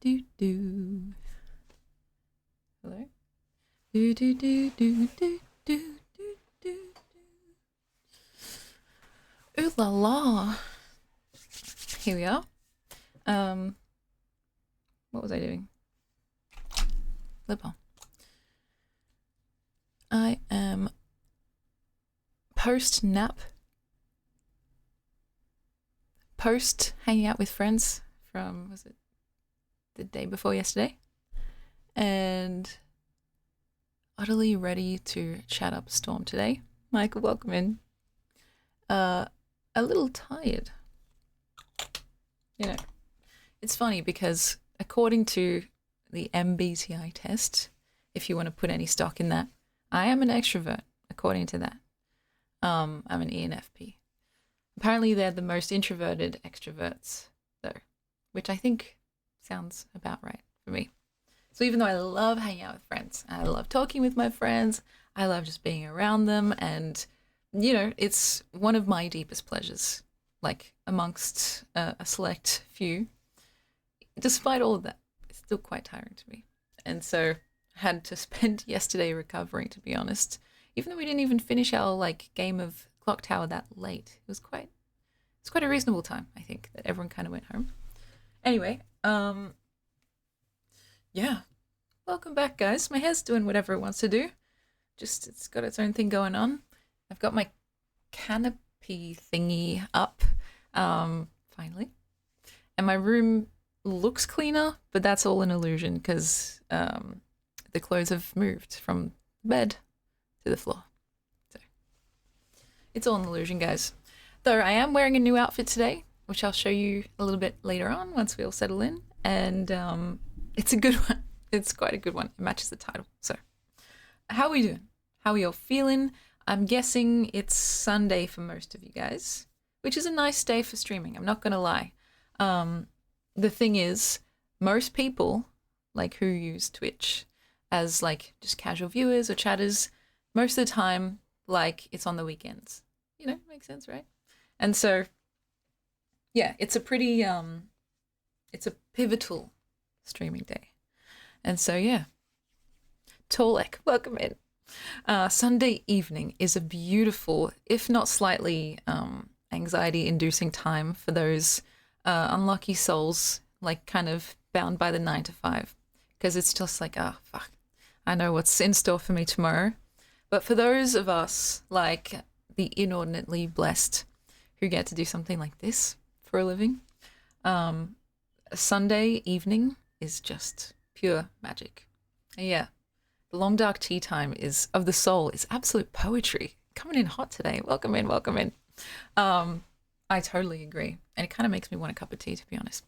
do do. Hello? Do do do do do do do do. Ooh la la. Here we are. What was I doing? Lip balm. I am post nap, post hanging out with friends from, was it the day before yesterday? And utterly ready to chat up a storm today. Michael, welcome in. A little tired. You know, it's funny because according to the MBTI test, if you want to put any stock in that, I am an extrovert, according to that. I'm an ENFP. Apparently, they're the most introverted extroverts, though, which I think sounds about right for me. So even though I love hanging out with friends, I love talking with my friends, I love just being around them, and, you know, it's one of my deepest pleasures, like amongst a select few. Despite all of that, it's still quite tiring to me. And so I had to spend yesterday recovering, to be honest. Even though we didn't even finish our like game of Clock Tower that late, it was quite a reasonable time, I think, that everyone kind of went home. Anyway, yeah, welcome back, guys. My hair's doing whatever it wants to do. Just it's got its own thing going on. I've got my canopy thingy up, finally, and my room looks cleaner, but that's all an illusion because the clothes have moved from the bed to the floor. So it's all an illusion, guys. Though I am wearing a new outfit today, which I'll show you a little bit later on once we all settle in. And it's a good one. It's quite a good one. It matches the title. So how are we doing? How are you all feeling? I'm guessing it's Sunday for most of you guys, which is a nice day for streaming. I'm not going to lie. The thing is, most people, like who use Twitch as like just casual viewers or chatters, most of the time, like it's on the weekends. You know, makes sense, right? And so, yeah, it's a pretty, it's a pivotal streaming day. And so, yeah, Tolek, welcome in. Sunday evening is a beautiful, if not slightly anxiety-inducing time for those unlucky souls, like kind of bound by the 9 to 5, because it's just like, oh, fuck, I know what's in store for me tomorrow. But for those of us, like the inordinately blessed who get to do something like this for a living, a Sunday evening is just pure magic. And yeah, the long dark tea time is of the soul is absolute poetry. Coming in hot today. Welcome in, welcome in. I totally agree. And it kind of makes me want a cup of tea, to be honest.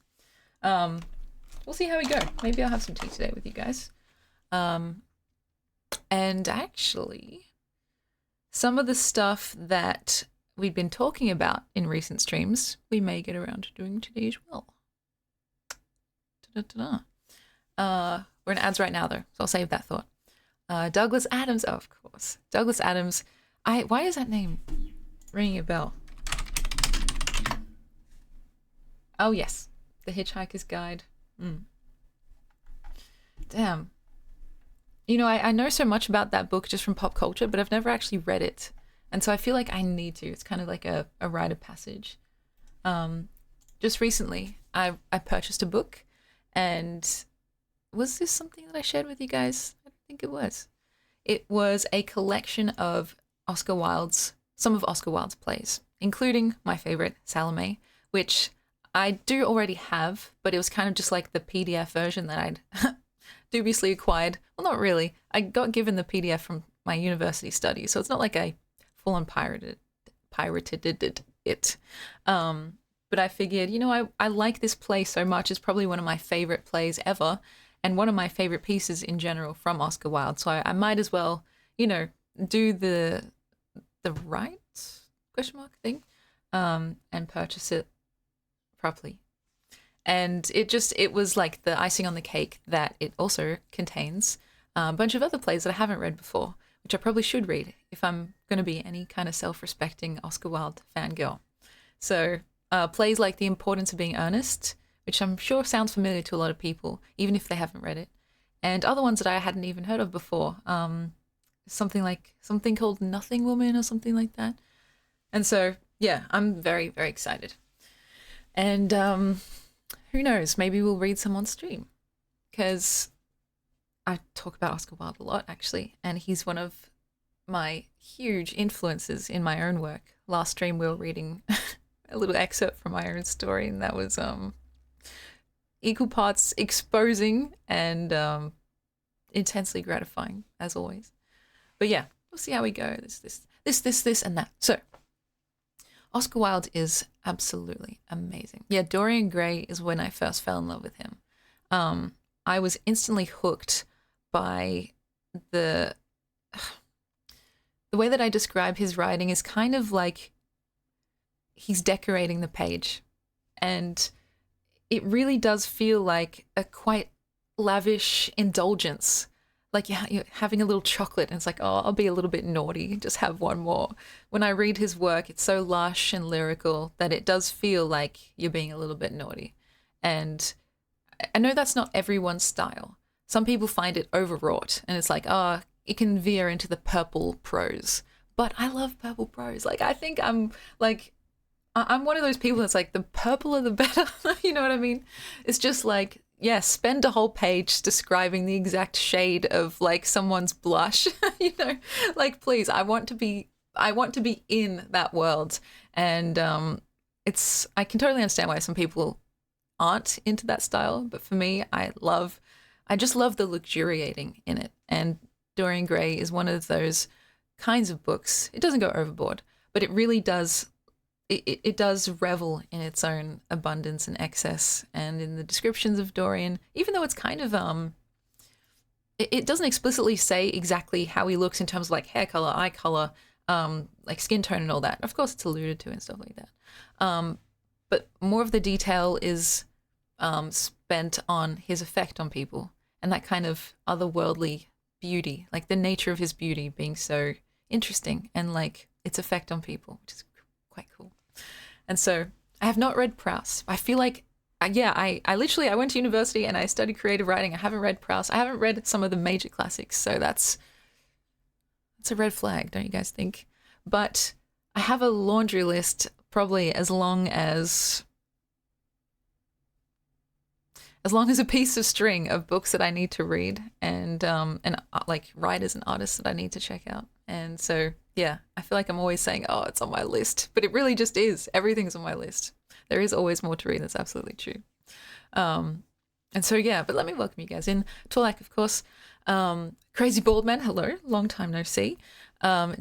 We'll see how we go. Maybe I'll have some tea today with you guys. And actually, some of the stuff that we've been talking about in recent streams, we may get around to doing today as well. We're in ads right now, though, so I'll save that thought. Douglas Adams, oh, of course. Douglas Adams. Why is that name ringing a bell? Oh, yes. The Hitchhiker's Guide. Damn. You know, I know so much about that book just from pop culture, but I've never actually read it. And so I feel like I need to. It's kind of like a rite of passage. Just recently, I purchased a book, and was this something that I shared with you guys? I don't think it was. It was a collection of some of Oscar Wilde's plays, including my favorite, Salome, which I do already have, but it was kind of just like the PDF version that I'd dubiously acquired. Well, not really. I got given the PDF from my university studies, so it's not like I full-on pirated it. But I figured, you know, I like this play so much. It's probably one of my favorite plays ever, and one of my favorite pieces in general from Oscar Wilde. So I might as well, you know, do the right question mark thing, and purchase it properly. And it was like the icing on the cake that it also contains a bunch of other plays that I haven't read before, which I probably should read if I'm going to be any kind of self-respecting Oscar Wilde fangirl. So plays like The Importance of Being Earnest, which I'm sure sounds familiar to a lot of people, even if they haven't read it, and other ones that I hadn't even heard of before. Something called Nothing Woman or something like that. And so, yeah, I'm very, very excited. And who knows, maybe we'll read some on stream, because I talk about Oscar Wilde a lot, actually, and he's one of my huge influences in my own work. Last stream we were reading a little excerpt from my own story, and that was equal parts exposing and intensely gratifying, as always. But yeah, we'll see how we go. This, and that. So, Oscar Wilde is absolutely amazing. Yeah, Dorian Gray is when I first fell in love with him. I was instantly hooked by the way that I describe his writing is kind of like he's decorating the page. And it really does feel like a quite lavish indulgence. Like you're having a little chocolate and it's like, oh, I'll be a little bit naughty, just have one more. When I read his work, it's so lush and lyrical that it does feel like you're being a little bit naughty. And I know that's not everyone's style. Some people find it overwrought and it's like, oh, it can veer into the purple prose. But I love purple prose. Like, I think I'm one of those people that's like, the purpler the better. You know what I mean? It's just like, yeah, spend a whole page describing the exact shade of like someone's blush. You know, like, please, I want to be in that world. And I can totally understand why some people aren't into that style, but for me, I just love the luxuriating in it. And Dorian Gray is one of those kinds of books. It doesn't go overboard, but it really does. It does revel in its own abundance and excess, and in the descriptions of Dorian, even though it's kind of it doesn't explicitly say exactly how he looks in terms of like hair color, eye color, like skin tone and all that. Of course, it's alluded to and stuff like that. But more of the detail is spent on his effect on people and that kind of otherworldly beauty, like the nature of his beauty being so interesting and like its effect on people, which is quite cool. And so I have not read Proust. I feel like, I went to university and I studied creative writing. I haven't read Proust. I haven't read some of the major classics. So that's a red flag, don't you guys think? But I have a laundry list probably as long as a piece of string of books that I need to read and like writers and artists that I need to check out. And so, yeah, I feel like I'm always saying, oh, it's on my list, but it really just is. Everything's on my list. There is always more to read. That's absolutely true. And so, yeah, but let me welcome you guys in. Torlak, of course. Crazy Bald Man, hello. Long time no see.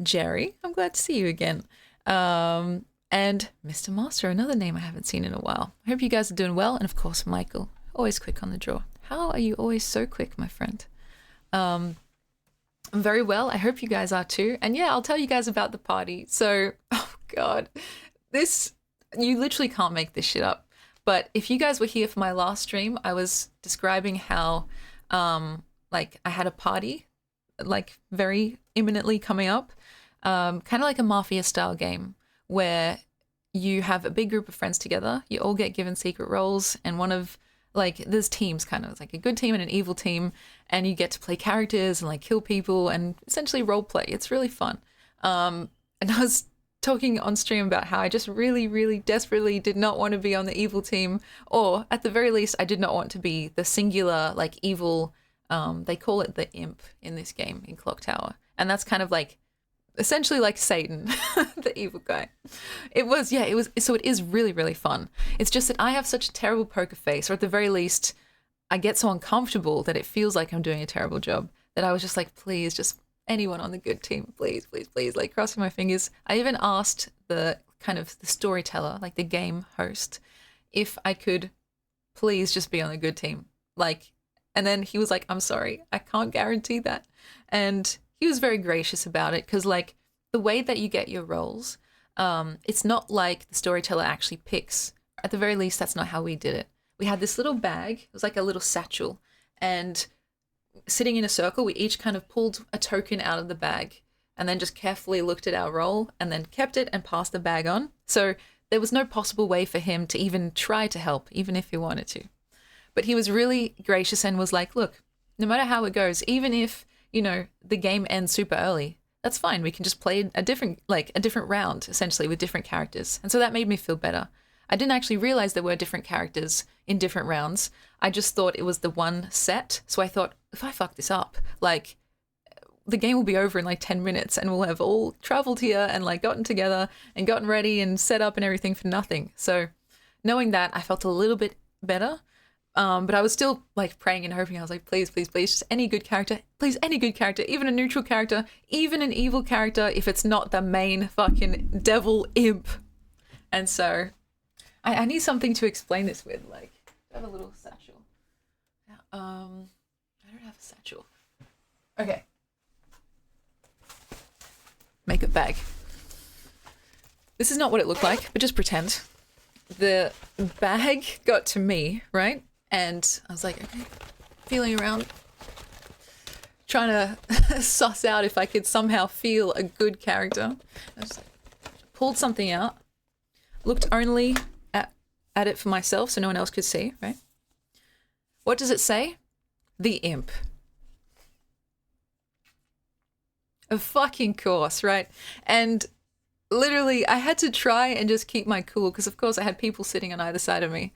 Jerry, I'm glad to see you again. And Mr. Master, another name I haven't seen in a while. I hope you guys are doing well. And of course, Michael, always quick on the draw. How are you always so quick, my friend? I'm very well. I hope you guys are too. And yeah, I'll tell you guys about the party. So, oh God, you literally can't make this shit up. But if you guys were here for my last stream, I was describing how, like I had a party, like very imminently coming up, kind of like a mafia style game where you have a big group of friends together. You all get given secret roles, and there's teams, kind of. It's like a good team and an evil team, and you get to play characters and like kill people and essentially role play. It's really fun. And I was talking on stream about how I just really, really desperately did not want to be on the evil team, or at the very least, I did not want to be the singular like evil. They call it the imp in this game in Clock Tower, and that's kind of like essentially like Satan, the evil guy. So it is really, really fun. It's just that I have such a terrible poker face, or at the very least, I get so uncomfortable that it feels like I'm doing a terrible job, that I was just like, please, just anyone on the good team, please, please, please, like crossing my fingers. I even asked the storyteller, like the game host, if I could please just be on the good team. And then he was like, I'm sorry, I can't guarantee that. And he was very gracious about it, because like the way that you get your roles, it's not like the storyteller actually picks. At the very least, that's not how we did it. We had this little bag. It was like a little satchel, and sitting in a circle, we each kind of pulled a token out of the bag and then just carefully looked at our role and then kept it and passed the bag on. So there was no possible way for him to even try to help, even if he wanted to. But he was really gracious and was like, look, no matter how it goes, even if, the game ends super early, that's fine. We can just play a different round, essentially, with different characters. And so that made me feel better. I didn't actually realize there were different characters in different rounds. I just thought it was the one set. So I thought, if I fuck this up, the game will be over in 10 minutes and we'll have all traveled here and gotten together and gotten ready and set up and everything for nothing. So knowing that, I felt a little bit better. But I was still praying and hoping. I was like, please, please, please, just any good character. Please, any good character, even a neutral character, even an evil character, if it's not the main fucking devil imp. And so I need something to explain this with. I have a little satchel. I don't have a satchel. Okay. Makeup bag. This is not what it looked like, but just pretend. The bag got to me, right? And I was like, okay, feeling around, trying to suss out if I could somehow feel a good character. I just pulled something out, looked only at it for myself so no one else could see, right? What does it say? The imp. Of fucking course, right? And literally I had to try and just keep my cool because of course I had people sitting on either side of me.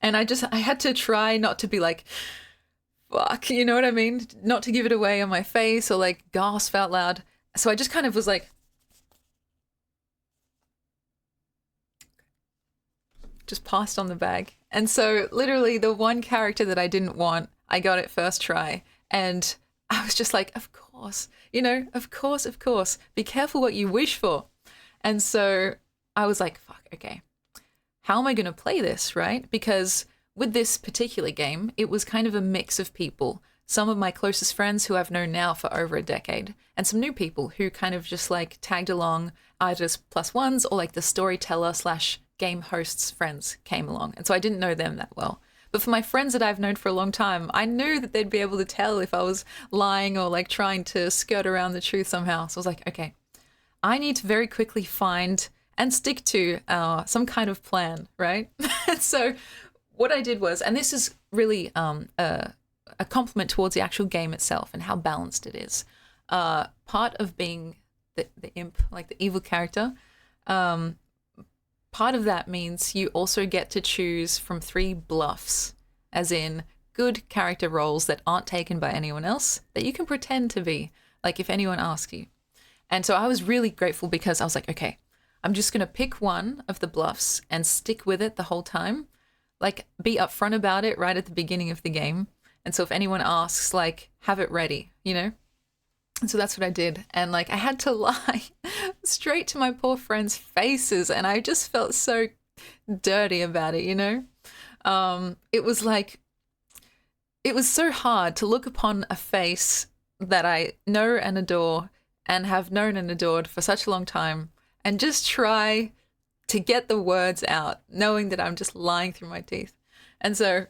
And I had to try not to be like, fuck, you know what I mean? Not to give it away on my face or gasp out loud. So I just kind of was just passed on the bag. And so literally the one character that I didn't want, I got it first try. And I was just like, of course, of course. Be careful what you wish for. And so I was like, fuck, okay. How am I going to play this, right? Because with this particular game, it was kind of a mix of people. Some of my closest friends who I've known now for over a decade, and some new people who kind of just tagged along, either as plus ones or the storyteller / game hosts friends came along. And so I didn't know them that well. But for my friends that I've known for a long time, I knew that they'd be able to tell if I was lying or trying to skirt around the truth somehow. So I was like, okay, I need to very quickly find and stick to some kind of plan, right? So what I did was, and this is really a compliment towards the actual game itself and how balanced it is. Part of being the imp, the evil character, part of that means you also get to choose from 3 bluffs, as in good character roles that aren't taken by anyone else that you can pretend to be, if anyone asks you. And so I was really grateful because I was like, okay, I'm just going to pick one of the bluffs and stick with it the whole time. Be upfront about it right at the beginning of the game. And so if anyone asks, have it ready, And so that's what I did. And I had to lie straight to my poor friends' faces. And I just felt so dirty about it, It was it was so hard to look upon a face that I know and adore and have known and adored for such a long time and just try to get the words out, knowing that I'm just lying through my teeth. And so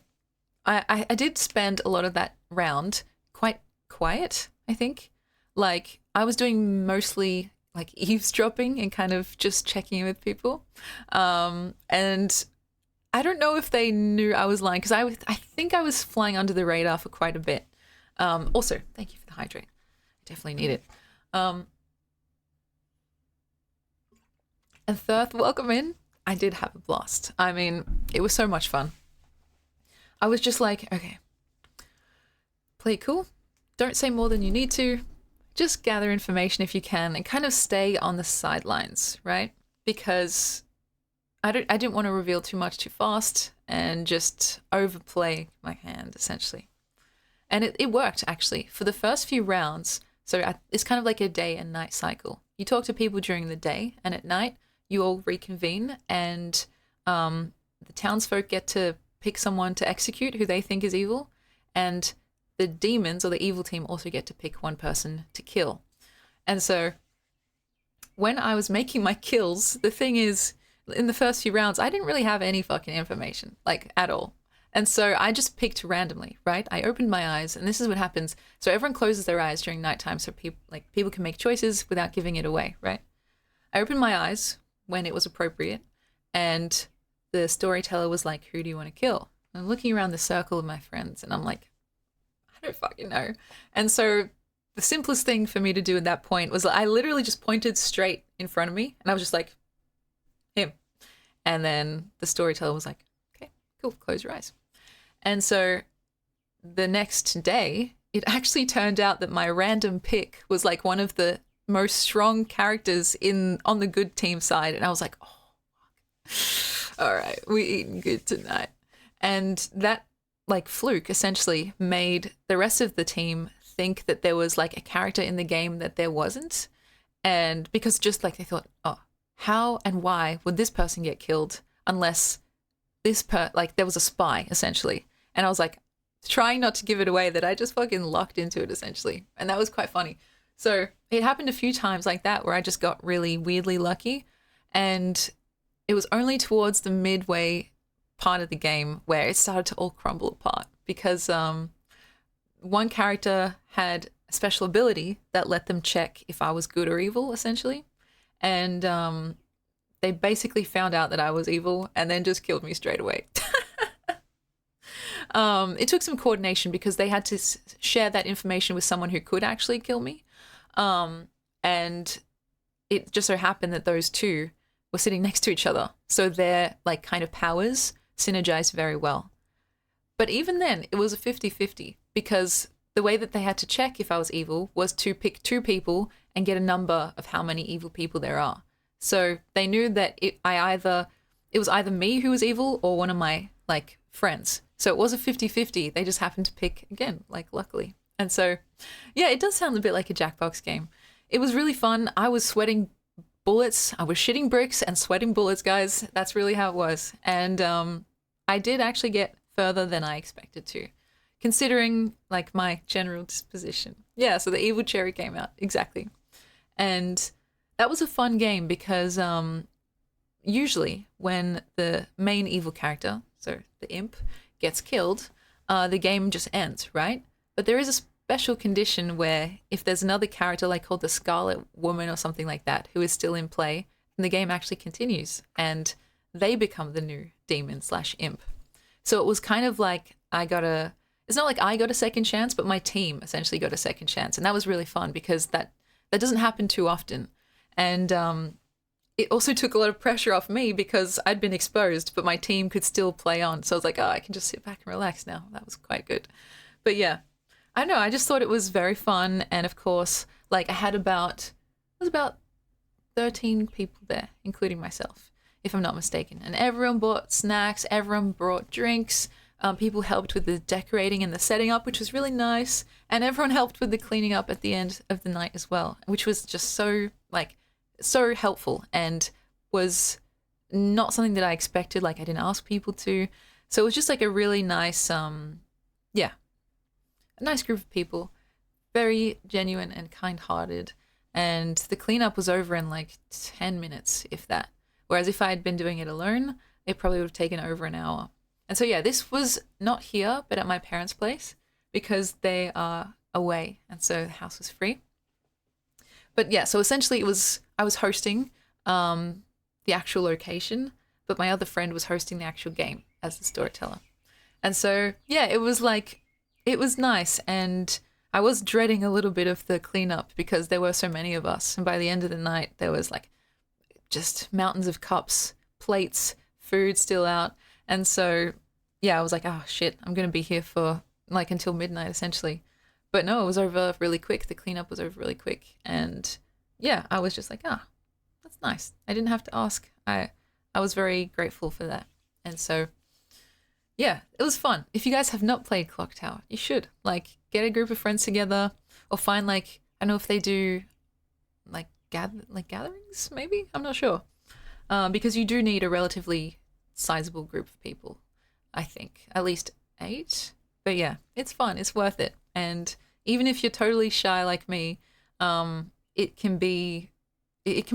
I did spend a lot of that round quite quiet, I think. I was doing mostly eavesdropping and kind of just checking in with people. And I don't know if they knew I was lying because I think I was flying under the radar for quite a bit. Also, thank you for the hydrate. I definitely need it. And Thirth, welcome in. I did have a blast. I mean, it was so much fun. I was just okay, play it cool. Don't say more than you need to. Just gather information if you can and kind of stay on the sidelines, right? Because I didn't want to reveal too much too fast and just overplay my hand, essentially. And it worked, actually. For the first few rounds, it's kind of like a day and night cycle. You talk to people during the day, and at night, you all reconvene, and the townsfolk get to pick someone to execute who they think is evil, and the demons or the evil team also get to pick one person to kill. And so when I was making my kills, the thing is, in the first few rounds, I didn't really have any fucking information, at all. And so I just picked randomly, right? I opened my eyes, and this is what happens. So everyone closes their eyes during nighttime so people can make choices without giving it away, right? I opened my eyes when it was appropriate, and the storyteller was like, "Who do you want to kill?" And I'm looking around the circle of my friends, and I'm like, "I don't fucking know." And so the simplest thing for me to do at that point was I literally just pointed straight in front of me, and I was just like, "Him." And then the storyteller was like, "Okay, cool, close your eyes." And so the next day, it actually turned out that my random pick was like one of the most strong characters on the good team side, and I was like, "Oh, all right, we eating good tonight." And that like fluke essentially made the rest of the team think that there was like a character in the game that there wasn't, and because just like they thought, "Oh, how and why would this person get killed unless like there was a spy essentially?" And I was like, trying not to give it away, that I just fucking locked into it essentially. And that was quite funny. So it happened a few times like that where I just got really weirdly lucky. And it was only towards the midway part of the game where it started to all crumble apart because one character had a special ability that let them check if I was good or evil essentially. And they basically found out that I was evil and then just killed me straight away. It took some coordination because they had to share that information with someone who could actually kill me. And it just so happened that those two were sitting next to each other. So their like kind of powers synergized very well. But even then, it was a 50-50 because the way that they had to check if I was evil was to pick two people and get a number of how many evil people there are. So they knew that it was either me who was evil or one of my like friends. So it was a 50-50. They just happened to pick again, like luckily. And so, yeah, it does sound a bit like a Jackbox game. It was really fun. I was sweating bullets. I was shitting bricks and sweating bullets, guys. That's really how it was. And I did actually get further than I expected to, considering like my general disposition. Yeah, so the evil cherry came out. Exactly. And that was a fun game because usually when the main evil character, so the imp, gets killed, the game just ends, right? But there is a special condition where if there's another character like called the Scarlet Woman or something like that who is still in play, then the game actually continues and they become the new demon / imp. So it was kind of like it's not like I got a second chance, but my team essentially got a second chance. And that was really fun because that doesn't happen too often. And it also took a lot of pressure off me because I'd been exposed, but my team could still play on. So I was like, oh, I can just sit back and relax now. That was quite good. But yeah, I don't know. I just thought it was very fun. And of course, like it was about 13 people there, including myself, if I'm not mistaken. And everyone bought snacks. Everyone brought drinks. People helped with the decorating and the setting up, which was really nice. And everyone helped with the cleaning up at the end of the night as well, which was just so helpful and was not something that I expected. Like I didn't ask people to. So it was just like a really nice, a nice group of people, very genuine and kind-hearted. And the cleanup was over in like 10 minutes, if that. Whereas if I had been doing it alone, it probably would have taken over an hour. And so, yeah, this was not here, but at my parents' place because they are away. And so the house was free. But yeah, so essentially I was hosting the actual location, but my other friend was hosting the actual game as the storyteller. And so, yeah, it was nice. And I was dreading a little bit of the cleanup because there were so many of us. And by the end of the night, there was like just mountains of cups, plates, food still out. And so, yeah, I was like, oh shit, I'm going to be here for like until midnight essentially. But no, it was over really quick. The cleanup was over really quick. And yeah, I was just like, that's nice. I didn't have to ask. I was very grateful for that. And so, yeah, it was fun. If you guys have not played Clock Tower, you should. Like, get a group of friends together or find like, I don't know if they do like gatherings, maybe? I'm not sure. Because you do need a relatively sizable group of people, I think. At least 8. But yeah, it's fun. It's worth it. And even if you're totally shy like me, it can be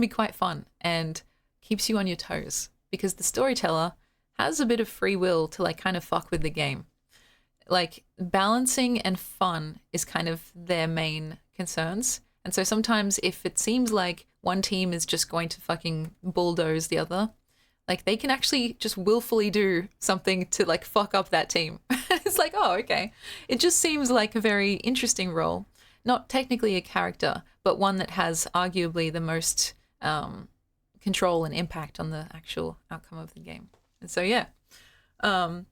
quite fun and keeps you on your toes because the storyteller has a bit of free will to like kind of fuck with the game. Like balancing and fun is kind of their main concerns. And so sometimes if it seems like one team is just going to fucking bulldoze the other, Like they can actually just willfully do something to like fuck up that team. It's like, oh, okay. It just seems like a very interesting role. Not technically a character, but one that has arguably the most control and impact on the actual outcome of the game. And so, yeah. Um,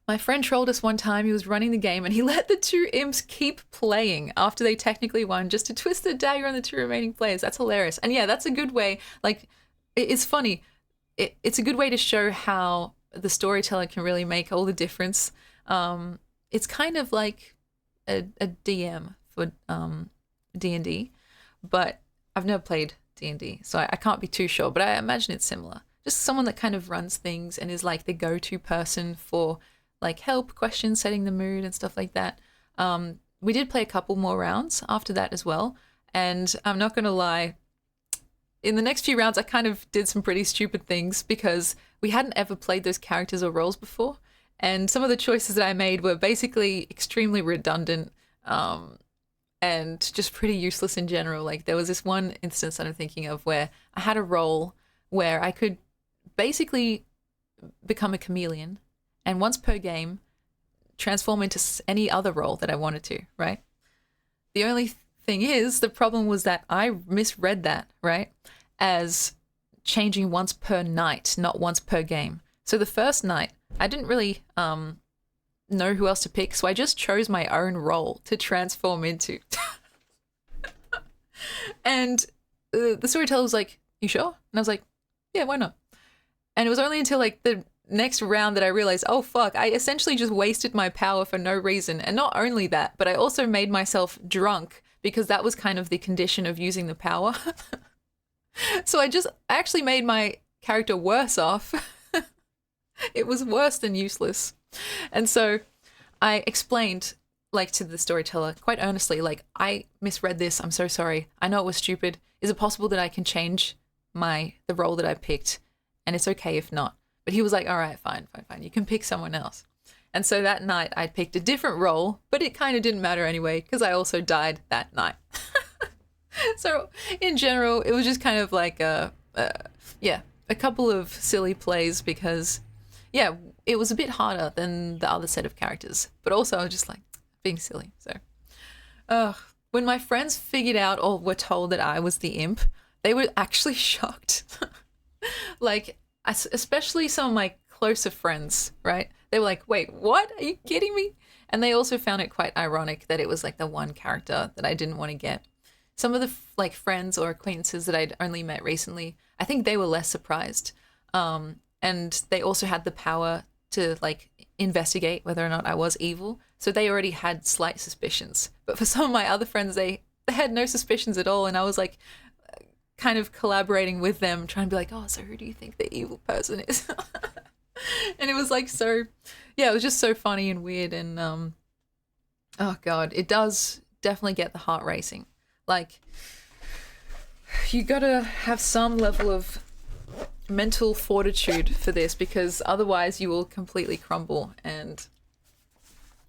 my friend trolled us one time. He was running the game and he let the two imps keep playing after they technically won just to twist the dagger on the two remaining players. That's hilarious. And yeah, that's a good way. Like, it's funny. It's a good way to show how the storyteller can really make all the difference. It's kind of like a DM for D&D, but I've never played D&D, so I can't be too sure, but I imagine it's similar. Just someone that kind of runs things and is like the go-to person for like help, questions, setting the mood and stuff like that. We did play a couple more rounds after that as well, and I'm not going to lie, in the next few rounds I kind of did some pretty stupid things because we hadn't ever played those characters or roles before, and some of the choices that I made were basically extremely redundant and just pretty useless in general. Like there was this one instance that I'm thinking of where I had a role where I could basically become a chameleon and once per game transform into any other role that I wanted to, right? The only thing is, the problem was that I misread that, right, as changing once per night, not once per game. So the first night, I didn't really know who else to pick, so I just chose my own role to transform into. And the storyteller was like, "You sure?" And I was like, "Yeah, why not?" And it was only until like the next round that I realized, oh fuck, I essentially just wasted my power for no reason. And not only that, but I also made myself drunk because that was kind of the condition of using the power. So I actually made my character worse off. It was worse than useless. And so I explained like to the storyteller quite earnestly, like, I misread this. I'm so sorry. I know it was stupid. Is it possible that I can change the role that I picked? And it's okay if not. But he was like, all right, fine. You can pick someone else. And so that night I picked a different role, but it kind of didn't matter anyway because I also died that night. So in general, it was just kind of like a couple of silly plays because, yeah, it was a bit harder than the other set of characters, but also I was just like being silly. So when my friends figured out or were told that I was the imp, they were actually shocked. Like, especially some of my closer friends, right? They were like, wait, what? Are you kidding me? And they also found it quite ironic that it was like the one character that I didn't want to get. Some of the like friends or acquaintances that I'd only met recently, I think they were less surprised. And they also had the power to like investigate whether or not I was evil. So they already had slight suspicions. But for some of my other friends, they had no suspicions at all. And I was like kind of collaborating with them, trying to be like, oh, so who do you think the evil person is? And it was like so, yeah, it was just so funny and weird. And oh God, it does definitely get the heart racing. Like, you gotta have some level of mental fortitude for this because otherwise you will completely crumble. And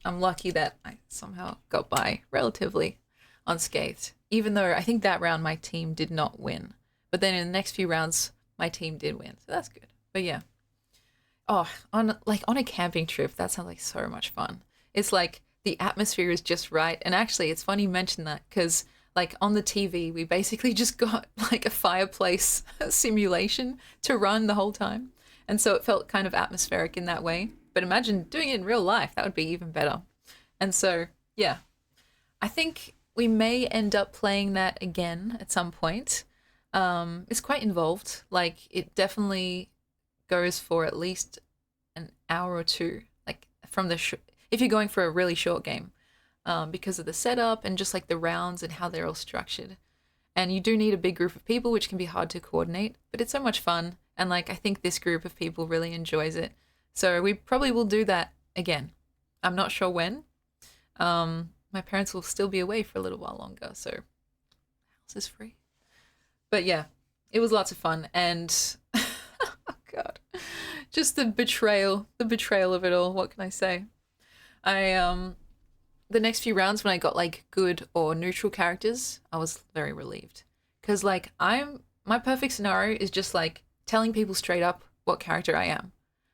I'm lucky that I somehow got by relatively unscathed, even though I think that round my team did not win. But then in the next few rounds, my team did win. So that's good. But yeah. Oh, on a camping trip, that sounds like so much fun. It's like the atmosphere is just right. And actually, it's funny you mention that because like on the TV, we basically just got like a fireplace simulation to run the whole time. And so it felt kind of atmospheric in that way. But imagine doing it in real life. That would be even better. And so, yeah, I think we may end up playing that again at some point. It's quite involved. Like, it definitely goes for at least an hour or two, like from if you're going for a really short game, because of the setup and just like the rounds and how they're all structured. And you do need a big group of people, which can be hard to coordinate, but it's so much fun. And like, I think this group of people really enjoys it. So we probably will do that again. I'm not sure when. My parents will still be away for a little while longer, so house is free. But yeah, it was lots of fun. And oh God, just the betrayal of it all. What can I say? The next few rounds when I got like good or neutral characters, I was very relieved. Because like my perfect scenario is just like telling people straight up what character I am.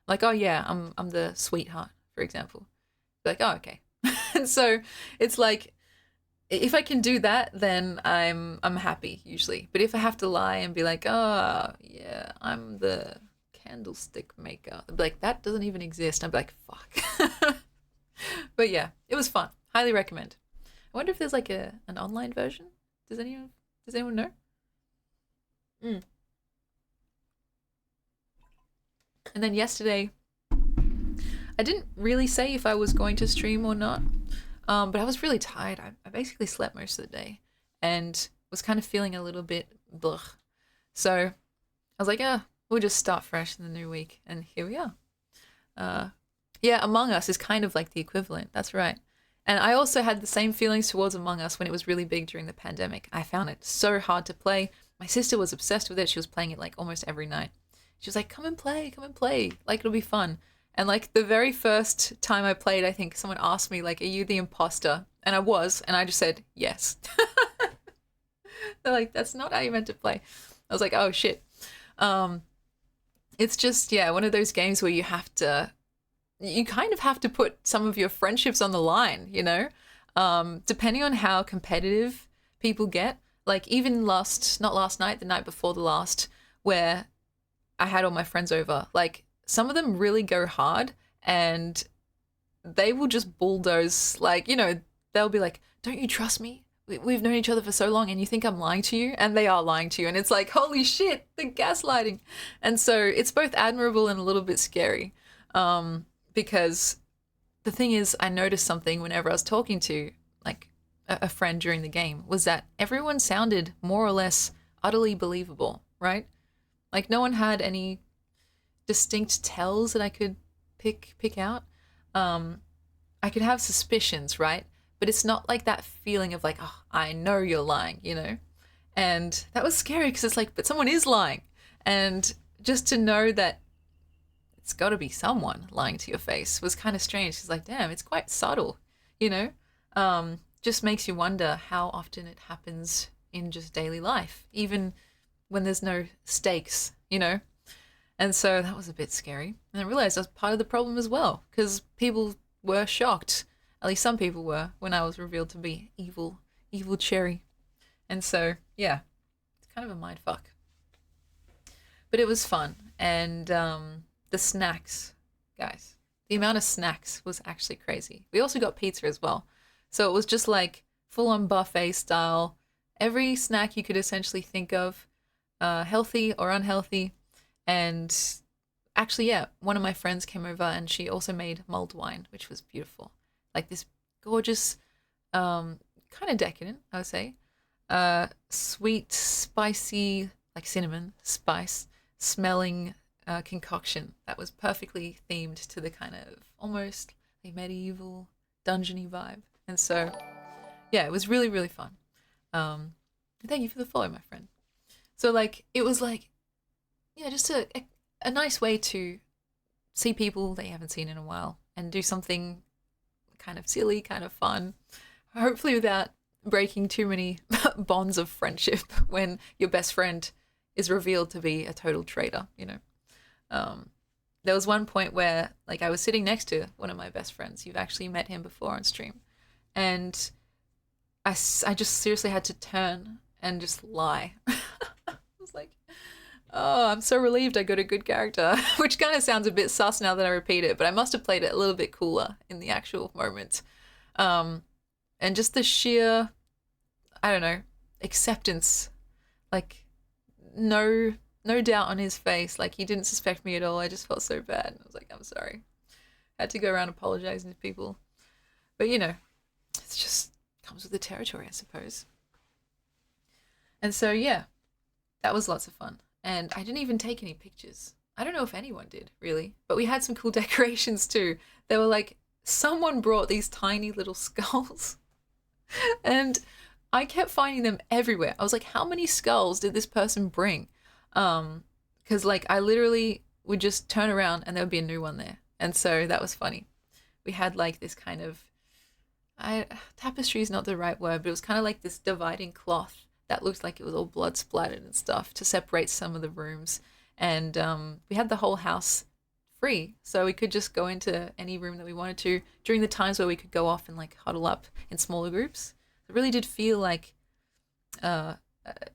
Like, oh yeah, I'm the sweetheart, for example. Like, oh okay. And so it's like if I can do that, then I'm happy usually. But if I have to lie and be like, oh yeah, I'm the candlestick maker, I'd be like that doesn't even exist. I'd be like, fuck. But yeah, it was fun. Highly recommend. I wonder if there's like an online version. Does anyone know? Mm. And then yesterday, I didn't really say if I was going to stream or not, but I was really tired. I basically slept most of the day and was kind of feeling a little bit blah. So I was like, we'll just start fresh in the new week. And here we are. Yeah, Among Us is kind of like the equivalent. That's right. And I also had the same feelings towards Among Us when it was really big during the pandemic. I found it so hard to play. My sister was obsessed with it. She was playing it like almost every night. She was like, come and play. Like, it'll be fun. And like the very first time I played, I think someone asked me, like, are you the imposter? And I was, and I just said, yes. They're like, that's not how you meant to play. I was like, oh shit. It's just, yeah, one of those games where you kind of have to put some of your friendships on the line, you know? Depending on how competitive people get. Like even not last night, the night before the last, where I had all my friends over, like some of them really go hard and they will just bulldoze, like, you know, they'll be like, don't you trust me? We've known each other for so long and you think I'm lying to you? And they are lying to you. And it's like, holy shit, the gaslighting. And so it's both admirable and a little bit scary. Because the thing is, I noticed something whenever I was talking to like a friend during the game was that everyone sounded more or less utterly believable, right? Like no one had any distinct tells that I could pick out. I could have suspicions, right? But it's not like that feeling of like, oh, I know you're lying, you know? And that was scary because it's like, but someone is lying. And just to know that it's got to be someone lying to your face was kind of strange. It's like, damn, it's quite subtle, you know? Just makes you wonder how often it happens in just daily life, even when there's no stakes, you know? And so that was a bit scary. And I realized I was part of the problem as well, because people were shocked. At least some people were when I was revealed to be evil Cherry. And so, yeah, it's kind of a mind fuck. But it was fun. And the snacks, guys, the amount of snacks was actually crazy. We also got pizza as well. So it was just like full on buffet style. Every snack you could essentially think of, healthy or unhealthy. And actually, yeah, one of my friends came over and she also made mulled wine, which was beautiful. Like this gorgeous, kind of decadent, I would say, sweet, spicy, like cinnamon, spice, smelling concoction that was perfectly themed to the kind of almost like medieval dungeony vibe. And so, yeah, it was really, really fun. Thank you for the follow, my friend. So like, it was like, yeah, just a nice way to see people that you haven't seen in a while and do something kind of silly, kind of fun, hopefully without breaking too many bonds of friendship when your best friend is revealed to be a total traitor, you know. There was one point where like I was sitting next to one of my best friends. You've actually met him before on stream. And I just seriously had to turn and just lie. I was like, oh, I'm so relieved I got a good character, which kind of sounds a bit sus now that I repeat it, but I must have played it a little bit cooler in the actual moment. And just the sheer, I don't know, acceptance, like no doubt on his face, like he didn't suspect me at all. I just felt so bad. And I was like, I'm sorry. I had to go around apologizing to people. But you know, it's just comes with the territory, I suppose. And so yeah, that was lots of fun. And I didn't even take any pictures. I don't know if anyone did, really. But we had some cool decorations too. They were like, someone brought these tiny little skulls. And I kept finding them everywhere. I was like, how many skulls did this person bring? Because like I literally would just turn around and there would be a new one there. And so that was funny. We had like this kind of, tapestry is not the right word, but it was kind of like this dividing cloth that looked like it was all blood splattered and stuff to separate some of the rooms. and we had the whole house free, so we could just go into any room that we wanted to during the times where we could go off and like huddle up in smaller groups. It really did feel like uh,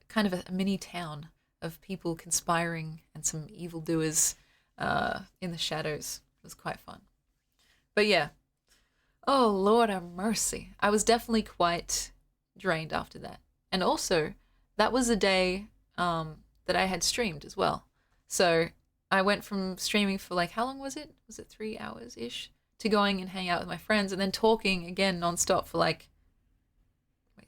kind of a mini town of people conspiring and some evildoers in the shadows. It was quite fun. But yeah, oh Lord have mercy. I was definitely quite drained after that. And also, that was a day that I had streamed as well. So I went from streaming for like, how long was it? Was it 3 hours ish? To going and hang out with my friends and then talking again nonstop for like, wait,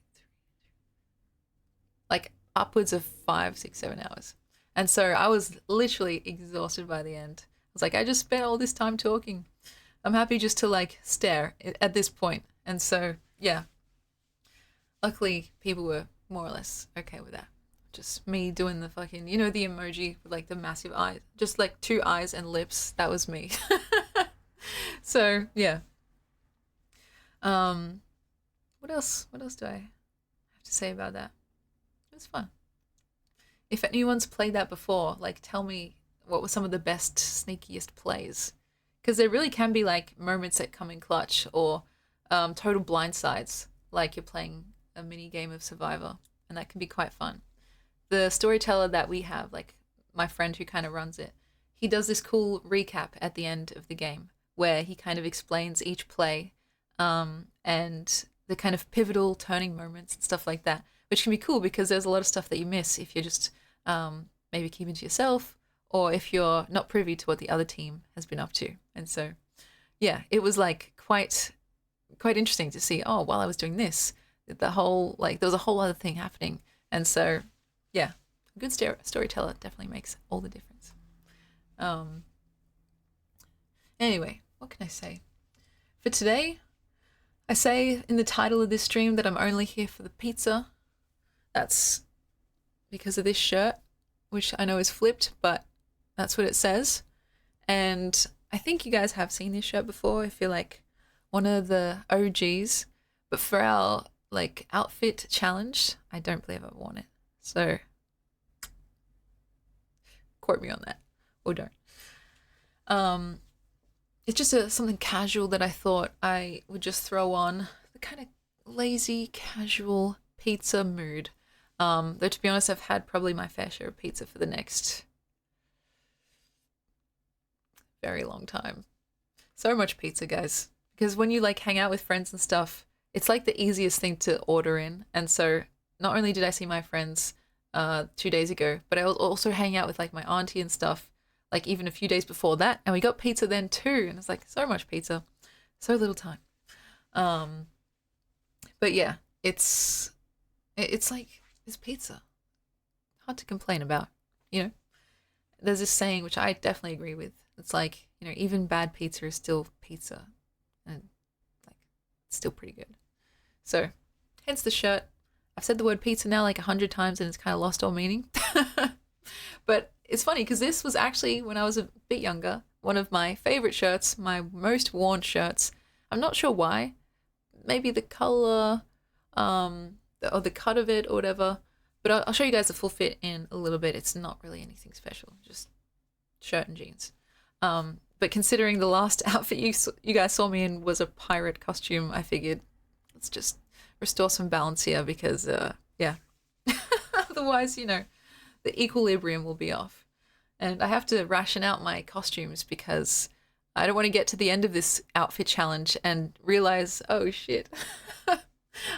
like upwards of 5, 6, 7 hours. And so I was literally exhausted by the end. I was like, I just spent all this time talking. I'm happy just to like stare at this point. And so, yeah, luckily people were more or less okay with that. Just me doing the fucking, you know, the emoji with like the massive eyes, just like two eyes and lips. That was me. So, yeah. Um, what else? What else do I have to say about that? It was fun. If anyone's played that before, like tell me what were some of the best, sneakiest plays. Because there really can be like moments that come in clutch or total blindsides, like you're playing a mini game of Survivor, and that can be quite fun. The storyteller that we have, like my friend who kind of runs it, he does this cool recap at the end of the game where he kind of explains each play and the kind of pivotal turning moments and stuff like that, which can be cool because there's a lot of stuff that you miss if you're just maybe keeping to yourself or if you're not privy to what the other team has been up to. And so, yeah, it was like quite interesting to see. Oh, while I was doing this, the whole like there was a whole other thing happening, and so yeah, a good storyteller definitely makes all the difference. Um. Anyway, what can I say? For today, I say in the title of this stream that I'm only here for the pizza. That's because of this shirt, which I know is flipped, but that's what it says. And I think you guys have seen this shirt before. I feel like one of the OGs. But for our like outfit challenge, I don't believe I've worn it. So quote me on that, or don't. It's just something casual that I thought I would just throw on, the kind of lazy, casual pizza mood. Though to be honest, I've had probably my fair share of pizza for the next very long time. So much pizza, guys. Because when you like hang out with friends and stuff, it's like the easiest thing to order in. And so not only did I see my friends 2 days ago, but I was also hanging out with like my auntie and stuff, like even a few days before that. And we got pizza then too. And it's like so much pizza, so little time. But yeah, it's like it's pizza. Hard to complain about, you know? There's this saying which I definitely agree with. It's like, you know, even bad pizza is still pizza. And like it's still pretty good. So hence the shirt. I've said the word pizza now like 100 times and it's kind of lost all meaning. But it's funny because this was actually, when I was a bit younger, one of my favorite shirts, my most worn shirts. I'm not sure why. Maybe the color, or the cut of it or whatever. But I'll show you guys the full fit in a little bit. It's not really anything special, just shirt and jeans. But considering the last outfit you guys saw me in was a pirate costume, I figured let's just restore some balance here because, yeah. Otherwise, you know, the equilibrium will be off. And I have to ration out my costumes because I don't want to get to the end of this outfit challenge and realize, oh shit,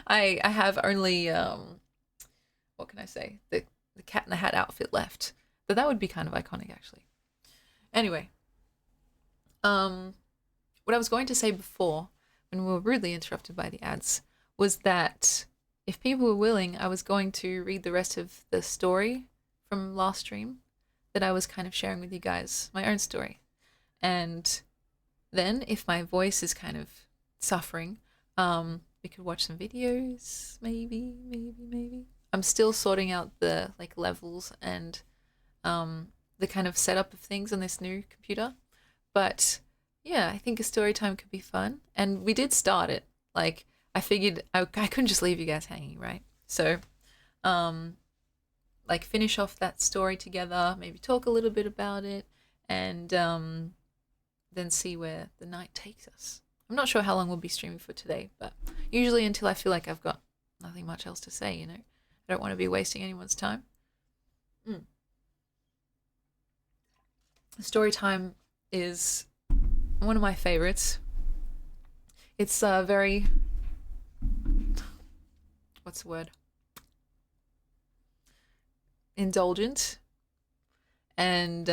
I have only, what can I say, the Cat in the Hat outfit left. But that would be kind of iconic, actually. Anyway, what I was going to say before, when we were rudely interrupted by the ads, was that if people were willing, I was going to read the rest of the story from last stream that I was kind of sharing with you guys, my own story. And then, if my voice is kind of suffering, we could watch some videos, maybe. I'm still sorting out the like levels and the kind of setup of things on this new computer. But yeah, I think a story time could be fun. And we did start it. Like, I figured I couldn't just leave you guys hanging, right? So like finish off that story together, maybe talk a little bit about it, and then see where the night takes us. I'm not sure how long we'll be streaming for today, but usually until I feel like I've got nothing much else to say, you know. I don't want to be wasting anyone's time. Story time is one of my favorites. It's very, what's the word? Indulgent, and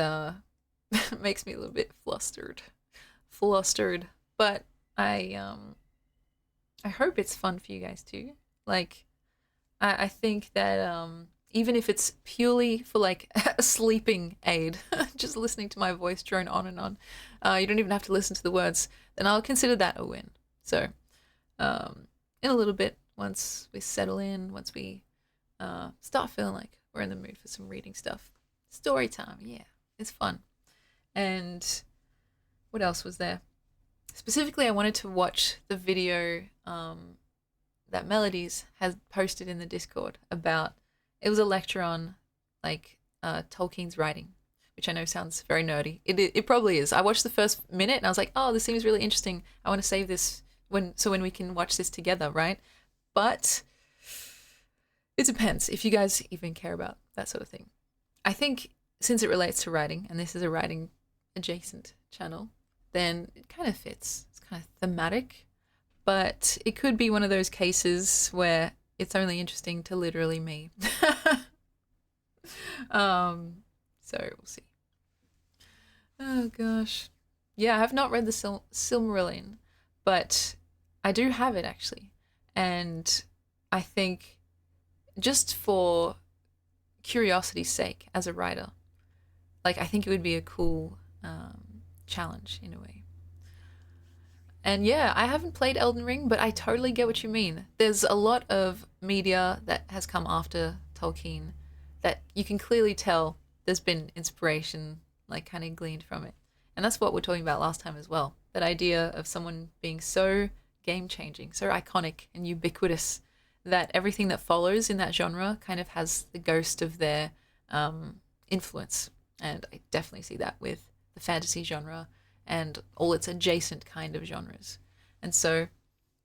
makes me a little bit flustered. But I hope it's fun for you guys too. Like, I think that even if it's purely for like a sleeping aid, just listening to my voice drone on and on, you don't even have to listen to the words, then I'll consider that a win. So, in a little bit, once we settle in, once we start feeling like we're in the mood for some reading stuff, story time, yeah, it's fun. And what else was there? Specifically, I wanted to watch the video that Melodies has posted in the Discord about. It was a lecture on like Tolkien's writing, which I know sounds very nerdy. It probably is. I watched the first minute and I was like, oh, this seems really interesting. I want to save this when we can watch this together, right? But it depends if you guys even care about that sort of thing. I think since it relates to writing, and this is a writing adjacent channel, then it kind of fits. It's kind of thematic, but it could be one of those cases where it's only interesting to literally me. So we'll see. Oh gosh. Yeah, I have not read the Silmarillion, but I do have it actually. And I think just for curiosity's sake as a writer, like I think it would be a cool challenge in a way. And yeah, I haven't played Elden Ring, but I totally get what you mean. There's a lot of media that has come after Tolkien that you can clearly tell there's been inspiration, like kind of gleaned from it. And that's what we're talking about last time as well. That idea of someone being so game-changing, so iconic and ubiquitous that everything that follows in that genre kind of has the ghost of their influence. And I definitely see that with the fantasy genre and all its adjacent kind of genres. And so,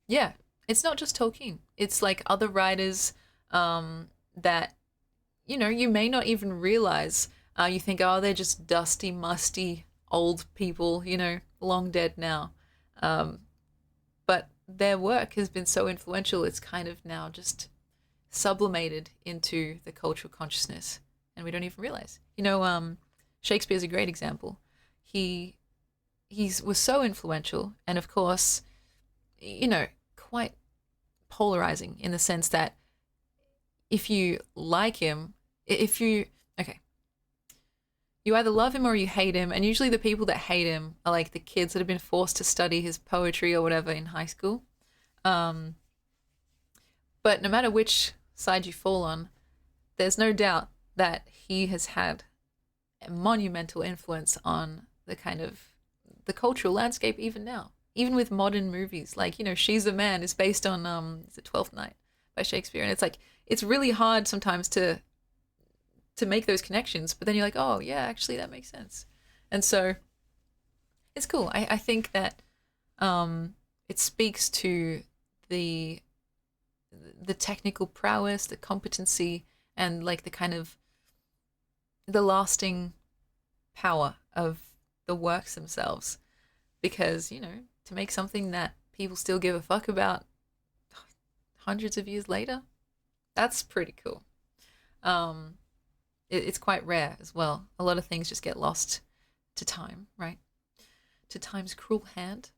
yeah, it's not just Tolkien. It's like other writers that, you know, you may not even realize. You think, oh, they're just dusty, musty old people, you know, long dead now. But their work has been so influential, it's kind of now just sublimated into the cultural consciousness, and we don't even realize. You know, Shakespeare's a great example. He was so influential, and of course, you know, quite polarizing in the sense that if you like him, okay, you either love him or you hate him, and usually the people that hate him are like the kids that have been forced to study his poetry or whatever in high school. But no matter which side you fall on, there's no doubt that he has had a monumental influence on the kind of the cultural landscape even now. Even with modern movies, like, you know, She's the Man is based on is it Twelfth Night by Shakespeare, and it's like it's really hard sometimes to make those connections, but then you're like, oh yeah, actually that makes sense. And so it's cool. I think that it speaks to the technical prowess, the competency, and like the kind of the lasting power of the works themselves. Because, you know, to make something that people still give a fuck about hundreds of years later, that's pretty cool. It's quite rare as well. A lot of things just get lost to time, right? To time's cruel hand.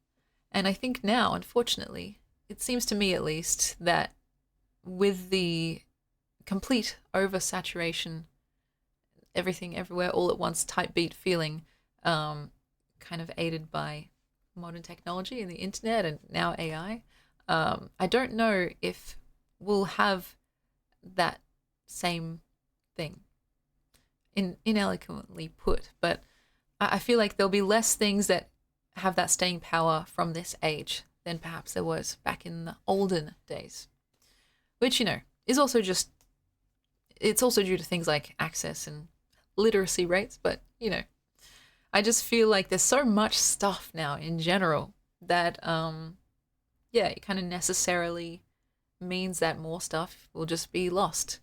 And I think now, unfortunately, it seems to me at least that with the complete oversaturation, everything everywhere all at once type beat feeling, kind of aided by modern technology and the internet and now AI, I don't know if we'll have that same thing. Ineloquently put, but I feel like there'll be less things that have that staying power from this age than perhaps there was back in the olden days, which, you know, is also just it's also due to things like access and literacy rates, but I just feel like there's so much stuff now in general that yeah, it kind of necessarily means that more stuff will just be lost,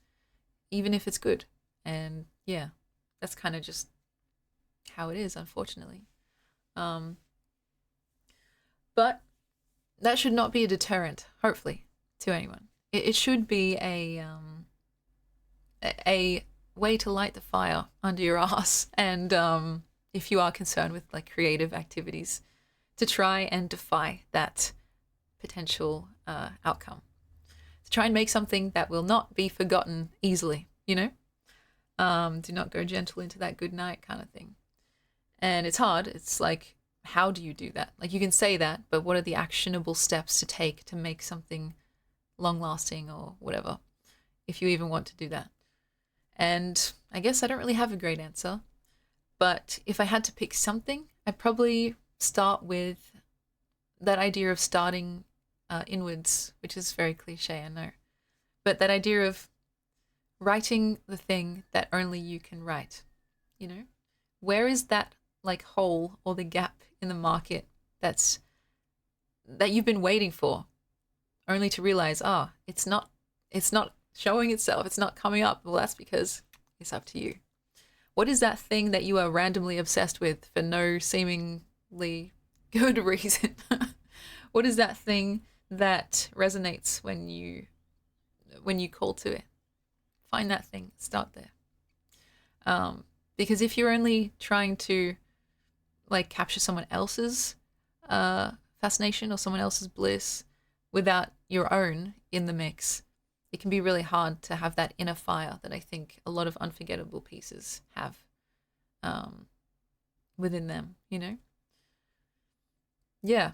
even if it's good. And yeah, that's kind of just how it is, unfortunately. Um, but that should not be a deterrent, hopefully, to anyone. It should be a way to light the fire under your ass, and if you are concerned with like creative activities, to try and defy that potential outcome. To try and make something that will not be forgotten easily, do not go gentle into that good night kind of thing. And it's hard. It's like, how do you do that? Like, you can say that, but what are the actionable steps to take to make something long lasting or whatever, if you even want to do that? And I guess I don't really have a great answer, but if I had to pick something, I'd probably start with that idea of starting inwards, which is very cliche, I know. But that idea of writing the thing that only you can write, Where is that like hole or the gap in the market that you've been waiting for, only to realize, it's not showing itself, it's not coming up. Well, that's because it's up to you. What is that thing that you are randomly obsessed with for no seemingly good reason? What is that thing that resonates when you call to it? Find that thing, start there. Because if you're only trying to like capture someone else's fascination or someone else's bliss without your own in the mix, it can be really hard to have that inner fire that I think a lot of unforgettable pieces have within them, Yeah.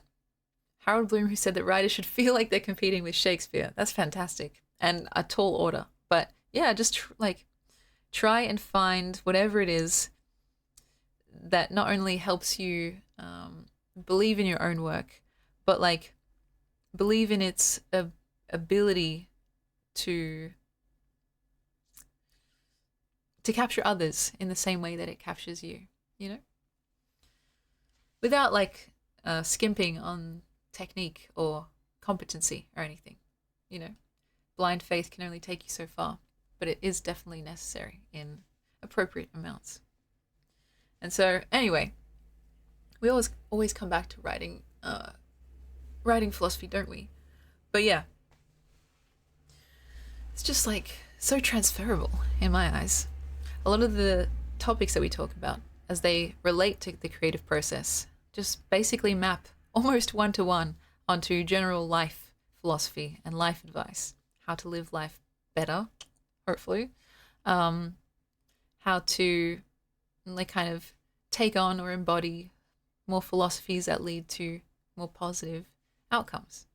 Harold Bloom, who said that writers should feel like they're competing with Shakespeare. That's fantastic and a tall order. But yeah, just try and find whatever it is that not only helps you believe in your own work, but like believe in its ability to capture others in the same way that it captures you, without like skimping on technique or competency or anything. Blind faith can only take you so far, but it is definitely necessary in appropriate amounts. And so anyway, we always come back to writing philosophy, don't we? But yeah, it's just like so transferable in my eyes. A lot of the topics that we talk about as they relate to the creative process just basically map almost one-to-one onto general life philosophy and life advice. How to live life better, hopefully. How to like kind of take on or embody more philosophies that lead to more positive outcomes.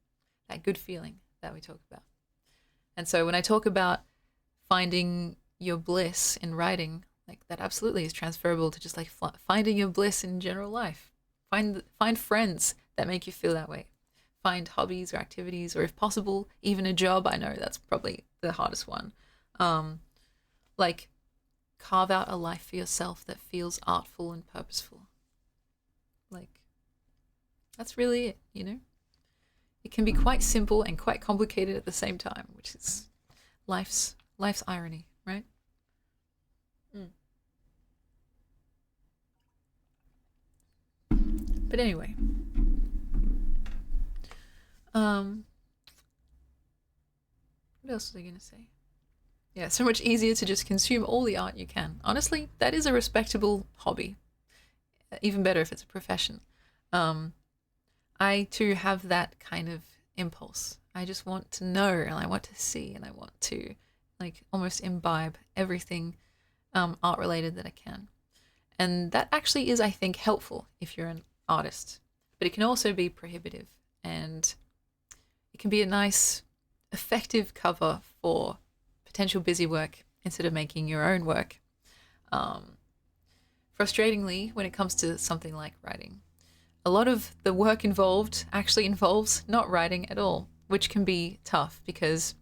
That good feeling that we talk about. And so when I talk about finding your bliss in writing, like that absolutely is transferable to just like finding your bliss in general life. Find friends that make you feel that way. Find hobbies or activities, or if possible, even a job. I know that's probably the hardest one. Like carve out a life for yourself that feels artful and purposeful. Like that's really it, It can be quite simple and quite complicated at the same time, which is life's irony, right? But anyway, what else was I going to say? Yeah, so much easier to just consume all the art you can. Honestly, that is a respectable hobby. Even better if it's a profession. I too have that kind of impulse. I just want to know, and I want to see, and I want to like almost imbibe everything art related that I can. And that actually is, I think, helpful if you're an artist. But it can also be prohibitive, and it can be a nice, effective cover for potential busy work instead of making your own work. Frustratingly, when it comes to something like writing, a lot of the work involved actually involves not writing at all, which can be tough because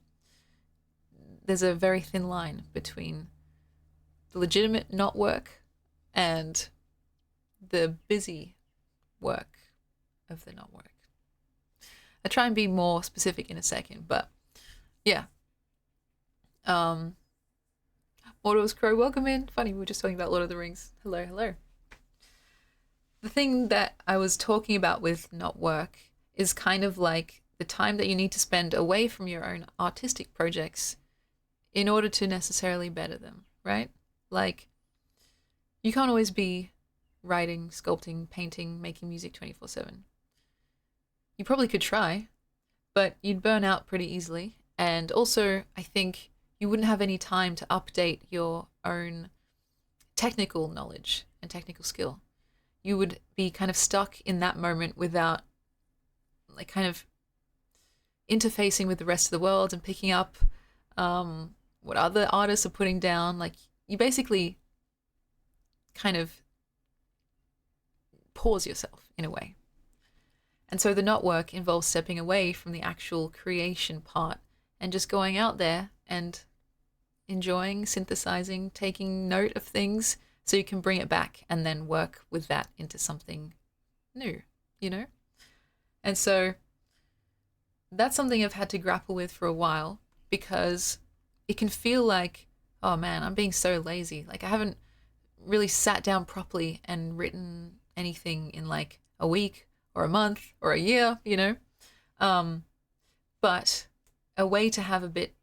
there's a very thin line between the legitimate not work and the busy work of the not work. I'll try and be more specific in a second, but yeah. Mortal's Crow, welcome in. Funny, we were just talking about Lord of the Rings. Hello, hello. The thing that I was talking about with not work is kind of like the time that you need to spend away from your own artistic projects in order to necessarily better them, right? Like, you can't always be writing, sculpting, painting, making music 24/7. You probably could try, but you'd burn out pretty easily. And also, I think you wouldn't have any time to update your own technical knowledge and technical skill. You would be kind of stuck in that moment without, like, kind of interfacing with the rest of the world and picking up what other artists are putting down. Like, you basically kind of pause yourself in a way. And so the not work involves stepping away from the actual creation part and just going out there and enjoying, synthesizing, taking note of things so you can bring it back and then work with that into something new, you know? And so that's something I've had to grapple with for a while, because it can feel like, oh man, I'm being so lazy. Like, I haven't really sat down properly and written anything in like a week or a month or a year, you know? But a way to have a bit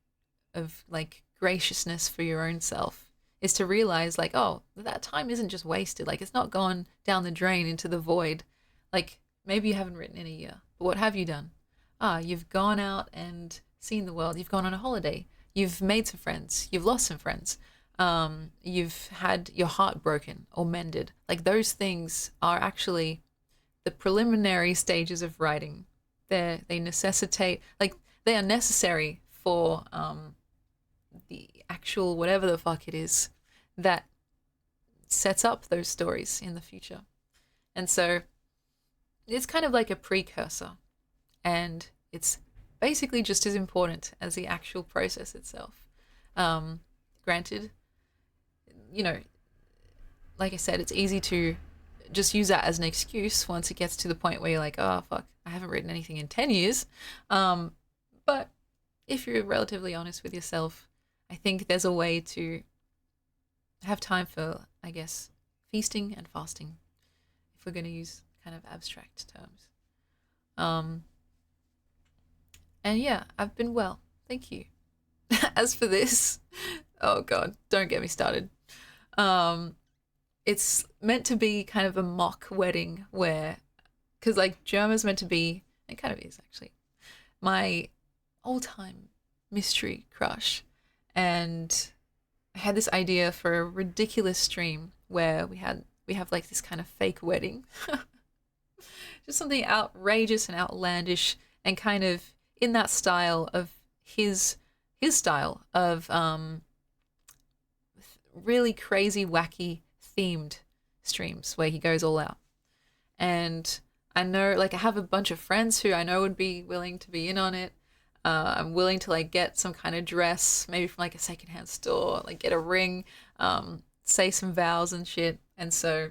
of like graciousness for your own self is to realize, like, oh, that time isn't just wasted. Like, it's not gone down the drain into the void. Like, maybe you haven't written in a year, but what have you done? You've gone out and seen the world. You've gone on a holiday. You've made some friends. You've lost some friends. You've had your heart broken or mended. Like, those things are actually the preliminary stages of writing. They necessitate, like, they are necessary for the actual whatever the fuck it is that sets up those stories in the future. And so it's kind of like a precursor, and it's basically just as important as the actual process itself. Granted, you know, like I said, it's easy to just use that as an excuse once it gets to the point where you're like, oh, fuck, I haven't written anything in 10 years. But if you're relatively honest with yourself, I think there's a way to have time for, I guess, feasting and fasting, if we're going to use kind of abstract terms. And yeah, I've been well. Thank you. As for this, oh God, don't get me started. It's meant to be kind of a mock wedding where, because like Germa's meant to be, it kind of is actually, my all-time mystery crush. And I had this idea for a ridiculous stream where we have like this kind of fake wedding. Just something outrageous and outlandish and kind of in that style of his style of really crazy, wacky, themed streams where he goes all out. And I know, like, I have a bunch of friends who I know would be willing to be in on it. I'm willing to like get some kind of dress, maybe from like a secondhand store, like get a ring, say some vows and shit. And so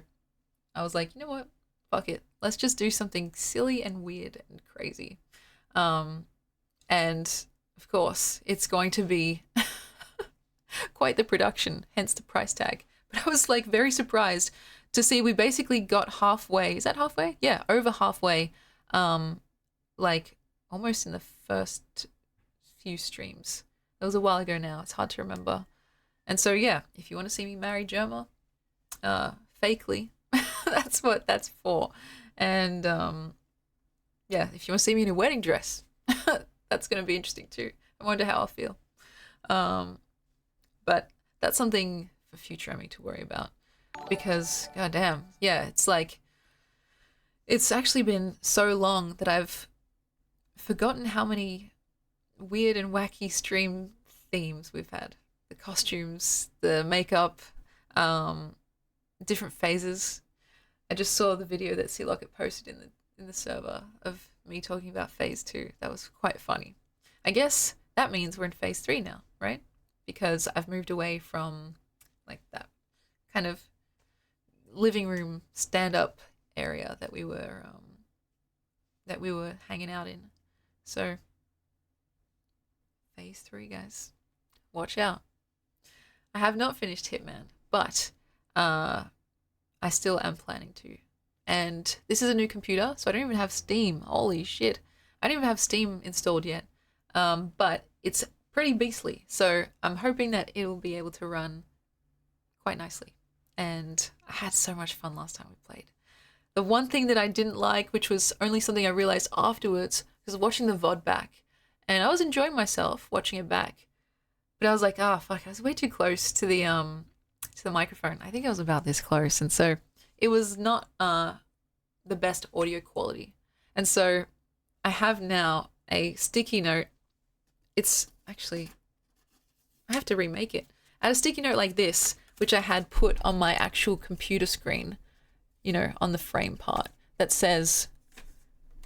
I was like, you know what? Fuck it. Let's just do something silly and weird and crazy. And of course, it's going to be quite the production, hence the price tag. But I was like very surprised to see we basically got halfway. Is that halfway? Yeah, over halfway. Like almost in the first few streams. It was a while ago now. It's hard to remember. And so yeah, if you want to see me marry Germa, fakely, that's what that's for. And yeah, if you want to see me in a wedding dress, that's going to be interesting too. I wonder how I'll feel. But that's something for future Emmy to worry about, because goddamn, yeah, it's like, it's actually been so long that I've forgotten how many weird and wacky stream themes we've had. The costumes, the makeup, different phases. I just saw the video that C Locket posted in the server of me talking about phase 2. That was quite funny. I guess that means we're in phase 3 now, right? because I've moved away from like that kind of living room stand up area that we were hanging out in. So phase 3, guys. Watch out. I have not finished Hitman, but I still am planning to. And this is a new computer, so I don't even have Steam. Holy shit. I don't even have Steam installed yet. But it's pretty beastly, so I'm hoping that it will be able to run quite nicely. And I had so much fun last time we played. The one thing that I didn't like, which was only something I realized afterwards, was watching the VOD back. And I was enjoying myself watching it back. But I was like, ah, fuck, I was way too close to the microphone. I think I was about this close, and so it was not the best audio quality. And so I have now a sticky note. It's actually, I have to remake it. I had a sticky note like this, which I had put on my actual computer screen, you know, on the frame part, that says,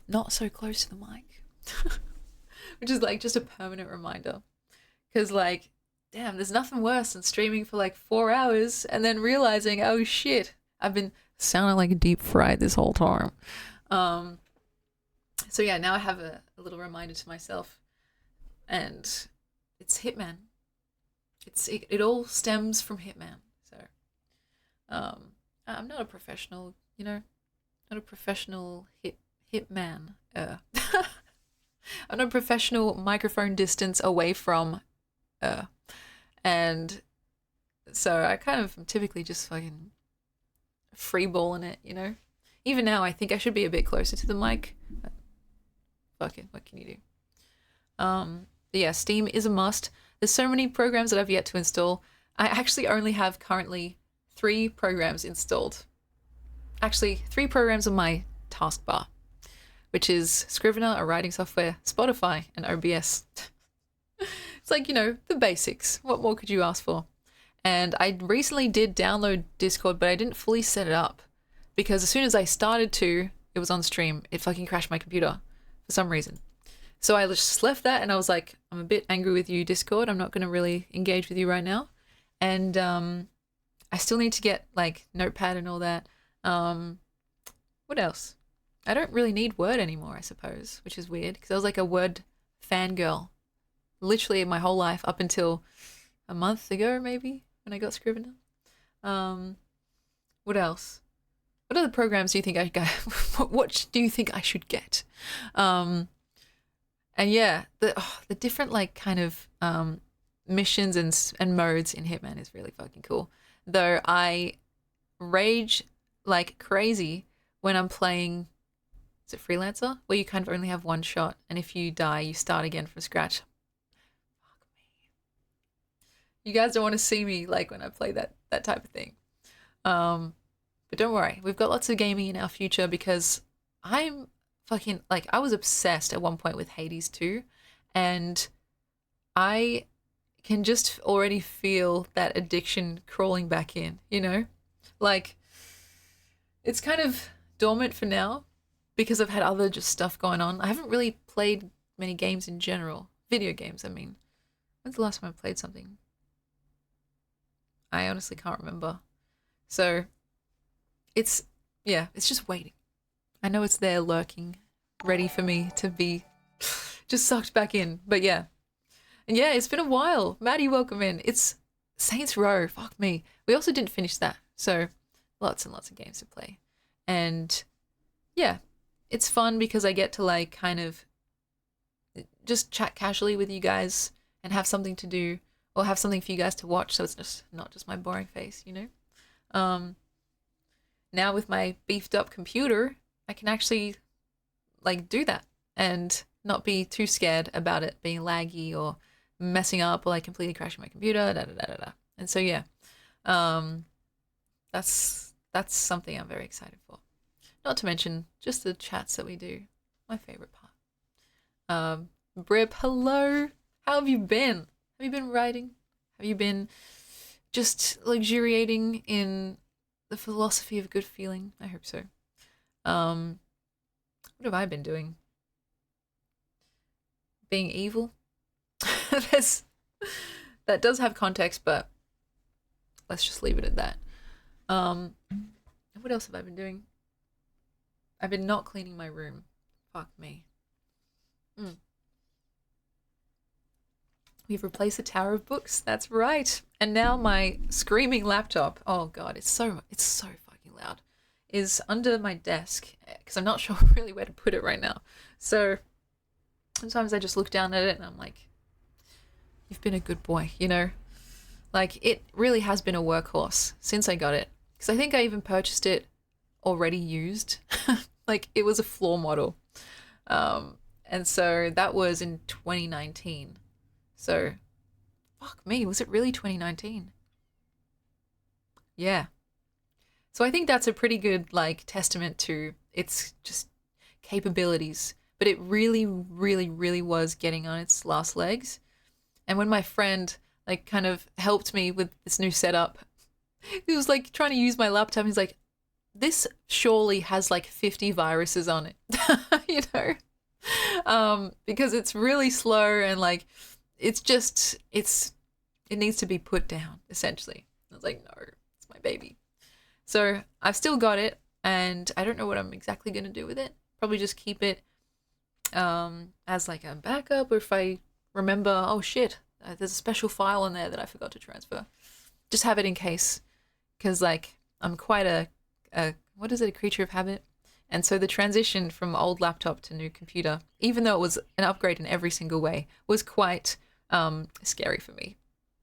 not so close to the mic. Which is like just a permanent reminder. Because like, damn, there's nothing worse than streaming for like 4 hours and then realizing, oh shit, I've been sounding like a deep fried this whole time. So yeah, now I have a little reminder to myself, and it's Hitman. It all stems from Hitman. So I'm not a professional, you know, not a professional hitman. I'm not a professional microphone distance away from and so I kind of am typically just fucking freeballing it, you know. Even now, I think I should be a bit closer to the mic. But fuck it, what can you do? But yeah, Steam is a must. There's so many programs that I've yet to install. I actually only have currently 3 programs installed. Actually, 3 programs on my taskbar, which is Scrivener, a writing software, Spotify, and OBS. It's like, you know, the basics. What more could you ask for? And I recently did download Discord, but I didn't fully set it up because as soon as I started to, it was on stream. It fucking crashed my computer for some reason. So I just left that and I was like, I'm a bit angry with you, Discord. I'm not going to really engage with you right now. And I still need to get like Notepad and all that. What else? I don't really need Word anymore, I suppose, which is weird because I was like a Word fangirl literally my whole life up until a month ago, maybe, when I got Scrivener. What else? What other programs do you think I got? What do you think I should get? And yeah, the different like kind of missions and modes in Hitman is really fucking cool. Though I rage like crazy when I'm playing, is it Freelancer? Where you kind of only have one shot, and if you die, you start again from scratch. Fuck me. You guys don't want to see me like when I play that type of thing. But don't worry, we've got lots of gaming in our future because I'm fucking like I was obsessed at one point with Hades 2, and I can just already feel that addiction crawling back in, you know? Like it's kind of dormant for now because I've had other just stuff going on. I haven't really played many games in general. Video games, I mean. When's the last time I played something? I honestly can't remember. So it's just waiting. I know it's there lurking, ready for me to be just sucked back in. But yeah. And yeah, it's been a while. Maddie, welcome in. It's Saints Row. Fuck me. We also didn't finish that. So lots and lots of games to play. And yeah, it's fun because I get to like kind of just chat casually with you guys and have something to do or have something for you guys to watch. So it's just not just my boring face, you know? Now with my beefed up computer, I can actually like do that and not be too scared about it being laggy or messing up or like completely crashing my computer, And so yeah, that's something I'm very excited for. Not to mention just the chats that we do, my favorite part. Brib, hello. How have you been? Have you been writing? Have you been just luxuriating in the philosophy of good feeling? I hope so. What have I been doing? Being evil? that does have context, but let's just leave it at that. What else have I been doing? I've been not cleaning my room. Fuck me. We've replaced the tower of books. That's right. And now my screaming laptop, oh god, it's so fucking loud, is under my desk because I'm not sure really where to put it right now. So sometimes I just look down at it and I'm like, you've been a good boy, you know? Like, it really has been a workhorse since I got it. Because I think I even purchased it already used. Like, it was a floor model. And so that was in 2019. So, fuck me, was it really 2019? Yeah. So I think that's a pretty good, like, testament to its just capabilities. But it really, really, really was getting on its last legs. And when my friend, like, kind of helped me with this new setup, he was, like, trying to use my laptop. He's like, this surely has, like, 50 viruses on it, you know? Because it's really slow and, like, it needs to be put down, essentially. I was like, no, it's my baby. So I've still got it, and I don't know what I'm exactly going to do with it. Probably just keep it as like a backup, or if I remember, oh shit, there's a special file in there that I forgot to transfer. Just have it in case, because like I'm quite a what is it, a creature of habit. And so the transition from old laptop to new computer, even though it was an upgrade in every single way, was quite scary for me.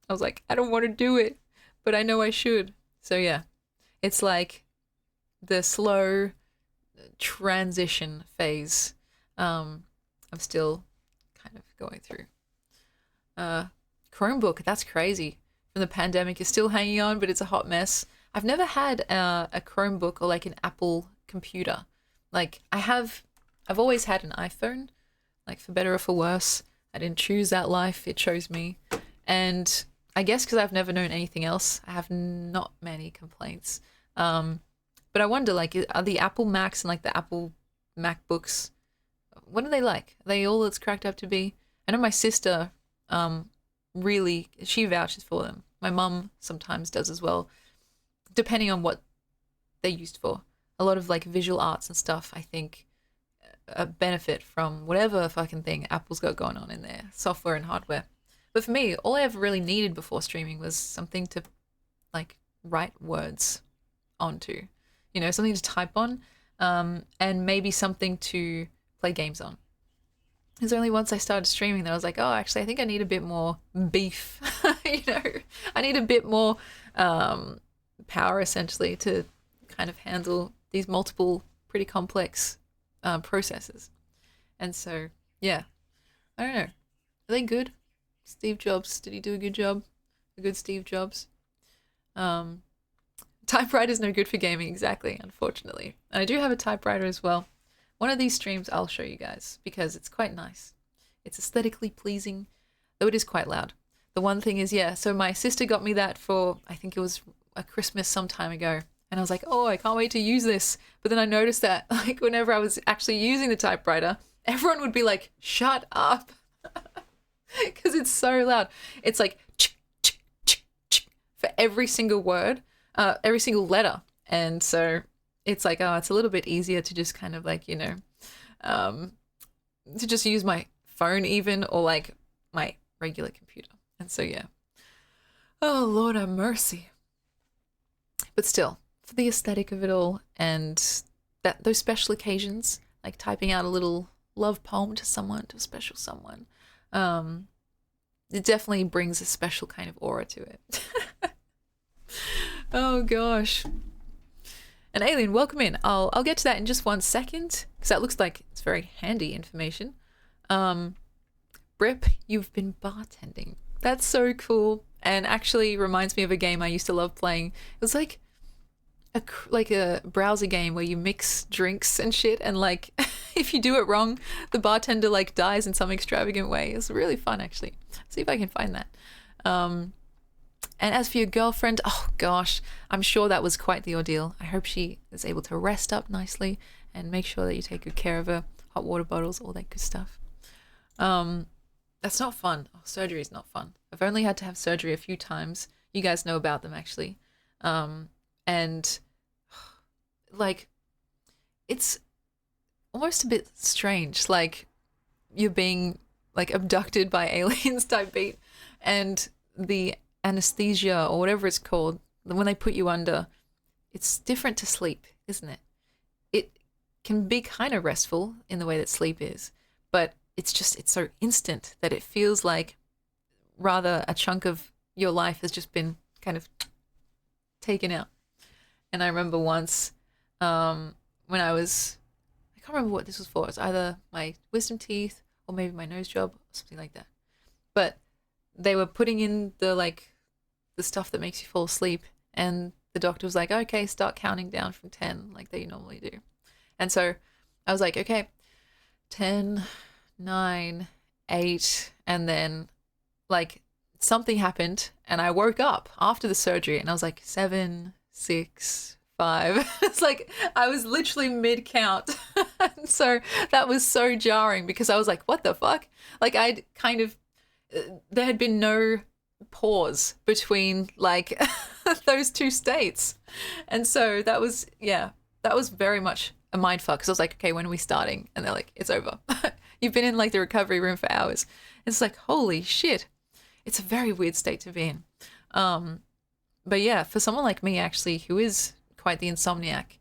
I was like, I don't want to do it, but I know I should. So yeah, it's like the slow transition phase I'm still kind of going through. Chromebook, that's crazy. From the pandemic is still hanging on, but it's a hot mess. I've never had a Chromebook or like an Apple computer. Like I've always had an iPhone, like for better or for worse. I didn't choose that life, it chose me. And I guess because I've never known anything else, I have not many complaints. But I wonder, like, are the Apple Macs and like the Apple MacBooks, what are they like? Are they all it's cracked up to be? I know my sister really, she vouches for them. My mum sometimes does as well, depending on what they're used for. A lot of like visual arts and stuff, I think, benefit from whatever fucking thing Apple's got going on in there, software and hardware. But for me, all I ever really needed before streaming was something to like write words onto, you know, something to type on, and maybe something to play games on. It's only once I started streaming that I was like, oh, actually, I think I need a bit more beef. You know, I need a bit more power, essentially, to kind of handle these multiple, pretty complex processes. And so, yeah, I don't know. Are they good? Steve Jobs, did he do a good job? A good Steve Jobs? Typewriter's no good for gaming, exactly, unfortunately. And I do have a typewriter as well. One of these streams I'll show you guys because it's quite nice. It's aesthetically pleasing, though it is quite loud. The one thing is, yeah, so my sister got me that for, I think it was a Christmas some time ago. And I was like, oh, I can't wait to use this. But then I noticed that, like, whenever I was actually using the typewriter, everyone would be like, shut up. Because it's so loud. It's like, for every single word, every single letter. And so it's like, oh, it's a little bit easier to just kind of like, you know, to just use my phone even, or like my regular computer. And so, yeah. Oh, Lord have mercy. But still, for the aesthetic of it all and that those special occasions, like typing out a little love poem to someone, to a special someone, it definitely brings a special kind of aura to it. Oh gosh. And Alien, welcome in. I'll get to that in just 1 second because that looks like it's very handy information. Brip, you've been bartending. That's so cool, and actually reminds me of a game I used to love playing. It was like a browser game where you mix drinks and shit, and like if you do it wrong, the bartender like dies in some extravagant way. It's really fun, actually. See if I can find that. And as for your girlfriend, oh gosh, I'm sure that was quite the ordeal. I hope she is able to rest up nicely and make sure that you take good care of her, hot water bottles, all that good stuff. That's not fun. Oh, surgery is not fun. I've only had to have surgery a few times. You guys know about them actually. And like it's almost a bit strange. Like you're being like abducted by aliens type beat, and the anesthesia or whatever it's called when they put you under, it's different to sleep, isn't it? It can be kind of restful in the way that sleep is, but it's so instant that it feels like rather a chunk of your life has just been kind of taken out. And I remember once when I can't remember what this was for. It's either my wisdom teeth or maybe my nose job or something like that. But they were putting in the stuff that makes you fall asleep, and the doctor was like, "Okay, start counting down from 10 like they normally do." And so I was like, "Okay, 10, 9, 8," and then like something happened and I woke up after the surgery and I was like 7, 6, 5. It's like I was literally mid count. So that was so jarring because I was like, what the fuck? Like I'd kind of there had been no pause between like those two states. And so that was, yeah, that was very much a mind fuck because I was like, okay, when are we starting? And they're like, it's over. You've been in like the recovery room for hours. It's like, holy shit. It's a very weird state to be in. But yeah, for someone like me actually, who is quite the insomniac,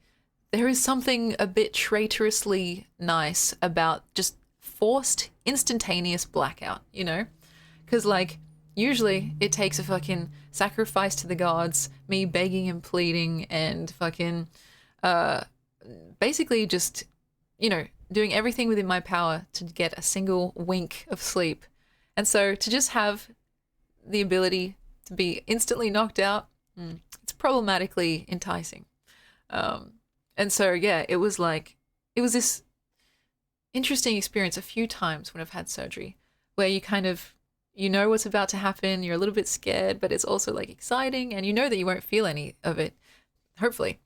there is something a bit traitorously nice about just forced instantaneous blackout, you know? Because like usually it takes a fucking sacrifice to the gods, me begging and pleading and fucking basically just, you know, doing everything within my power to get a single wink of sleep. And so to just have the ability to be instantly knocked out, it's problematically enticing. And so, yeah, it was this interesting experience a few times when I've had surgery where you kind of, you know what's about to happen, you're a little bit scared, but it's also like exciting and you know that you won't feel any of it, hopefully.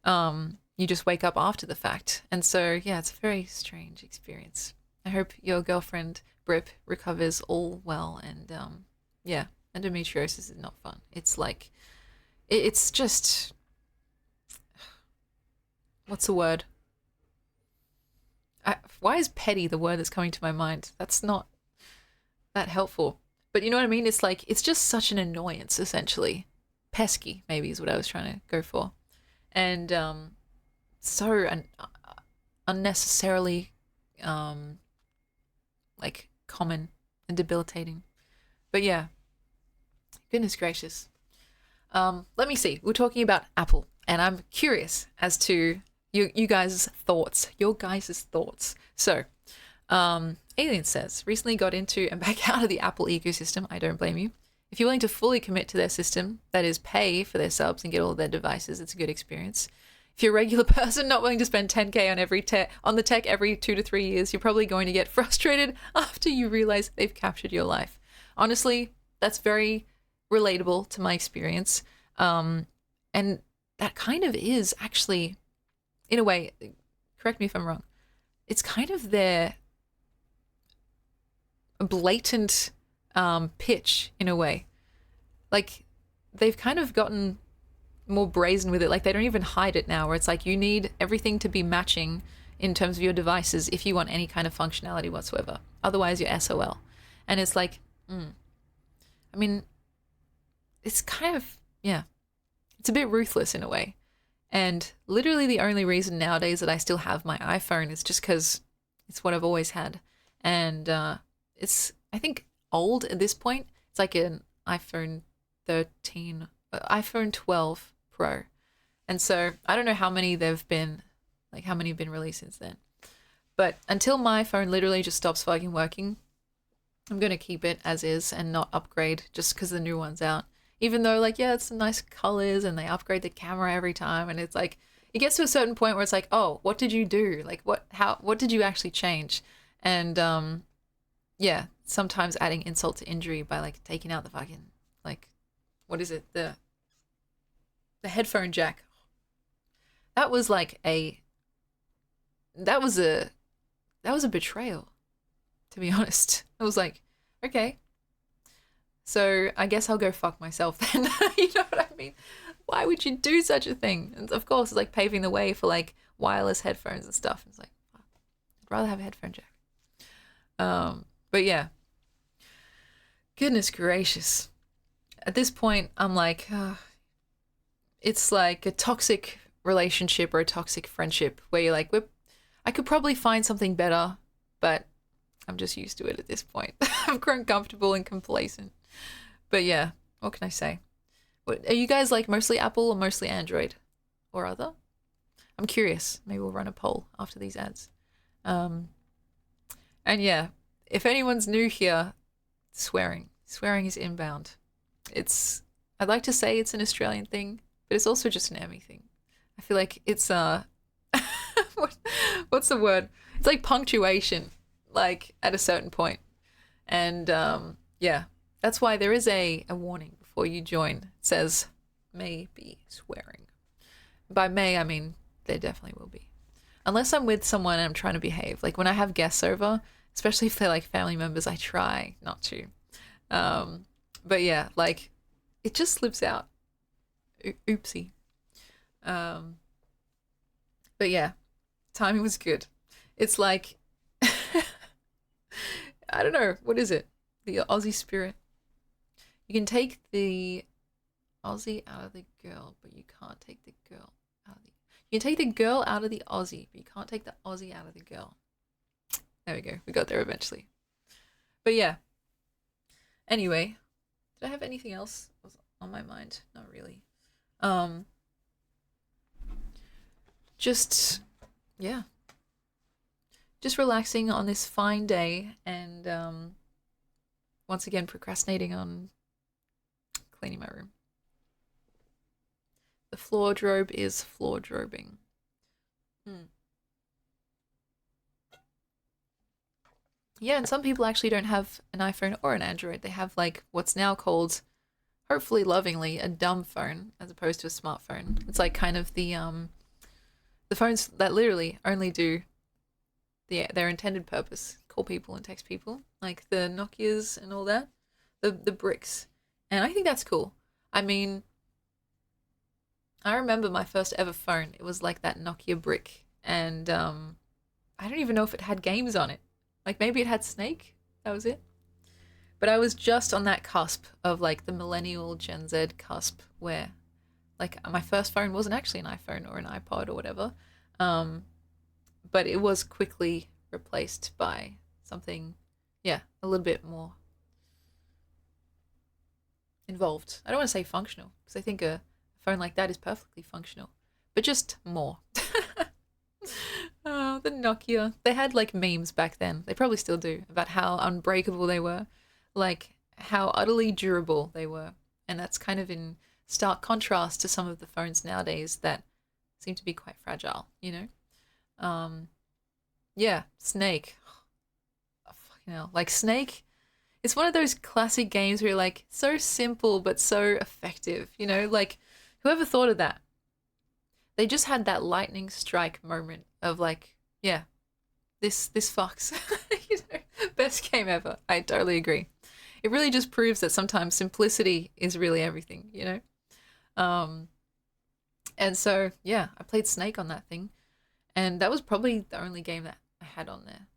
You just wake up after the fact. And so, yeah, it's a very strange experience. I hope your girlfriend, Brip, recovers all well. And yeah, endometriosis is not fun. It's like, it's just, what's the word? Why is petty the word that's coming to my mind? That's not that helpful. But you know what I mean? It's like, it's just such an annoyance, essentially. Pesky, maybe, is what I was trying to go for. And so unnecessarily like common and debilitating. But yeah, goodness gracious. Let me see. We're talking about Apple, and I'm curious as to you guys' thoughts. Your guys' thoughts. So, Alien says, recently got into and back out of the Apple ecosystem. I don't blame you. If you're willing to fully commit to their system, that is pay for their subs and get all of their devices, it's a good experience. If you're a regular person not willing to spend 10K on the tech every 2 to 3 years, you're probably going to get frustrated after you realize they've captured your life. Honestly, that's very relatable to my experience. And that kind of is actually, in a way, correct me if I'm wrong, it's kind of their blatant pitch in a way. Like they've kind of gotten more brazen with it. Like they don't even hide it now, where it's like you need everything to be matching in terms of your devices if you want any kind of functionality whatsoever. Otherwise you're SOL. And it's like, I mean, it's kind of, yeah, it's a bit ruthless in a way. And literally the only reason nowadays that I still have my iPhone is just because it's what I've always had. And it's, I think, old at this point. It's like an iPhone 13, iPhone 12 Pro. And so I don't know how many there've been, like how many have been released since then. But until my phone literally just stops fucking working, I'm going to keep it as is and not upgrade just because the new one's out. Even though, like, yeah, it's some nice colors and they upgrade the camera every time. And it's like, it gets to a certain point where it's like, oh, what did you do? Like, what did you actually change? And, yeah, sometimes adding insult to injury by like taking out the fucking, like, what is it? The headphone jack. That was like that was a betrayal, to be honest. It was like, Okay. So I guess I'll go fuck myself then. You know what I mean? Why would you do such a thing? And of course, it's like paving the way for like wireless headphones and stuff. It's like, fuck, I'd rather have a headphone jack. But yeah, goodness gracious. At this point, I'm like, it's like a toxic relationship or a toxic friendship where you're like, I could probably find something better, but I'm just used to it at this point. I've grown comfortable and complacent. But yeah, what can I say? Are you guys like mostly Apple or mostly Android or other? I'm curious. Maybe we'll run a poll after these ads. Um, and yeah, if anyone's new here, swearing is inbound. It's I'd like to say it's an Australian thing, but it's also just an Emmy thing. I feel like it's what, what's the word? It's like punctuation, like at a certain point. And yeah, that's why there is a warning before you join. It says may be swearing. By may, I mean there definitely will be. Unless I'm with someone and I'm trying to behave. Like when I have guests over, especially if they're like family members, I try not to. But yeah, like it just slips out. Oopsie. Um, but yeah, timing was good. It's like I don't know, what is it? The Aussie spirit. You can take the Aussie out of the girl, but you can't take the girl out of the. You can take the girl out of the Aussie, but you can't take the Aussie out of the girl. There we go. We got there eventually. But yeah. Anyway, did I have anything else on my mind? Not really. Um, just yeah, just relaxing on this fine day, and once again procrastinating on cleaning my room. The floor drobe is floor drobing. Yeah, and some people actually don't have an iPhone or an Android. They have like what's now called, hopefully lovingly, a dumb phone as opposed to a smartphone. It's like kind of the phones that literally only do their intended purpose, call people and text people, like the Nokias and all that, the bricks. And I think that's cool. I mean, I remember my first ever phone. It was like that Nokia brick, and I don't even know if it had games on it. Like maybe it had Snake. That was it. But I was just on that cusp of like the millennial Gen Z cusp where like my first phone wasn't actually an iPhone or an iPod or whatever. Um, but it was quickly replaced by something, yeah, a little bit more involved. I don't want to say functional because I think a phone like that is perfectly functional, but just more. Oh, the Nokia. They had like memes back then. They probably still do about how unbreakable they were, like how utterly durable they were. And that's kind of in stark contrast to some of the phones nowadays that seem to be quite fragile, you know? Yeah, Snake. Oh, fucking hell. Like Snake, it's one of those classic games where you're like so simple but so effective, you know? Like whoever thought of that? They just had that lightning strike moment of like, yeah, this fucks. You know, best game ever. I totally agree. It really just proves that sometimes simplicity is really everything, you know? Um, and so, yeah, I played Snake on that thing, and that was probably the only game that I had on there.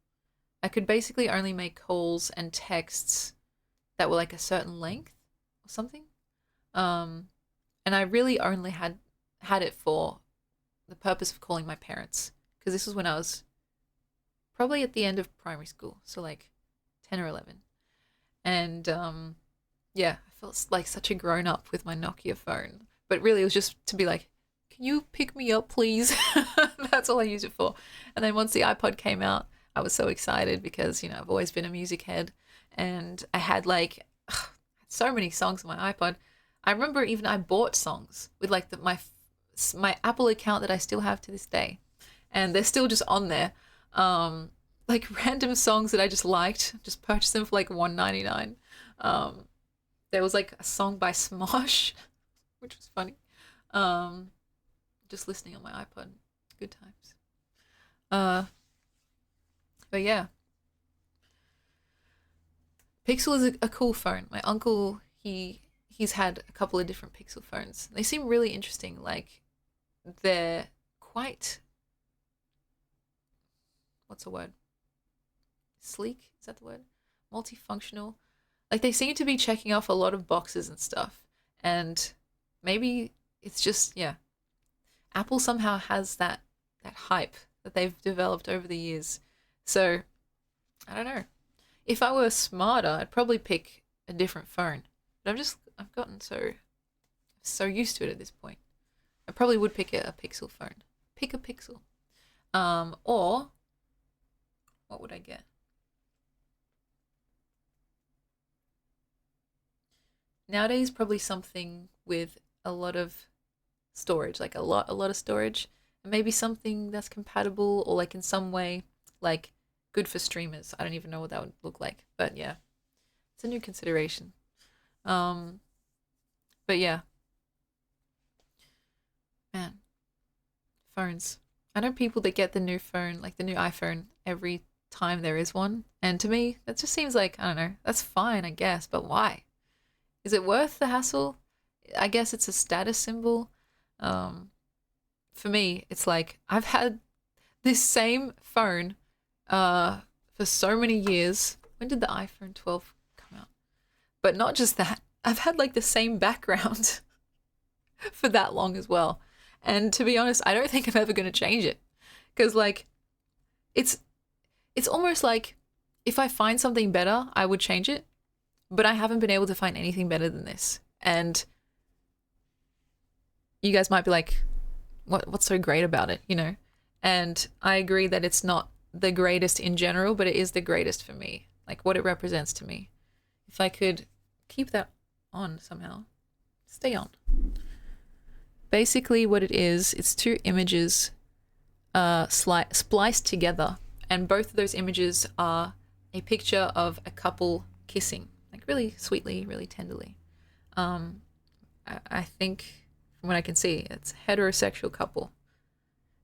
I could basically only make calls and texts that were like a certain length or something. Um, and I really only had it for the purpose of calling my parents because this was when I was probably at the end of primary school, so like 10 or 11. And yeah, I felt like such a grown up with my Nokia phone. But really, it was just to be like, can you pick me up, please? That's all I used it for. And then once the iPod came out, I was so excited because, you know, I've always been a music head. And I had like so many songs on my iPod. I remember even I bought songs with like my Apple account that I still have to this day. And they're still just on there. Like random songs that I just liked, just purchased them for like $1.99. There was like a song by Smosh, which was funny. Just listening on my iPod. Good times. But yeah. Pixel is a cool phone. My uncle, he's had a couple of different Pixel phones. They seem really interesting. Like they're quite, what's the word? Sleek? Is that the word? Multifunctional. Like they seem to be checking off a lot of boxes and stuff. And maybe it's just, yeah. Apple somehow has that hype that they've developed over the years. So, I don't know. If I were smarter, I'd probably pick a different phone. But I've gotten so used to it at this point. I probably would pick a Pixel phone. Pick a Pixel. Or what would I get? Nowadays, probably something with a lot of storage, like a lot of storage, and maybe something that's compatible or like in some way, like good for streamers. I don't even know what that would look like, but yeah, it's a new consideration. Um, but yeah, man, phones. I know people that get the new phone, like the new iPhone, every time there is one, and to me, that just seems like I don't know. That's fine, I guess, but why? Is it worth the hassle? I guess it's a status symbol. Um, for me, it's like I've had this same phone for so many years. When did the iPhone 12 come out? But not just that, I've had like the same background for that long as well. And to be honest, I don't think I'm ever going to change it because like it's it's almost like if I find something better, I would change it, but I haven't been able to find anything better than this. And you guys might be like, what's so great about it, you know? And I agree that it's not the greatest in general, but it is the greatest for me, like what it represents to me. If I could keep that on somehow, stay on. Basically, what it is, it's two images spliced together, and both of those images are a picture of a couple kissing, like really sweetly, really tenderly. I think from what I can see, it's a heterosexual couple.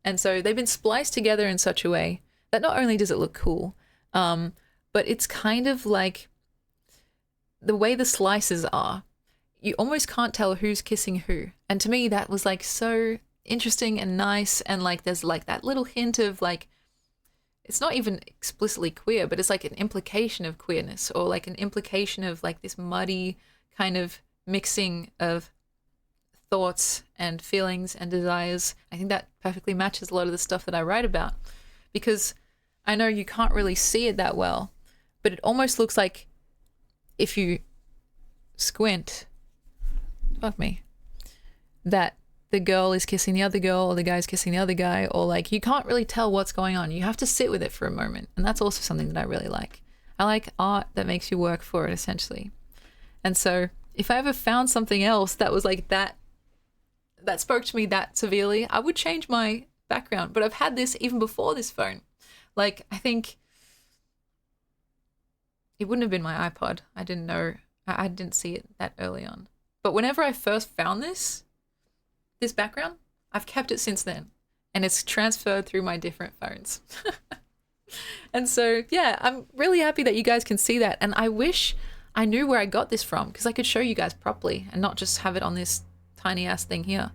And so they've been spliced together in such a way that not only does it look cool, but it's kind of like the way the slices are, you almost can't tell who's kissing who. And to me, that was like so interesting and nice. And like there's like that little hint of like, it's not even explicitly queer, but it's like an implication of queerness or like an implication of like this muddy kind of mixing of thoughts and feelings and desires. I think that perfectly matches a lot of the stuff that I write about because I know you can't really see it that well, but it almost looks like if you squint, fuck me, that the girl is kissing the other girl or the guy's kissing the other guy, or like you can't really tell what's going on. You have to sit with it for a moment. And that's also something that I really like. I like art that makes you work for it, essentially. And so if I ever found something else that was like that spoke to me that severely, I would change my background. But I've had this even before this phone. Like, I think it wouldn't have been my iPod. I didn't know. I didn't see it that early on. But whenever I first found this background, I've kept it since then. And it's transferred through my different phones. And so, yeah, I'm really happy that you guys can see that. And I wish I knew where I got this from because I could show you guys properly and not just have it on this tiny ass thing here.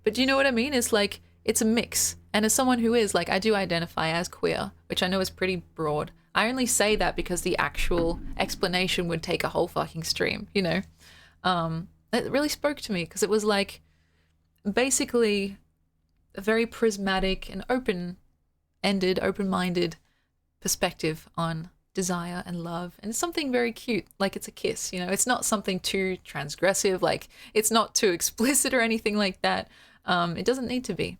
But do you know what I mean? It's like, it's a mix. And as someone who is like, I do identify as queer, which I know is pretty broad. I only say that because the actual explanation would take a whole fucking stream, you know? It really spoke to me because it was like basically a very prismatic and open-ended, open-minded perspective on desire and love. And it's something very cute, like it's a kiss, you know? It's not something too transgressive, like it's not too explicit or anything like that. It doesn't need to be.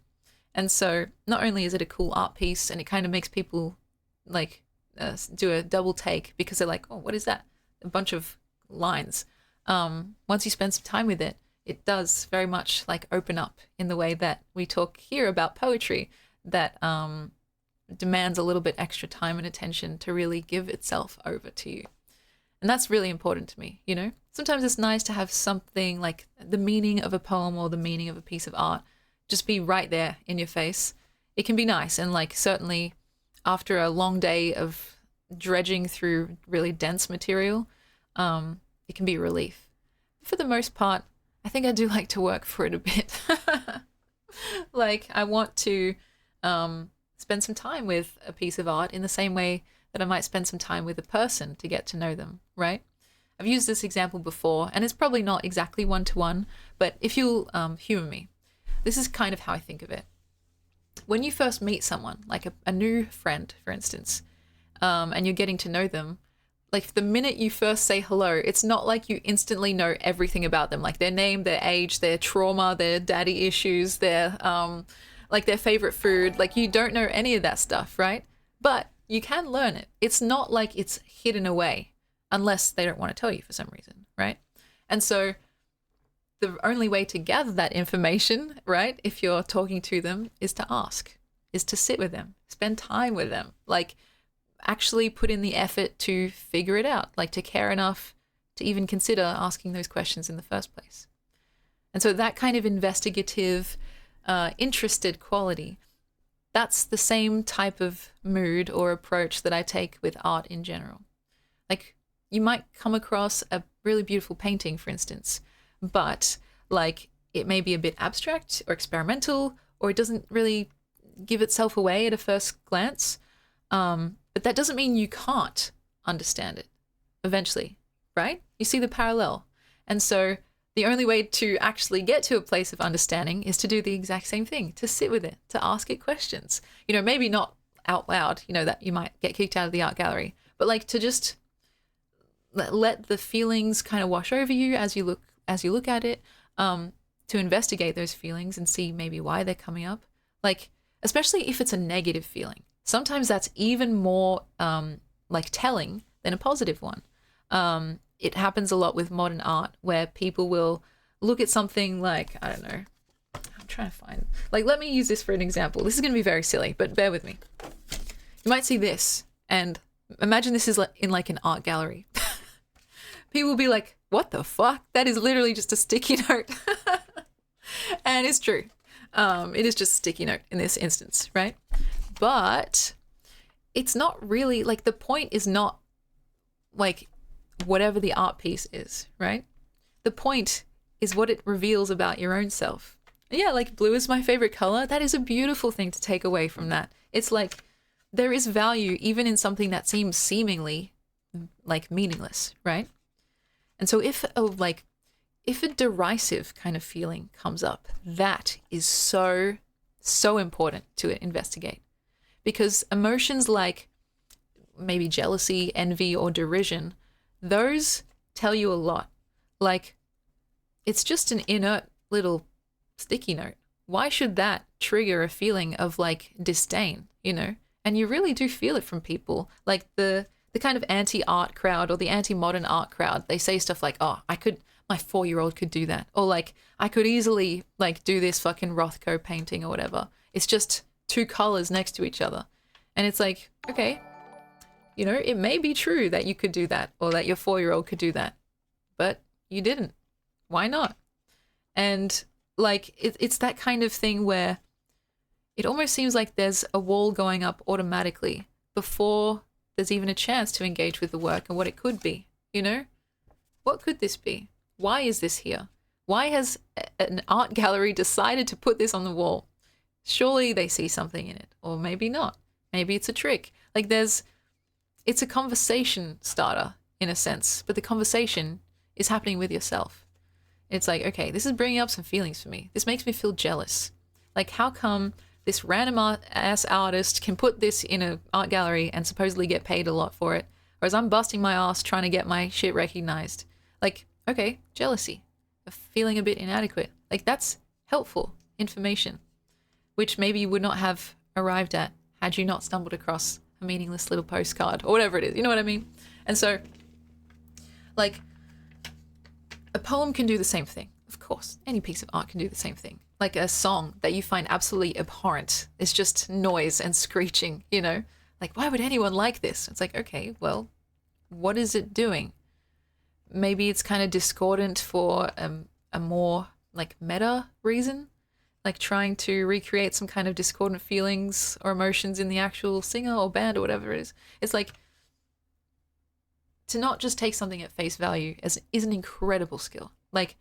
And so not only is it a cool art piece and it kind of makes people like do a double take because they're like, oh, what is that? A bunch of lines. Once you spend some time with it, it does very much like open up in the way that we talk here about poetry that demands a little bit extra time and attention to really give itself over to you. And that's really important to me, you know? Sometimes it's nice to have something like the meaning of a poem or the meaning of a piece of art just be right there in your face. It can be nice. And like certainly after a long day of dredging through really dense material, it can be a relief. For the most part, I think I do like to work for it a bit. Like, I want to spend some time with a piece of art in the same way that I might spend some time with a person to get to know them, right? I've used this example before, and it's probably not exactly one-to-one, but if you'll humor me, this is kind of how I think of it. When you first meet someone, like a new friend, for instance, and you're getting to know them, like the minute you first say hello, it's not like you instantly know everything about them, like their name, their age, their trauma, their daddy issues, their like their favorite food. Like, you don't know any of that stuff, right? But you can learn it. It's not like it's hidden away unless they don't want to tell you for some reason, right? And so the only way to gather that information, right, if you're talking to them, is to ask, is to sit with them, spend time with them, like actually put in the effort to figure it out, like to care enough to even consider asking those questions in the first place. And so that kind of investigative, interested quality, that's the same type of mood or approach that I take with art in general. Like, you might come across a really beautiful painting, for instance, but like it may be a bit abstract or experimental, or it doesn't really give itself away at a first glance. But that doesn't mean you can't understand it eventually, right? You see the parallel. And so the only way to actually get to a place of understanding is to do the exact same thing, to sit with it, to ask it questions. You know, maybe not out loud, you know, that you might get kicked out of the art gallery, but like to just let the feelings kind of wash over you as you look at it, to investigate those feelings and see maybe why they're coming up. Like, especially if it's a negative feeling, sometimes that's even more like telling than a positive one. It happens a lot with modern art where people will look at something like, I don't know, I'm trying to find, like, let me use this for an example. This is going to be very silly, but bear with me. You might see this and imagine this is in like an art gallery. People will be like, what the fuck? That is literally just a sticky note. And it's true. It is just a sticky note in this instance, right? But it's not really, like, the point is not like whatever the art piece is, right? The point is what it reveals about your own self. Yeah, like blue is my favorite color. That is a beautiful thing to take away from that. It's like there is value even in something that seems seemingly like meaningless, right? And so if a derisive kind of feeling comes up, that is so important to investigate. Because emotions like maybe jealousy, envy, or derision, those tell you a lot. Like, it's just an inert little sticky note. Why should that trigger a feeling of like disdain, you know? And you really do feel it from people. Like the kind of anti-art crowd or the anti-modern art crowd, they say stuff like, oh, my 4-year-old could do that. Or like, I could easily like do this fucking Rothko painting or whatever. It's just 2 colors next to each other. And it's like, okay, you know, it may be true that you could do that or that your 4-year-old could do that, but you didn't. Why not? And like, it's that kind of thing where it almost seems like there's a wall going up automatically before there's even a chance to engage with the work and what it could be, you know? What could this be? Why is this here? Why has an art gallery decided to put this on the wall? Surely they see something in it, or maybe not. Maybe it's a trick. Like it's a conversation starter in a sense, but the conversation is happening with yourself. It's like, okay, this is bringing up some feelings for me. This makes me feel jealous. Like, how come this random ass artist can put this in an art gallery and supposedly get paid a lot for it, whereas I'm busting my ass trying to get my shit recognized? Like, okay, jealousy, feeling a bit inadequate. Like, that's helpful information, which maybe you would not have arrived at had you not stumbled across a meaningless little postcard or whatever it is. You know what I mean? And so, like, a poem can do the same thing. Of course, any piece of art can do the same thing. Like a song that you find absolutely abhorrent is just noise and screeching, you know? Like, why would anyone like this? It's like, okay, well, what is it doing? Maybe it's kind of discordant for a more like meta reason, like trying to recreate some kind of discordant feelings or emotions in the actual singer or band or whatever it is. It's like, to not just take something at face value is an incredible skill. Like,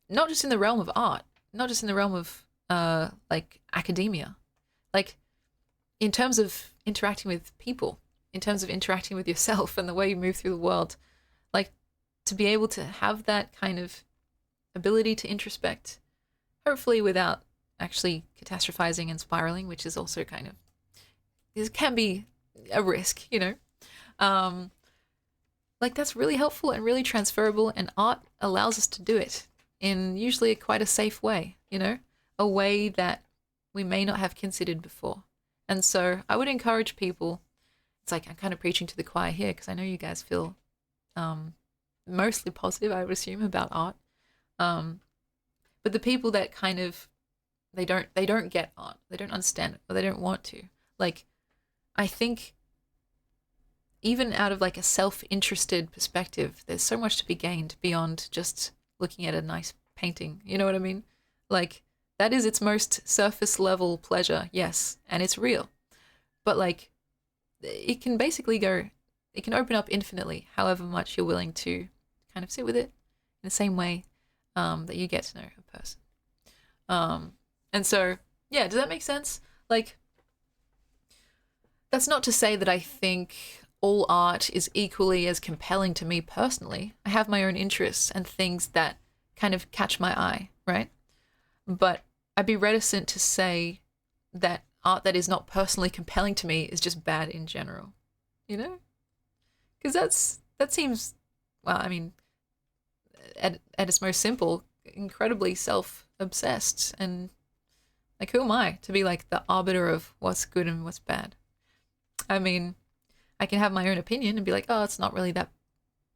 not just in the realm of art, not just in the realm of like academia, like in terms of interacting with people, in terms of interacting with yourself and the way you move through the world, like to be able to have that kind of ability to introspect, hopefully without actually catastrophizing and spiraling, which is also kind of, this can be a risk, you know. Like that's really helpful and really transferable, and art allows us to do it in usually quite a safe way, you know, a way that we may not have considered before. And so I would encourage people, it's like I'm kind of preaching to the choir here because I know you guys feel mostly positive, I would assume, about art. But the people that kind of they don't get art, they don't understand it, or they don't want to. Like, I think even out of like a self-interested perspective, there's so much to be gained beyond just looking at a nice painting. You know what I mean? Like, that is its most surface level pleasure, yes, and it's real. But like, it can basically go, it can open up infinitely, however much you're willing to kind of sit with it in the same way that you get to know a person. And so, yeah, does that make sense? Like, that's not to say that I think all art is equally as compelling to me personally. I have my own interests and things that kind of catch my eye, right? But I'd be reticent to say that art that is not personally compelling to me is just bad in general, you know? Because that seems, well, I mean, at its most simple, incredibly self-obsessed, and like, who am I to be like the arbiter of what's good and what's bad? I mean, I can have my own opinion and be like, oh, it's not really that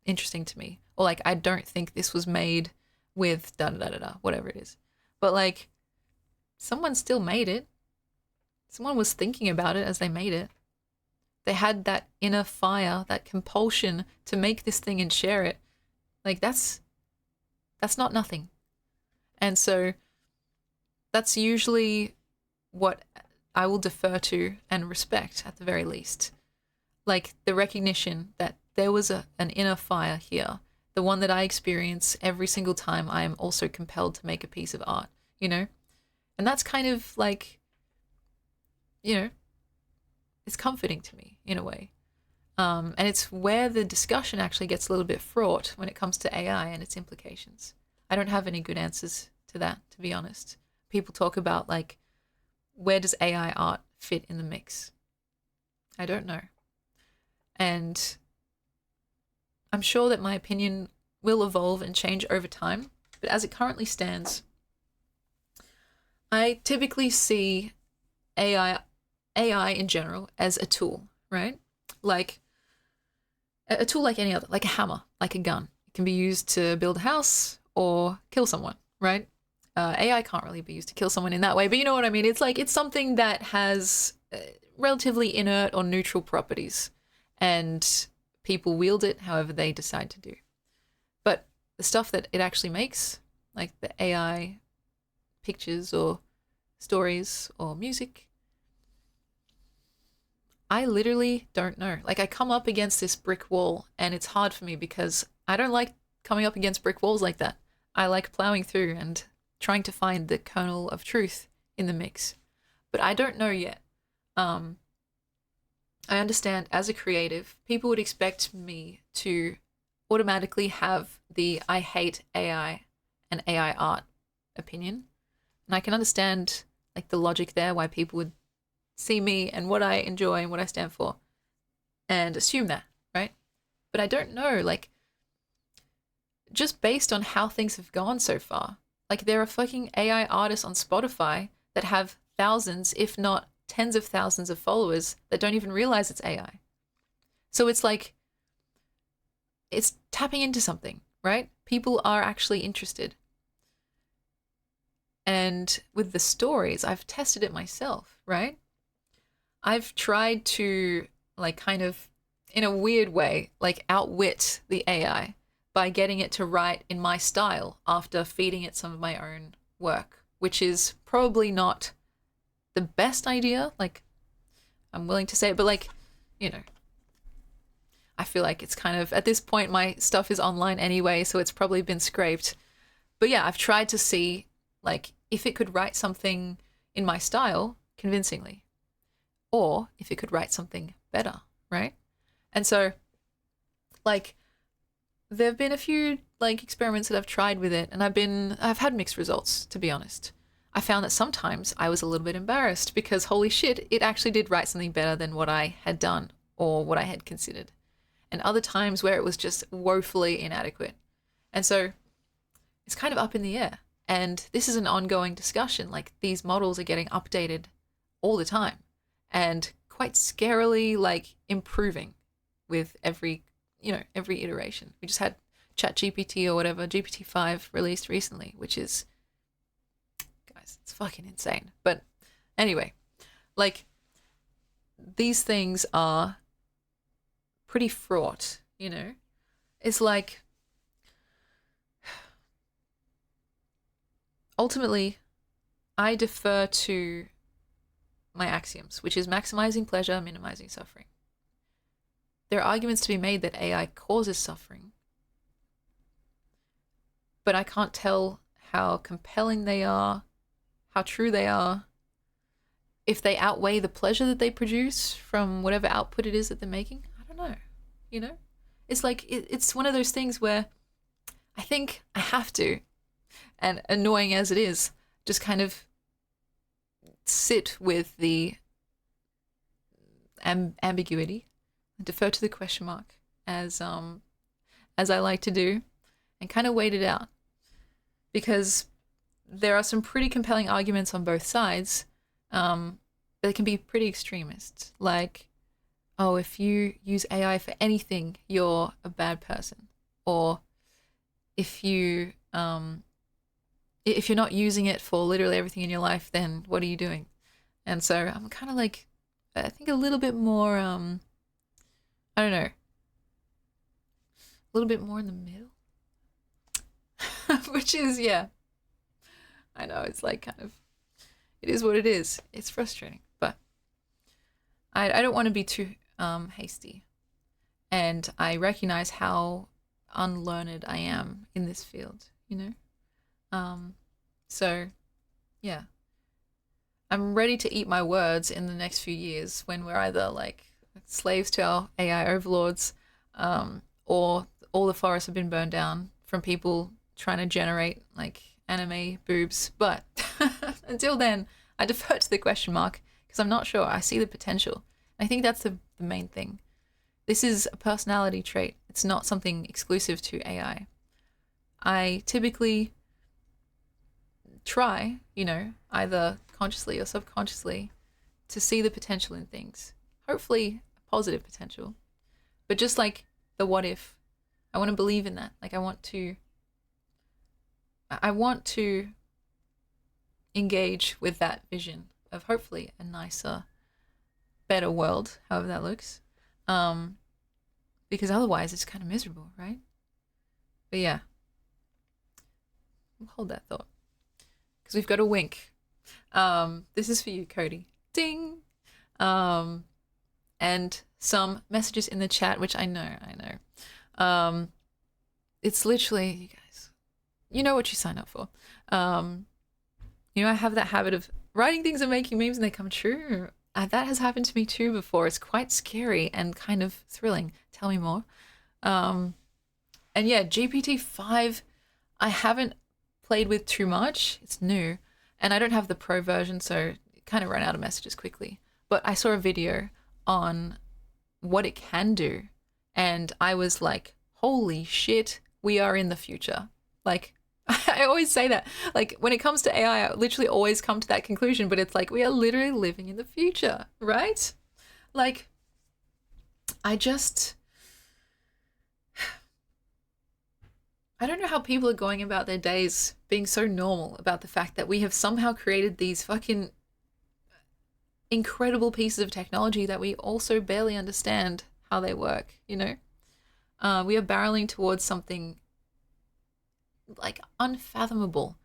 interesting to me. Or like, I don't think this was made with da da da da da, whatever it is. But like, someone still made it. Someone was thinking about it as they made it. They had that inner fire, that compulsion to make this thing and share it. Like, that's not nothing. And so that's usually what I will defer to and respect at the very least. Like the recognition that there was an inner fire here, the one that I experience every single time I am also compelled to make a piece of art, you know? And that's kind of like, you know, it's comforting to me in a way. And it's where the discussion actually gets a little bit fraught when it comes to AI and its implications. I don't have any good answers to that, to be honest. People talk about like, where does AI art fit in the mix? I don't know. And I'm sure that my opinion will evolve and change over time, but as it currently stands, I typically see AI in general as a tool, right? Like a tool like any other, like a hammer, like a gun. It can be used to build a house or kill someone, right? AI can't really be used to kill someone in that way, but you know what I mean? It's like, it's something that has relatively inert or neutral properties, and people wield it however they decide to do. But the stuff that it actually makes, like the AI pictures or stories or music, I literally don't know. Like, I come up against this brick wall, and it's hard for me because I don't like coming up against brick walls like that. I like plowing through and trying to find the kernel of truth in the mix. But I don't know yet. I understand as a creative, people would expect me to automatically have the I hate AI and AI art opinion. And I can understand like the logic there, why people would see me and what I enjoy and what I stand for and assume that, right? But I don't know, like, just based on how things have gone so far, like there are fucking AI artists on Spotify that have thousands, if not tens of thousands of followers that don't even realize it's AI. So it's like, it's tapping into something, right? People are actually interested. And with the stories, I've tested it myself, right? I've tried to, like, kind of, in a weird way, like outwit the AI by getting it to write in my style after feeding it some of my own work, which is probably not the best idea. Like, I'm willing to say it, but like, you know, I feel like it's kind of, at this point, my stuff is online anyway, so it's probably been scraped. But yeah, I've tried to see, like, if it could write something in my style convincingly, or if it could write something better, right? And so, like, there have been a few, like, experiments that I've tried with it, and I've had mixed results, to be honest. I found that sometimes I was a little bit embarrassed because, holy shit, it actually did write something better than what I had done or what I had considered. And other times where it was just woefully inadequate. And so it's kind of up in the air. And this is an ongoing discussion. Like, these models are getting updated all the time and quite scarily, like, improving with every iteration. We just had ChatGPT or whatever, GPT-5 released recently, which is, guys, it's fucking insane. But anyway, like, these things are pretty fraught, you know? It's like, ultimately, I defer to my axioms, which is maximizing pleasure, minimizing suffering. There are arguments to be made that AI causes suffering, but I can't tell how compelling they are, how true they are, if they outweigh the pleasure that they produce from whatever output it is that they're making. I don't know, you know? It's like, it's one of those things where I think I have to, and annoying as it is, just kind of sit with the ambiguity, defer to the question mark, as I like to do, and kind of wait it out, because there are some pretty compelling arguments on both sides. They can be pretty extremist, like, oh, if you use AI for anything, you're a bad person, or if you're not using it for literally everything in your life, then what are you doing? And so I'm kind of like, I think a little bit more, I don't know, a little bit more in the middle, which is, yeah, I know, it's like kind of, it is what it is. It's frustrating, but I don't want to be too hasty. And I recognize how unlearned I am in this field, you know? So, yeah. I'm ready to eat my words in the next few years when we're either like slaves to our AI overlords, or all the forests have been burned down from people trying to generate like anime boobs. But until then, I defer to the question mark because I'm not sure. I see the potential. I think that's the main thing. This is a personality trait. It's not something exclusive to AI. I typically try, you know, either consciously or subconsciously, to see the potential in things. Hopefully a positive potential. But just like the what if, I want to believe in that. Like I want to engage with that vision of hopefully a nicer, better world, however that looks. Because otherwise it's kind of miserable, right? But yeah, hold that thought. Because we've got a wink. This is for you, Cody. Ding! And some messages in the chat, which I know. It's literally, you guys, you know what you sign up for. You know, I have that habit of writing things and making memes and they come true. That has happened to me too before. It's quite scary and kind of thrilling. Tell me more. And yeah, GPT-5, I haven't played with too much. It's new. And I don't have the pro version, so it kind of ran out of messages quickly. But I saw a video on what it can do. And I was like, holy shit, we are in the future. Like, I always say that. Like, when it comes to AI, I literally always come to that conclusion. But it's like, we are literally living in the future, right? Like, I don't know how people are going about their days being so normal about the fact that we have somehow created these fucking incredible pieces of technology that we also barely understand how they work, you know? We are barreling towards something like unfathomable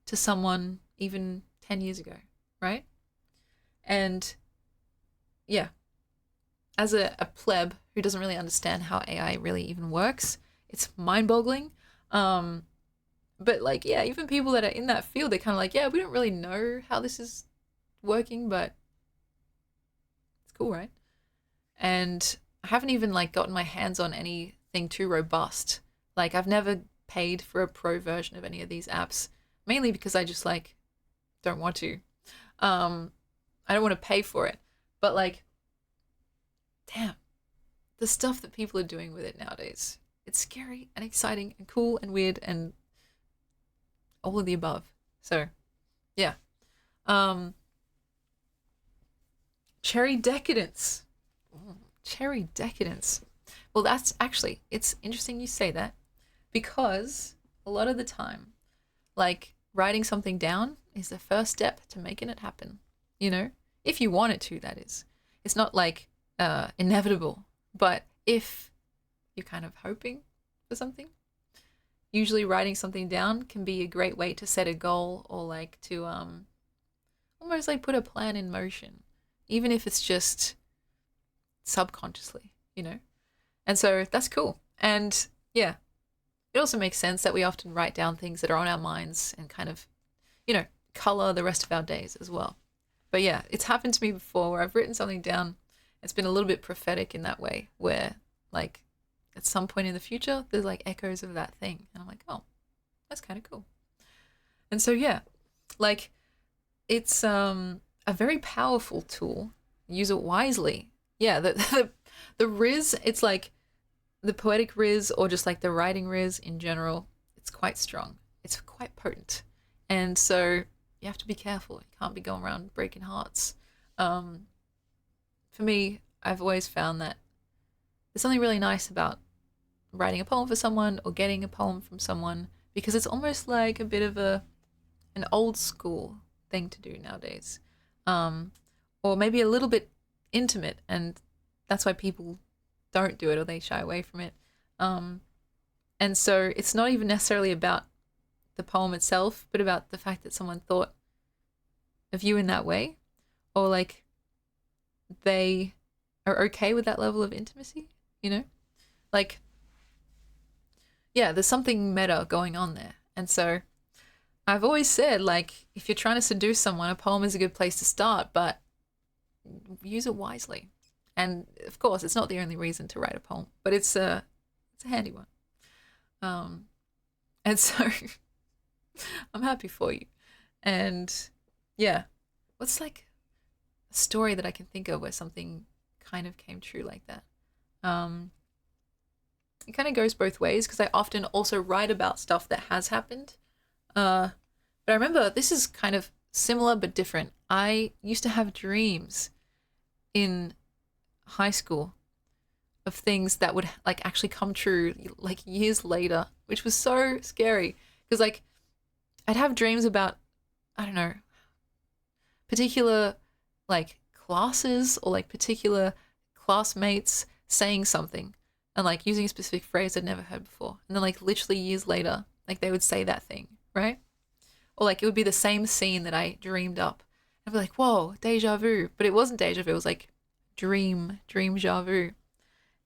to someone even 10 years ago, right? And yeah, as a pleb who doesn't really understand how AI really even works, it's mind-boggling. Um, but like, yeah, even people that are in that field, they're kind of like, yeah, we don't really know how this is working, but it's cool, right? And I haven't even like gotten my hands on anything too robust. Like I've never paid for a pro version of any of these apps, mainly because I just like don't want to. Um, I don't want to pay for it. But like, damn, the stuff that people are doing with it nowadays. It's scary and exciting and cool and weird and all of the above. So, yeah. Um, cherry decadence. Cherry decadence. Well, that's actually, it's interesting you say that because a lot of the time, like writing something down is the first step to making it happen, you know? If you want it to, that is. It's not like inevitable, but if you're kind of hoping for something, usually writing something down can be a great way to set a goal or like to almost like put a plan in motion, even if it's just subconsciously, you know? And so that's cool. And yeah, it also makes sense that we often write down things that are on our minds and kind of, you know, color the rest of our days as well. But yeah, it's happened to me before where I've written something down. It's been a little bit prophetic in that way, where like at some point in the future, there's like echoes of that thing. And I'm like, oh, that's kind of cool. And so yeah, like it's a very powerful tool. Use it wisely. Yeah, the Riz, it's like the poetic Riz or just like the writing Riz in general, it's quite strong. It's quite potent. And so you have to be careful. You can't be going around breaking hearts. For me, I've always found that there's something really nice about writing a poem for someone or getting a poem from someone because it's almost like a bit of an old school thing to do nowadays. Or maybe a little bit intimate, and that's why people don't do it or they shy away from it. And so it's not even necessarily about the poem itself, but about the fact that someone thought of you in that way, or like they are okay with that level of intimacy, you know? Like, yeah, there's something meta going on there. And so I've always said, like, if you're trying to seduce someone, a poem is a good place to start, but use it wisely. And of course, it's not the only reason to write a poem, but it's a handy one. And so I'm happy for you. And yeah, what's like a story that I can think of where something kind of came true like that? It kind of goes both ways because I often also write about stuff that has happened. But I remember this is kind of similar but different. I used to have dreams in high school of things that would like actually come true like years later, which was so scary because like I'd have dreams about, I don't know, particular like classes or like particular classmates saying something and like using a specific phrase I'd never heard before. And then like literally years later, like they would say that thing, right? Or like it would be the same scene that I dreamed up. I'd be like, whoa, deja vu. But it wasn't deja vu, it was like dream ja vu.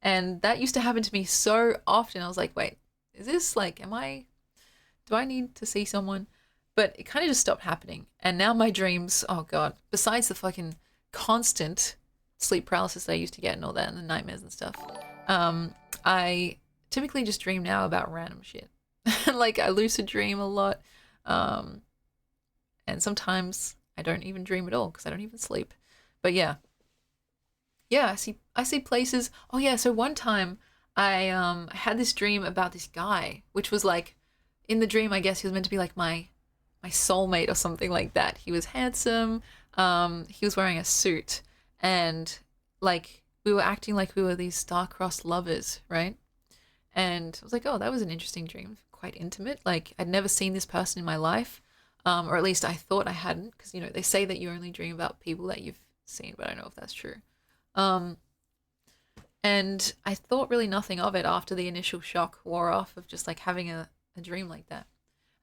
And that used to happen to me so often. I was like, wait, is this like, do I need to see someone? But it kind of just stopped happening. And now my dreams, oh God, besides the fucking constant sleep paralysis that I used to get and all that and the nightmares and stuff, I typically just dream now about random shit. Like I lucid dream a lot. And sometimes I don't even dream at all because I don't even sleep. But yeah. Yeah, I see places. Oh yeah, so one time I had this dream about this guy, which was like in the dream I guess he was meant to be like my soulmate or something like that. He was handsome. He was wearing a suit and like we were acting like we were these star-crossed lovers, right? And I was like, oh, that was an interesting dream, quite intimate. Like I'd never seen this person in my life, or at least I thought I hadn't, because you know they say that you only dream about people that you've seen, but I don't know if that's true. Um, and I thought really nothing of it after the initial shock wore off of just like having a dream like that.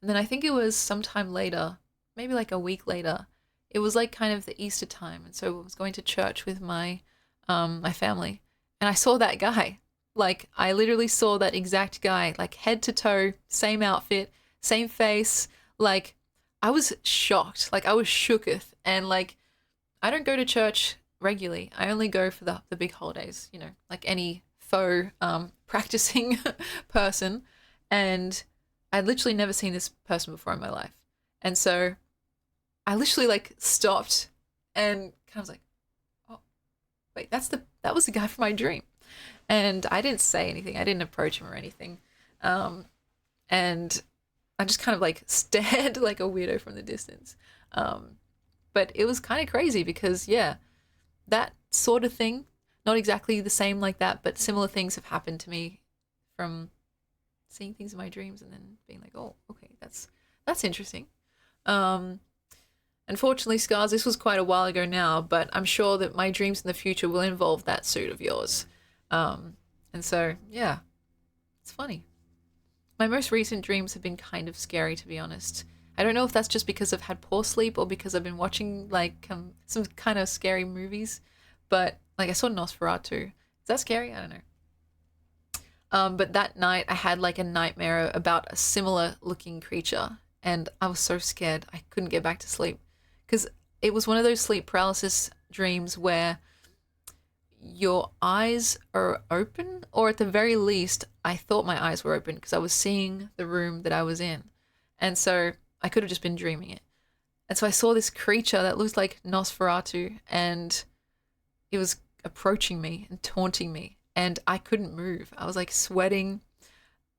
And then I think it was sometime later, maybe like a week later, it was like kind of the Easter time, and so I was going to church with my my family, and I saw that guy. Like, I literally saw that exact guy, like head to toe, same outfit, same face. Like, I was shocked. Like, I was shooketh. And like, I don't go to church regularly. I only go for the big holidays, like any faux practicing person. And I'd literally never seen this person before in my life. And so I literally like stopped and kind of was like, oh, wait, that was the guy from my dream. And I didn't say anything. I didn't approach him or anything. And I just kind of like stared like a weirdo from the distance. But it was kind of crazy because, yeah, that sort of thing, not exactly the same like that, but similar things have happened to me from seeing things in my dreams and then being like, oh, okay, that's interesting. Unfortunately, Scars, this was quite a while ago now, but I'm sure that my dreams in the future will involve that suit of yours. And so, yeah, it's funny. My most recent dreams have been kind of scary, to be honest. I don't know if that's just because I've had poor sleep or because I've been watching like some kind of scary movies, but like I saw Nosferatu. Is that scary? I don't know. But that night I had like a nightmare about a similar looking creature, and I was so scared I couldn't get back to sleep because it was one of those sleep paralysis dreams where your eyes are open, or at the very least, I thought my eyes were open because I was seeing the room that I was in. And so I could have just been dreaming it. And so I saw this creature that looked like Nosferatu, and it was approaching me and taunting me, and I couldn't move. I was like sweating.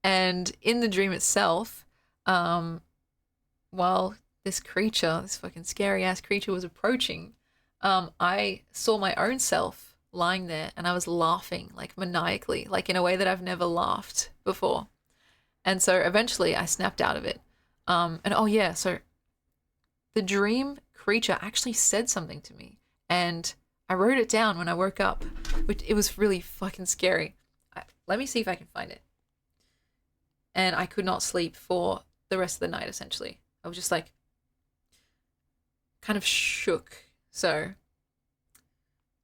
And in the dream itself, while this creature, this fucking scary ass creature was approaching, I saw my own self lying there, and I was laughing like maniacally, like in a way that I've never laughed before. And so eventually I snapped out of it. And oh yeah, so the dream creature actually said something to me, and I wrote it down when I woke up, which it was really fucking scary. Let me see if I can find it. And I could not sleep for the rest of the night, essentially. I was just like kind of shook. So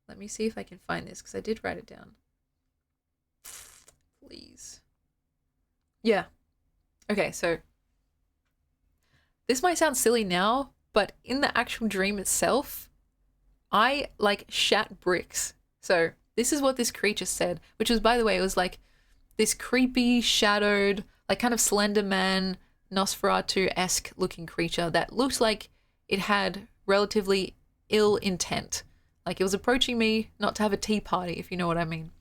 let me see if I can find this because I did write it down. Please. Yeah. Okay, so this might sound silly now, but in the actual dream itself, I like shat bricks. So this is what this creature said, which was, by the way, it was like this creepy, shadowed, like kind of Slender Man, Nosferatu-esque looking creature that looked like it had relatively ill intent. Like it was approaching me not to have a tea party, if you know what I mean.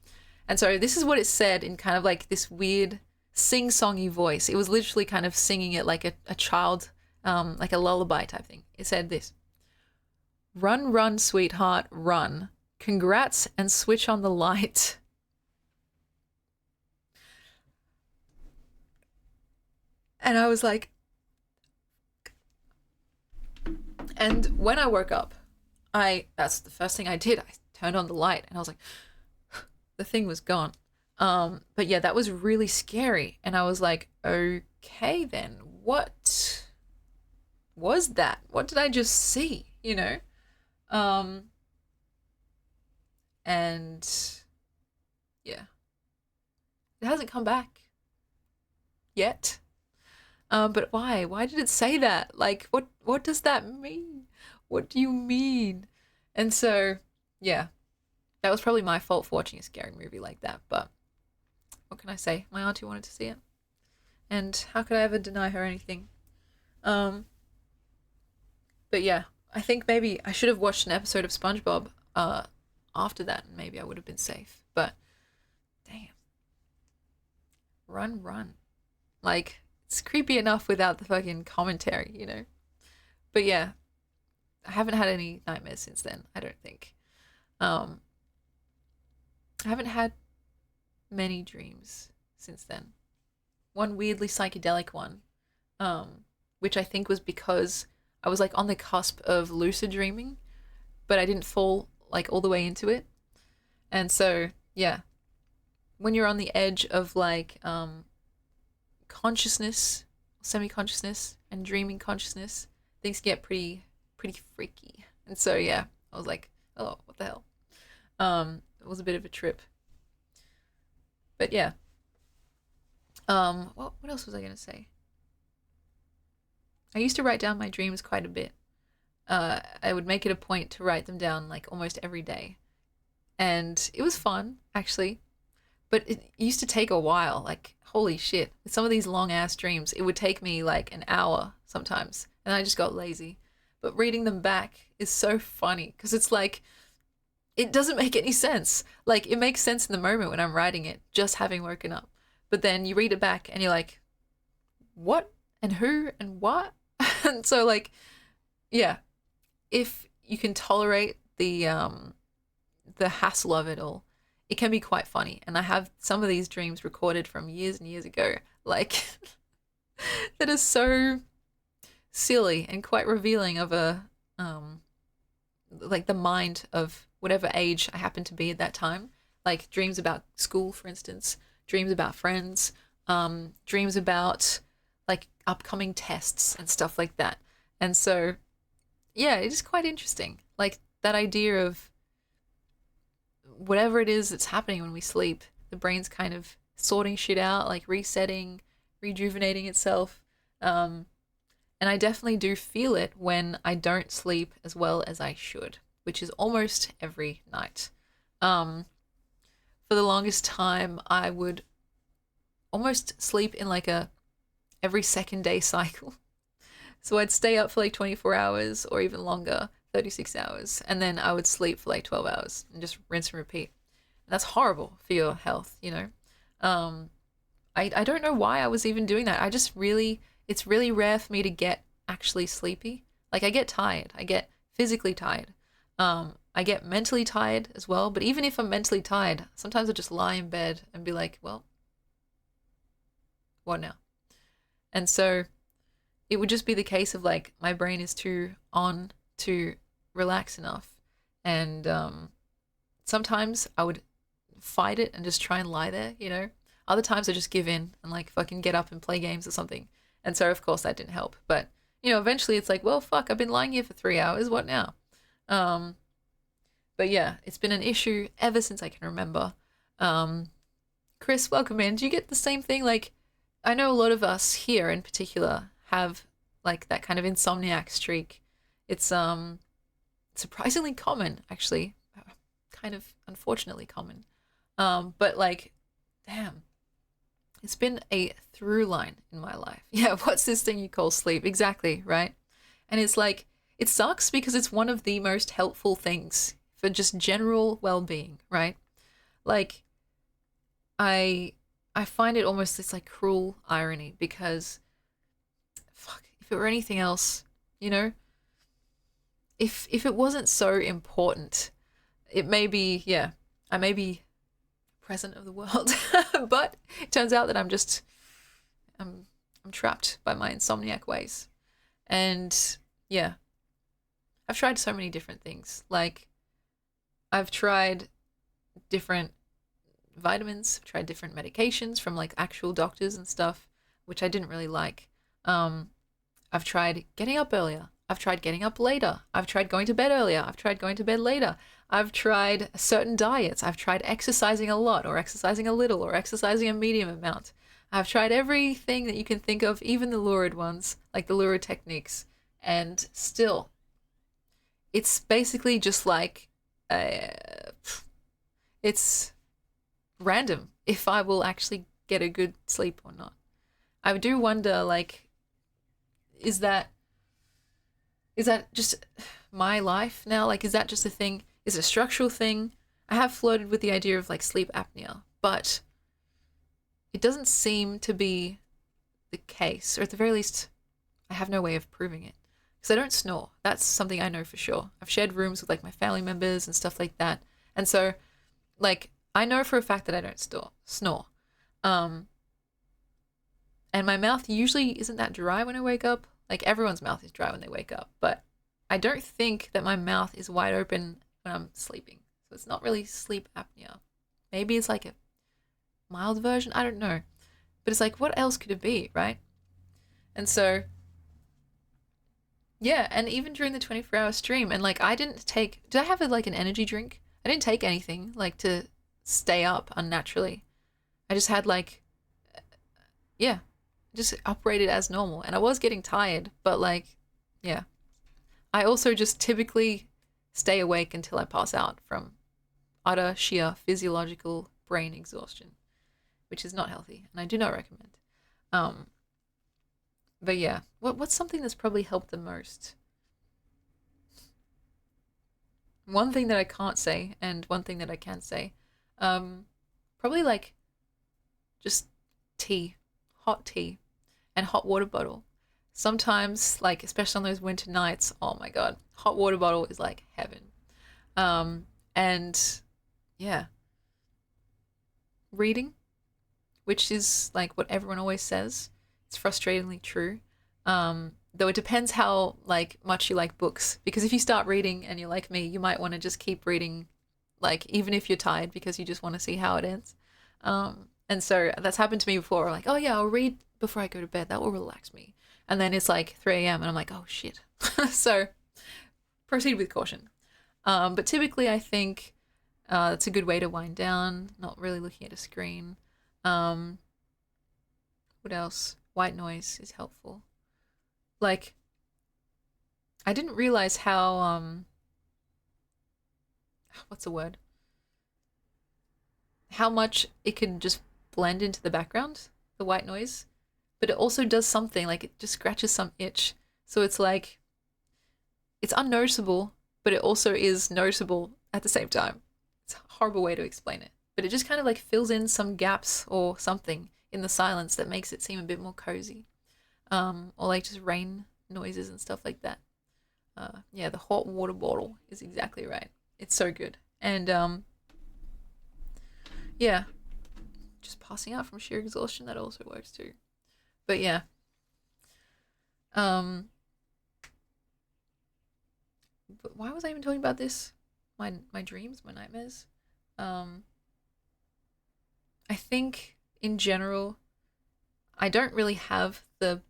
And so this is what it said in kind of like this weird sing-songy voice. It was literally kind of singing it like a child, like a lullaby type thing. It said this: "Run, run, sweetheart, run. Congrats and switch on the light." And I was like, and when I woke up, that's the first thing I did. I turned on the light and I was like, the thing was gone. But yeah, that was really scary. And I was like, okay then, what was that? What did I just see? And yeah, it hasn't come back yet. But why? Why did it say that? Like, what does that mean? What do you mean? And so, yeah, that was probably my fault for watching a scary movie like that. But what can I say? My auntie wanted to see it, and how could I ever deny her anything? But yeah, I think maybe I should have watched an episode of SpongeBob after that, and maybe I would have been safe. But damn, run, run, like it's creepy enough without the fucking commentary. But yeah, I haven't had any nightmares since then, I don't think. I haven't had many dreams since then. One weirdly psychedelic one, which I think was because I was like on the cusp of lucid dreaming, but I didn't fall like all the way into it. And so, yeah, when you're on the edge of like consciousness, semi-consciousness, and dreaming consciousness, things get pretty freaky. And so yeah, I was like, oh, what the hell? it was a bit of a trip. But yeah. What else was I gonna say? I used to write down my dreams quite a bit. I would make it a point to write them down like almost every day, and it was fun actually. But it used to take a while. Like holy shit, with some of these long ass dreams, it would take me like an hour sometimes, and I just got lazy. But reading them back is so funny because it's like it doesn't make any sense. Like it makes sense in the moment when I'm writing it, just having woken up. But then you read it back and you're like, what and who and what? And so like, yeah, if you can tolerate the hassle of it all, it can be quite funny. And I have some of these dreams recorded from years and years ago, like that is so silly and quite revealing of a like the mind of whatever age I happen to be at that time. Like dreams about school, for instance, dreams about friends, dreams about like upcoming tests and stuff like that. And so, yeah, it is quite interesting. Like that idea of whatever it is that's happening when we sleep, the brain's kind of sorting shit out, like resetting, rejuvenating itself. And I definitely do feel it when I don't sleep as well as I should, which is almost every night. For the longest time, I would almost sleep in like a every second day cycle. So I'd stay up for like 24 hours or even longer, 36 hours, and then I would sleep for like 12 hours and just rinse and repeat. And that's horrible for your health, you know? I don't know why I was even doing that. I just really, it's really rare for me to get actually sleepy. Like I get tired. I get physically tired. I get mentally tired as well. But even if I'm mentally tired, sometimes I just lie in bed and be like, well, what now? And so it would just be the case of like my brain is too on to relax enough. And sometimes I would fight it and just try and lie there, you know? Other times I just give in and like fucking get up and play games or something. And so of course that didn't help. But you know, eventually it's like, well, fuck, I've been lying here for 3 hours. What now? But yeah, it's been an issue ever since I can remember. Chris, welcome in. Do you get the same thing? Like, I know a lot of us here in particular have like that kind of insomniac streak. It's surprisingly common, actually, kind of unfortunately common. But like, damn, it's been a through line in my life. Yeah, what's this thing you call sleep? Exactly, right? And it's like, it sucks because it's one of the most helpful things for just general well-being, right? Like, I find it almost this like cruel irony because, fuck, if it were anything else, you know, if it wasn't so important, it may be, yeah, I may be president of the world, but it turns out that I'm trapped by my insomniac ways. And yeah, I've tried so many different things. Like I've tried different vitamins, I've tried different medications from like actual doctors and stuff, which I didn't really like. I've tried getting up earlier. I've tried getting up later. I've tried going to bed earlier. I've tried going to bed later. I've tried certain diets. I've tried exercising a lot or exercising a little or exercising a medium amount. I've tried everything that you can think of, even the lurid ones, like the lurid techniques. And still, it's basically just like, it's random if I will actually get a good sleep or not. I do wonder, like, is that just my life now? Like, is that just a thing? Is it a structural thing? I have flirted with the idea of like sleep apnea, but it doesn't seem to be the case, or at the very least, I have no way of proving it. Because I don't snore. That's something I know for sure. I've shared rooms with like my family members and stuff like that. And so, like, I know for a fact that I don't snore. And my mouth usually isn't that dry when I wake up. Like everyone's mouth is dry when they wake up, but I don't think that my mouth is wide open when I'm sleeping. So it's not really sleep apnea. Maybe it's like a mild version. I don't know. But it's like, what else could it be, right? And so, yeah, and even during the 24-hour stream, and like I didn't take, did I have like an energy drink? I didn't take anything like to stay up unnaturally. I just had like, yeah, just operated as normal. And I was getting tired, but like, yeah. I also just typically stay awake until I pass out from utter sheer physiological brain exhaustion, which is not healthy and I do not recommend. Um, but yeah, what's something that's probably helped the most? One thing that I can't say and one thing that I can say, um, probably like just tea, hot tea, and hot water bottle. Sometimes, like especially on those winter nights, oh my god, hot water bottle is like heaven. Um, and yeah, reading, which is like what everyone always says. It's frustratingly true. Though it depends how like much you like books. Because if you start reading and you're like me, you might want to just keep reading, like even if you're tired, because you just want to see how it ends. And so that's happened to me before. Like, oh yeah, I'll read before I go to bed. That will relax me. And then it's like 3 a.m. and I'm like, oh shit. So proceed with caution. But typically, I think it's a good way to wind down, not really looking at a screen. Um, what else? White noise is helpful. Like, I didn't realize how, what's the word? How much it can just blend into the background, the white noise. But it also does something, like it just scratches some itch. So it's like, it's unnoticeable, but it also is noticeable at the same time. It's a horrible way to explain it. But it just kind of like fills in some gaps or something in the silence that makes it seem a bit more cozy. Or like just rain noises and stuff like that. Yeah, the hot water bottle is exactly right. It's so good. And yeah, just passing out from sheer exhaustion, that also works too. But yeah. But why was I even talking about this? My dreams, my nightmares. Um, I think in general, I don't really have the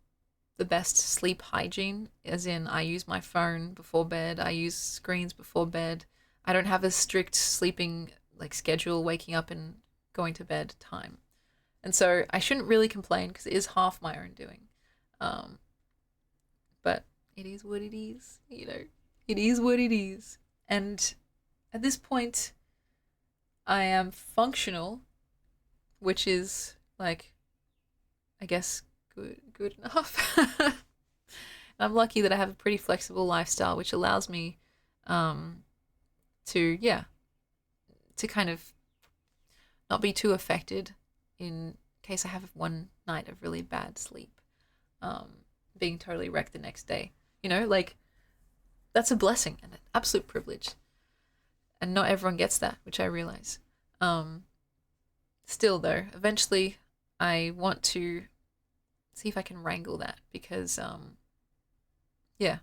best sleep hygiene, as in I use my phone before bed, I use screens before bed. I don't have a strict sleeping like schedule, waking up and going to bed time. And so I shouldn't really complain because it is half my own doing. Um, but it is what it is, you know. It is what it is. And at this point, I am functional, which is like, I guess, good enough. I'm lucky that I have a pretty flexible lifestyle, which allows me to, yeah, to kind of not be too affected in case I have one night of really bad sleep, um, being totally wrecked the next day. You know, like that's a blessing and an absolute privilege. And not everyone gets that, which I realize. Um, Still, though, eventually I want to see if I can wrangle that because, yeah,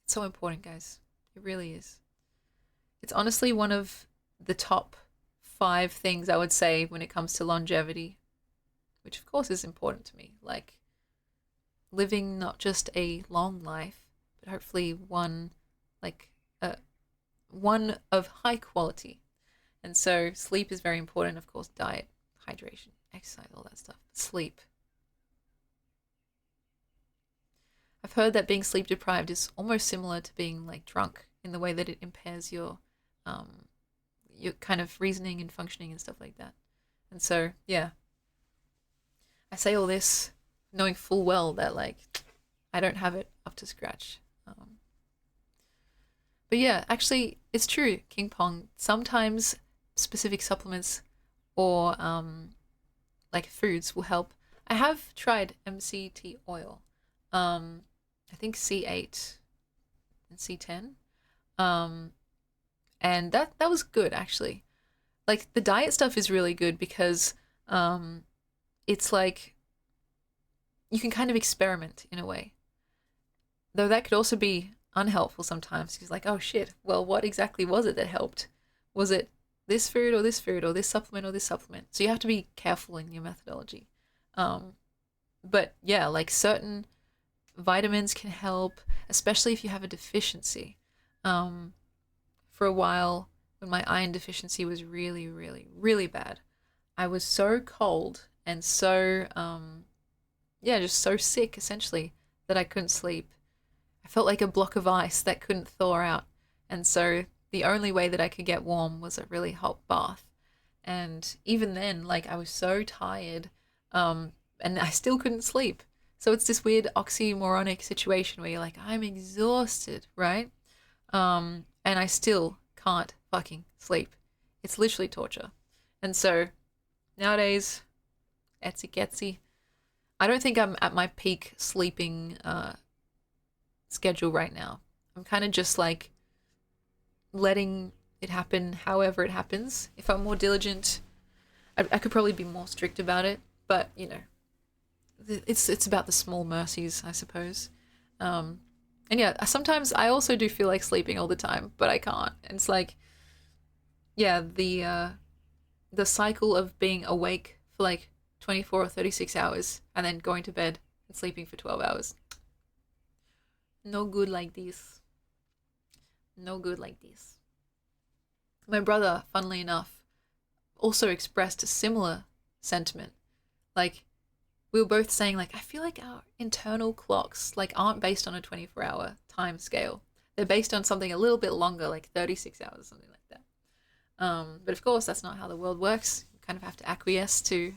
it's so important, guys. It really is. It's honestly one of the top 5 things I would say when it comes to longevity, which of course is important to me. Like living not just a long life, but hopefully one like one of high quality. And so sleep is very important, of course, diet, hydration, exercise, all that stuff. Sleep. I've heard that being sleep deprived is almost similar to being like drunk in the way that it impairs your kind of reasoning and functioning and stuff like that. And so, yeah, I say all this knowing full well that like I don't have it up to scratch. But yeah, actually, it's true, King Pong. Sometimes specific supplements or like foods will help. I have tried MCT oil. I think C8 and C10. Um, and that was good actually. Like the diet stuff is really good because it's like you can kind of experiment in a way. Though that could also be unhelpful sometimes because like, oh shit, well what exactly was it that helped? Was it this food or this food or this supplement or this supplement? So you have to be careful in your methodology. But yeah, like certain vitamins can help, especially if you have a deficiency. For a while, when my iron deficiency was really, really, really bad. I was so cold and so, yeah, just so sick essentially that I couldn't sleep. I felt like a block of ice that couldn't thaw out. And so the only way that I could get warm was a really hot bath. And even then, like, I was so tired, and I still couldn't sleep. So it's this weird oxymoronic situation where you're like, I'm exhausted, right? And I still can't fucking sleep. It's literally torture. And so nowadays, etsy getsy. I don't think I'm at my peak sleeping schedule right now. I'm kind of just like letting it happen however it happens. If I'm more diligent, I could probably be more strict about it. But you know, it's about the small mercies, I suppose. And yeah, sometimes I also do feel like sleeping all the time, but I can't. And it's like, yeah, the cycle of being awake for like 24 or 36 hours and then going to bed and sleeping for 12 hours. No good like this. No good like this. My brother, funnily enough, also expressed a similar sentiment. Like, we were both saying, like, I feel like our internal clocks, like, aren't based on a 24-hour time scale. They're based on something a little bit longer, like 36 hours, something like that. But of course, that's not how the world works. You kind of have to acquiesce to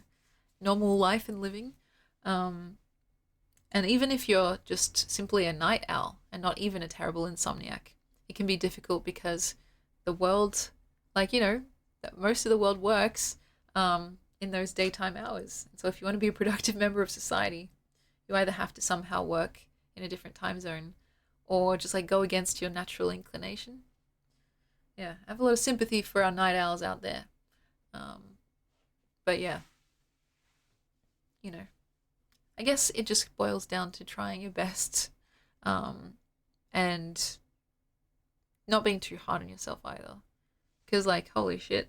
normal life and living. And even if you're just simply a night owl and not even a terrible insomniac, it can be difficult because the world, like, you know, that most of the world works in those daytime hours. And so if you want to be a productive member of society, you either have to somehow work in a different time zone or just like go against your natural inclination. Yeah, I have a lot of sympathy for our night owls out there. But yeah, you know, I guess it just boils down to trying your best, and not being too hard on yourself either. Because, like, holy shit,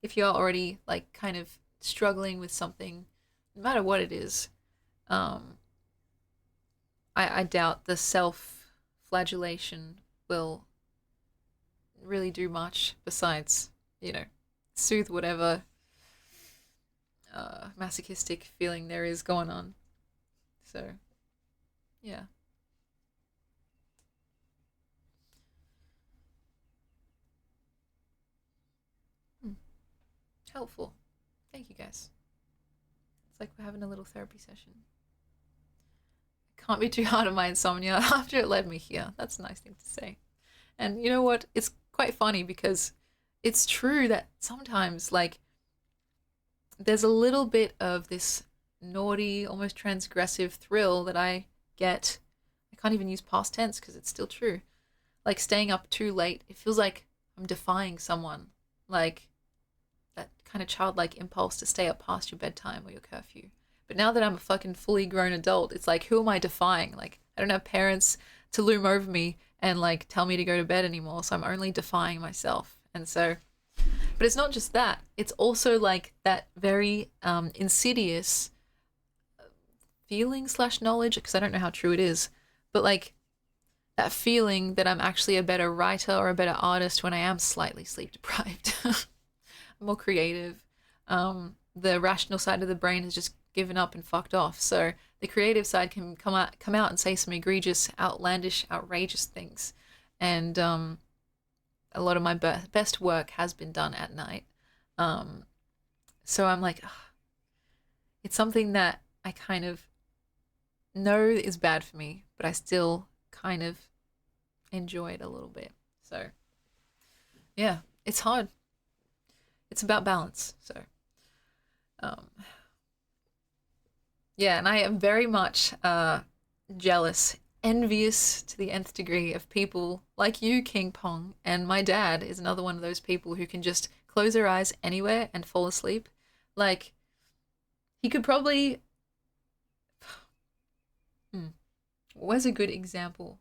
if you're already, like, kind of struggling with something, no matter what it is, I doubt the self-flagellation will really do much besides, you know, soothe whatever masochistic feeling there is going on. So, yeah. Hmm. Helpful. Thank you guys. It's like we're having a little therapy session. Can't be too hard on my insomnia after it led me here. That's a nice thing to say. And you know what? It's quite funny because it's true that sometimes, like, there's a little bit of this naughty, almost transgressive thrill that I get. I can't even use past tense because it's still true. Like staying up too late, it feels like I'm defying someone. Like that kind of childlike impulse to stay up past your bedtime or your curfew. But now that I'm a fucking fully grown adult, it's like, who am I defying? Like, I don't have parents to loom over me and like tell me to go to bed anymore, so I'm only defying myself. And so, but it's not just that, it's also like that very insidious feeling slash knowledge, because I don't know how true it is, but like that feeling that I'm actually a better writer or a better artist when I am slightly sleep deprived. I'm more creative. The rational side of the brain has just given up and fucked off. So the creative side can come out and say some egregious, outlandish, outrageous things. And a lot of my best work has been done at night. So I'm like, ugh. It's something that I kind of know is bad for me, but I still kind of enjoy it a little bit. So yeah, it's hard. It's about balance. So yeah, and I am very much jealous, envious to the nth degree of people like you, King Pong, and my dad is another one of those people who can just close their eyes anywhere and fall asleep. Like, he could probably... Where's a good example?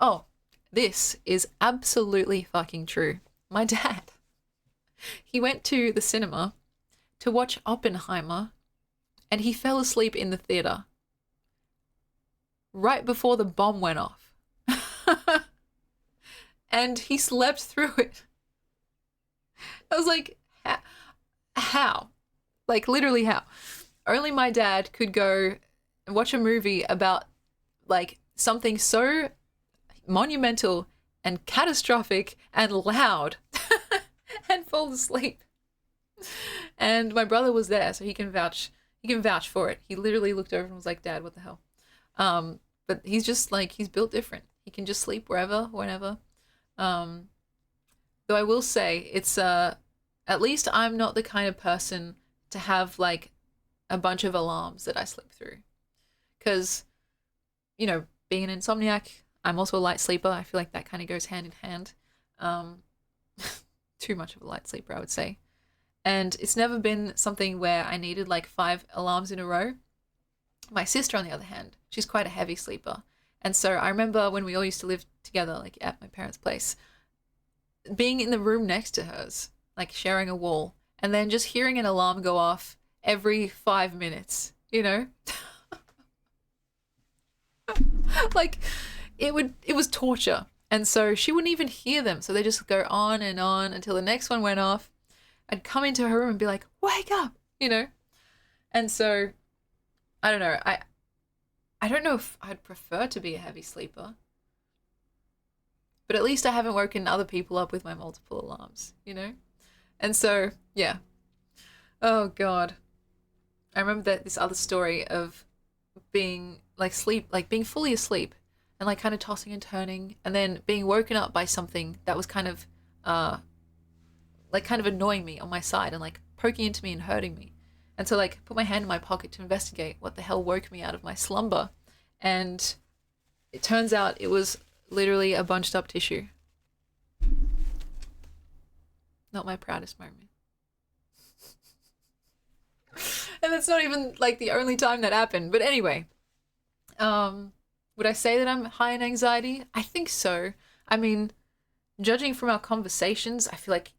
Oh, this is absolutely fucking true. My dad, he went to the cinema to watch Oppenheimer, and he fell asleep in the theater right before the bomb went off. And he slept through it. I was like, how? Like, literally, how? Only my dad could go and watch a movie about like something so monumental and catastrophic and loud and fall asleep. And my brother was there, so he can vouch for it. He literally looked over and was like, "Dad, what the hell?" But he's just like he's built different. He can just sleep wherever, whenever. Um, though I will say it's at least I'm not the kind of person to have like a bunch of alarms that I sleep through. Because, you know, being an insomniac, I'm also a light sleeper. I feel like that kind of goes hand in hand. Um, too much of a light sleeper, I would say. And it's never been something where I needed like 5 alarms in a row. My sister, on the other hand, she's quite a heavy sleeper. And so I remember when we all used to live together, like at my parents' place, being in the room next to hers, like sharing a wall, and then just hearing an alarm go off every 5 minutes, you know? Like it was torture. And so she wouldn't even hear them. So they just go on and on until the next one went off. I'd come into her room and be like, "Wake up," you know? And so I don't know. I don't know if I'd prefer to be a heavy sleeper, but at least I haven't woken other people up with my multiple alarms, you know? And so, yeah. Oh God. I remember that this other story of being being fully asleep and like kind of tossing and turning and then being woken up by something that was uh kind of annoying me on my side and like poking into me and hurting me. And so like put my hand in my pocket to investigate what the hell woke me out of my slumber. And it turns out it was literally a bunched up tissue. Not my proudest moment. And that's not even like the only time that happened. But anyway, would I say that I'm high in anxiety? I think so. I mean, judging from our conversations, I feel like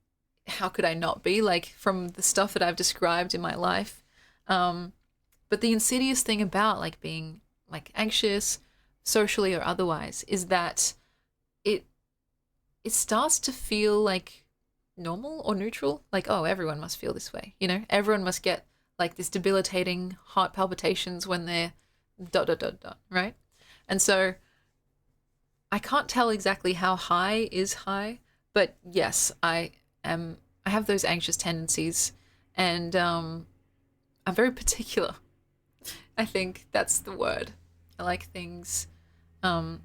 how could I not be, like from the stuff that I've described in my life. But the insidious thing about like being like anxious, socially or otherwise, is that it it starts to feel like normal or neutral. Like, oh, everyone must feel this way, you know? Everyone must get like this debilitating heart palpitations when they're dot dot dot dot, right? And so I can't tell exactly how high is high, but yes, I have those anxious tendencies, and I'm very particular. I think that's the word. I like things in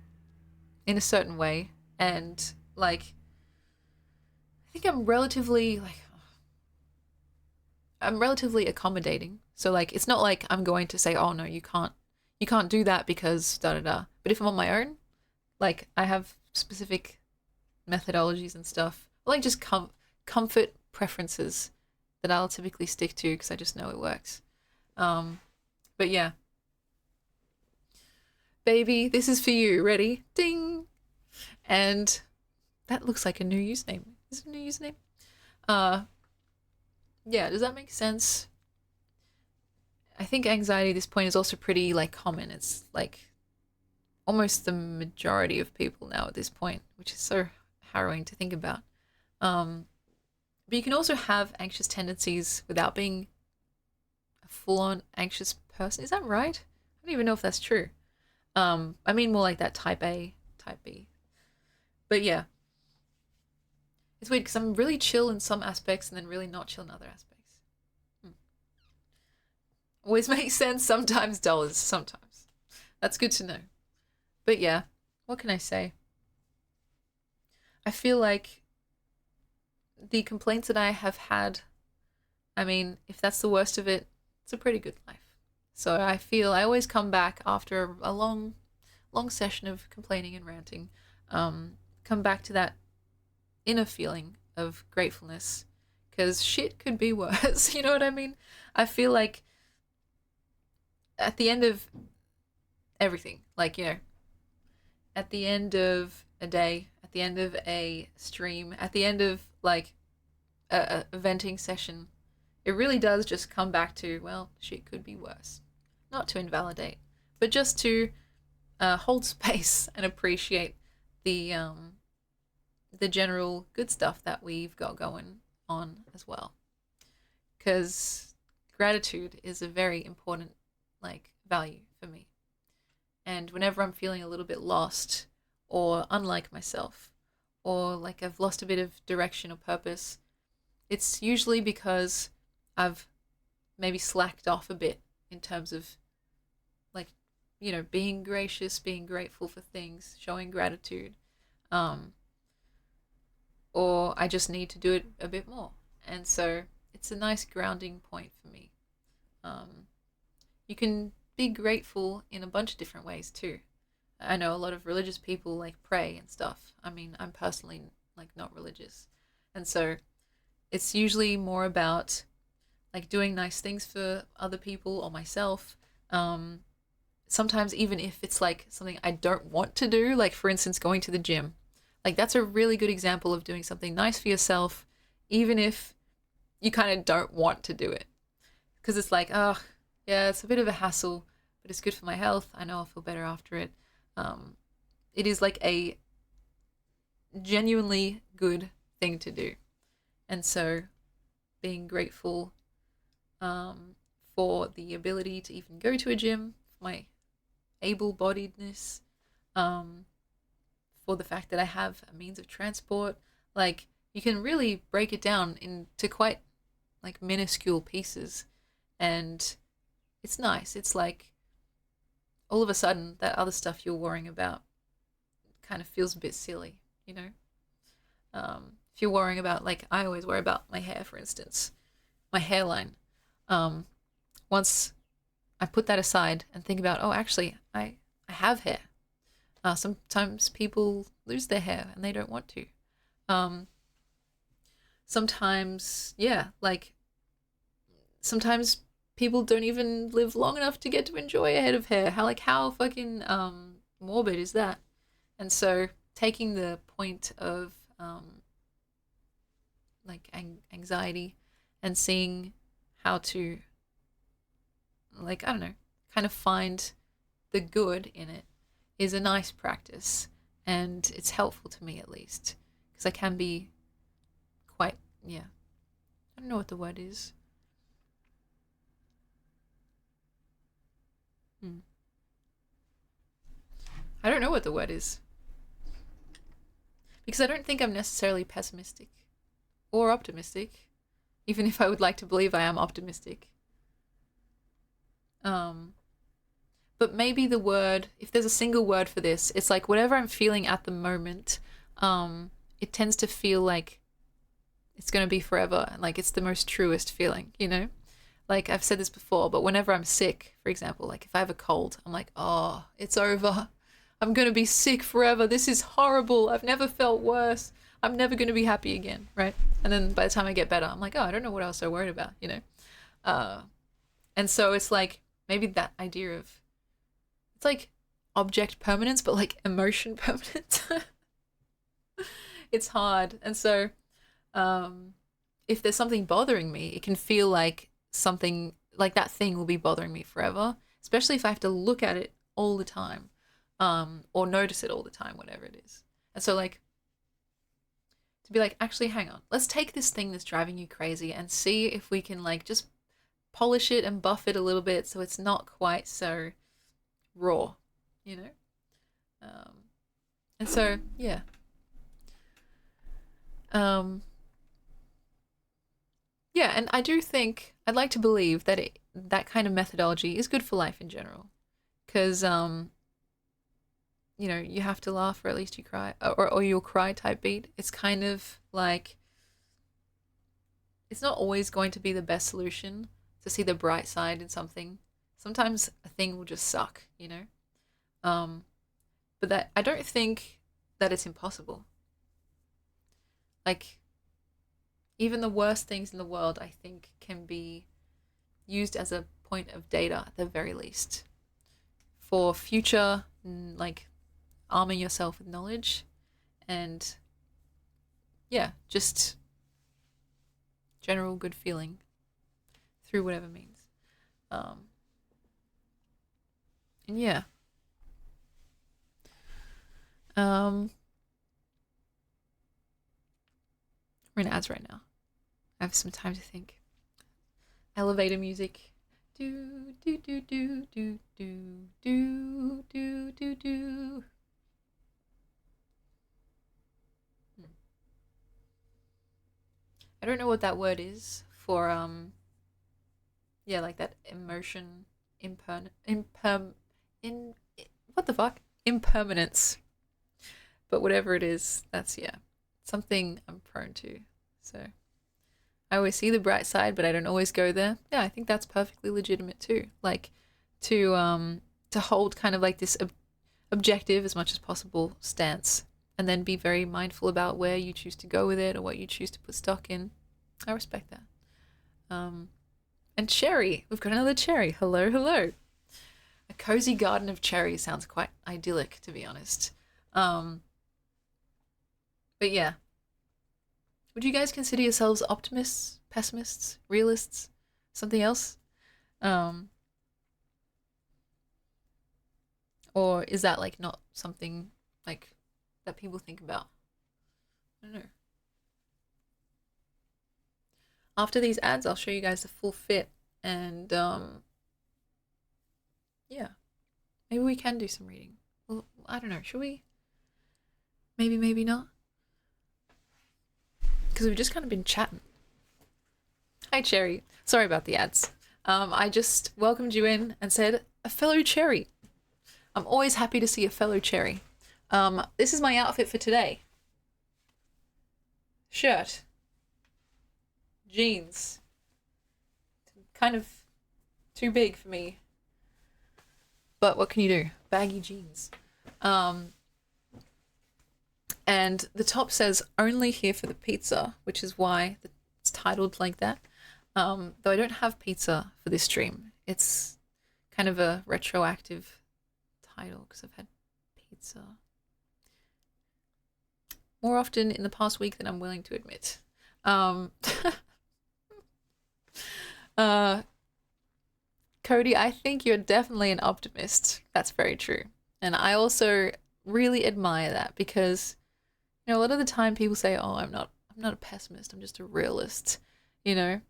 a certain way, and like I think I'm relatively accommodating. So like it's not like I'm going to say, "Oh no, you can't do that because da da da." But if I'm on my own, like I have specific methodologies and stuff, or like just comfort preferences that I'll typically stick to because I just know it works. But yeah, baby, this is for you. Ready? Ding. And that looks like a new username. Is it a new username? Uh, yeah. Does that make sense? I think anxiety at this point is also pretty like common. It's like almost the majority of people now at this point, which is so harrowing to think about. Um, but you can also have anxious tendencies without being a full-on anxious person. Is that right? I don't even know if that's true. I mean more like that type A, type B. But yeah, it's weird because I'm really chill in some aspects and then really not chill in other aspects. Hmm. Always makes sense. Sometimes does. Sometimes. That's good to know. But yeah, what can I say? I feel like the complaints that I have had, I mean, if that's the worst of it, it's a pretty good life. So I feel I always come back after a long session of complaining and ranting, come back to that inner feeling of gratefulness because shit could be worse. You know what I mean? I feel like at the end of everything, like, you know, at the end of a day, at the end of a stream, at the end of like a venting session, it really does just come back to, well, shit could be worse. Not to invalidate, but just to hold space and appreciate the the general good stuff that we've got going on as well, because gratitude is a very important like value for me. And whenever I'm feeling a little bit lost or unlike myself, or like I've lost a bit of direction or purpose, it's usually because I've maybe slacked off a bit in terms of like, being gracious, being grateful for things, showing gratitude. Um, or I just need to do it a bit more. And so it's a nice grounding point for me. Um, you can be grateful in a bunch of different ways too. I know a lot of religious people like pray and stuff. I mean, I'm personally like not religious. And so it's usually more about like doing nice things for other people or myself. Um, Sometimes even if it's like something I don't want to do, like for instance, going to the gym. Like that's a really good example of doing something nice for yourself, even if you kind of don't want to do it. Because it's like, oh, yeah, it's a bit of a hassle, but it's good for my health. I know I'll feel better after it. Um, it is like a genuinely good thing to do. And so being grateful for the ability to even go to a gym, for my able-bodiedness, um, for the fact that I have a means of transport. Like you can really break it down into quite like minuscule pieces, and it's nice. It's like all of a sudden that other stuff you're worrying about kind of feels a bit silly, you know? If you're worrying about, like, I always worry about my hair, for instance, my hairline. Um, Once I put that aside and think about, oh, actually, I have hair. Sometimes people lose their hair and they don't want to. Um, Sometimes, yeah, like sometimes people don't even live long enough to get to enjoy a head of hair. How fucking morbid is that? And so taking the point of like anxiety and seeing how to, like, I don't know, kind of find the good in it is a nice practice, and it's helpful to me at least, because I can be quite, yeah, I don't know what the word is. Hmm. I don't know what the word is, because I don't think I'm necessarily pessimistic or optimistic, even if I would like to believe I am optimistic. Um, but maybe the word, if there's a single word for this, it's like whatever I'm feeling at the moment, it tends to feel like it's going to be forever, and like it's the most truest feeling, you know? Like I've said this before, but whenever I'm sick, for example, like if I have a cold, I'm like, oh, it's over. I'm going to be sick forever. This is horrible. I've never felt worse. I'm never going to be happy again, right? And then by the time I get better, I'm like, oh, I don't know what I was so worried about, you know? Uh, and so it's like maybe that idea of, it's like object permanence, but like emotion permanence. It's hard. And so um, if there's something bothering me, it can feel like something like that thing will be bothering me forever, especially if I have to look at it all the time, or notice it all the time, whatever it is. And so, like, to be like, actually, hang on, let's take this thing that's driving you crazy and see if we can, like, just polish it and buff it a little bit so it's not quite so raw, you know? Um, and so, yeah. Um, Yeah, and I do think I'd like to believe that that kind of methodology is good for life in general, because you have to laugh or at least you cry, or you'll cry type beat. It's kind of like it's not always going to be the best solution to see the bright side in something. Sometimes a thing will just suck, you know. Um, but that I don't think that it's impossible. Like even the worst things in the world, I think, can be used as a point of data at the very least for future, like arming yourself with knowledge and yeah, just general good feeling through whatever means. Um, and yeah, we're in ads right now. I have some time to think. Elevator music. Do do do do do do do do do do. I don't know what that word is for yeah, like that emotion in what the fuck? Impermanence. But whatever it is, that's yeah, something I'm prone to. So I always see the bright side, but I don't always go there. Yeah, I think that's perfectly legitimate too. Like to hold kind of like this objective as much as possible stance and then be very mindful about where you choose to go with it or what you choose to put stock in. I respect that. And cherry, we've got another cherry. Hello, hello. A cozy garden of cherries sounds quite idyllic, to be honest. But yeah, would you guys consider yourselves optimists, pessimists, realists, something else? Um, or is that like not something like that people think about? I don't know. After these ads, I'll show you guys the full fit, and yeah, maybe we can do some reading. Well, I don't know. Should we? Maybe, maybe not. Because we've just kind of been chatting. Hi, Cherry. Sorry about the ads. I just welcomed you in and said, a fellow Cherry. I'm always happy to see a fellow Cherry. This is my outfit for today. Shirt. Jeans. Kind of too big for me. But what can you do? Baggy jeans. And the top says only here for the pizza, which is why it's titled like that. Though I don't have pizza for this stream. It's kind of a retroactive title because I've had pizza more often in the past week than I'm willing to admit. Cody, I think you're definitely an optimist. That's very true. And I also really admire that because you know, a lot of the time people say, "Oh, I'm not a pessimist. I'm just a realist," you know?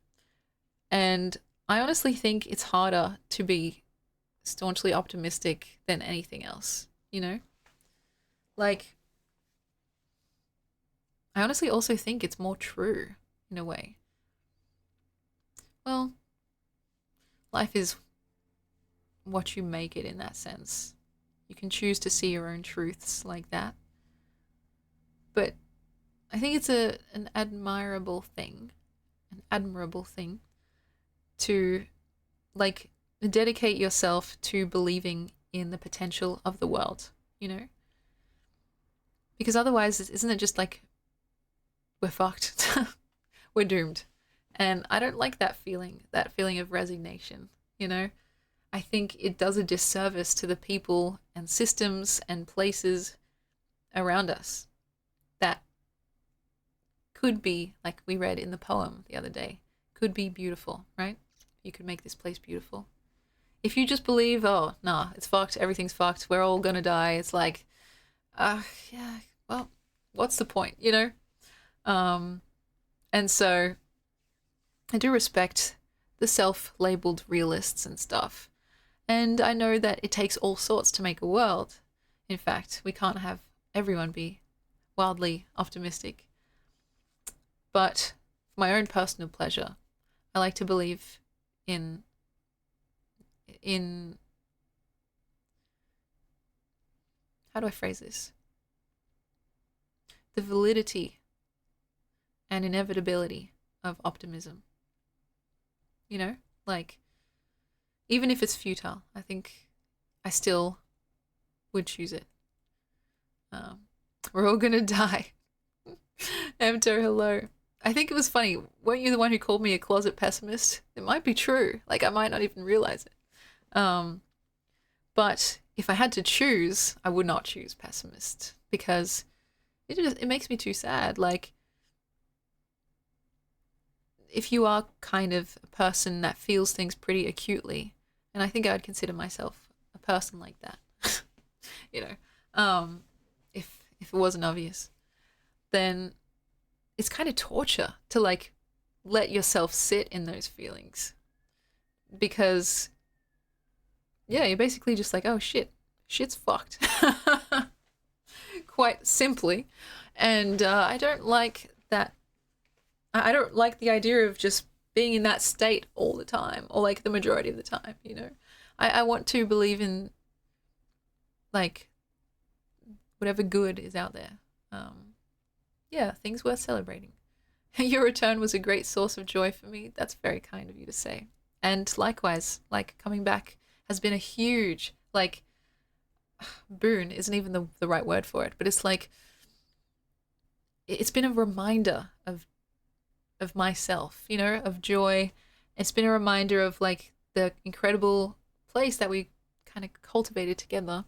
And I honestly think it's harder to be staunchly optimistic than anything else, you know? Like I honestly also think it's more true in a way. Well, life is what you make it in that sense. You can choose to see your own truths like that. But I think it's an admirable thing to like dedicate yourself to believing in the potential of the world, you know? Because otherwise, isn't it just like we're fucked? We're doomed. And I don't like that feeling of resignation, you know? I think it does a disservice to the people and systems and places around us that could be, like we read in the poem the other day, could be beautiful, right? You could make this place beautiful. If you just believe, oh, nah, it's fucked, everything's fucked, we're all gonna die, it's like, yeah, well, what's the point, you know? And so I do respect the self-labeled realists and stuff. And I know that it takes all sorts to make a world. In fact, we can't have everyone be wildly optimistic. But for my own personal pleasure, I like to believe in how do I phrase this? The validity and inevitability of optimism. You know, like even if it's futile, I think I still would choose it. We're all gonna die. Emto, hello. I think it was funny. Weren't you the one who called me a closet pessimist? It might be true. Like I might not even realize it. But if I had to choose, I would not choose pessimist because it makes me too sad. Like if you are kind of a person that feels things pretty acutely, and I think I would consider myself a person like that, you know, if it wasn't obvious, then it's kind of torture to like let yourself sit in those feelings, because yeah, you're basically just like, oh shit, shit's fucked. Quite simply. And I don't like that. I don't like the idea of just being in that state all the time, or like the majority of the time, you know. I want to believe in like whatever good is out there. Yeah, things worth celebrating. Your return was a great source of joy for me. That's very kind of you to say. And likewise, like coming back has been a huge, like, boon isn't even the right word for it, but it's like, it's been a reminder of myself, you know, of joy. It's been a reminder of like the incredible place that we kind of cultivated together.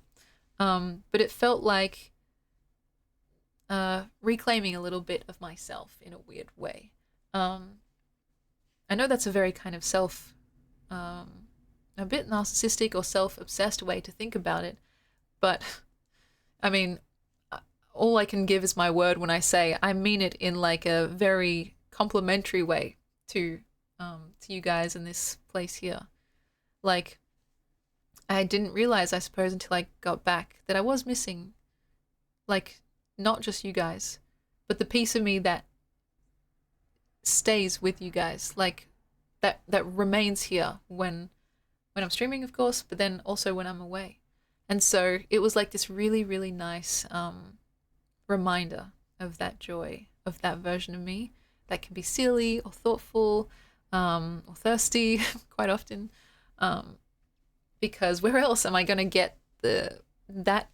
But it felt like reclaiming a little bit of myself in a weird way. I know that's a very kind of a bit narcissistic or self-obsessed way to think about it, but I mean, all I can give is my word when I say I mean it in like a very complimentary way to you guys in this place here. Like, I didn't realize, I suppose, until I got back that I was missing, like, not just you guys, but the piece of me that stays with you guys, like that remains here when I'm streaming, of course, but then also when I'm away. And so it was like this really, really nice reminder of that joy, of that version of me that can be silly or thoughtful or thirsty quite often. Because where else am I going to get that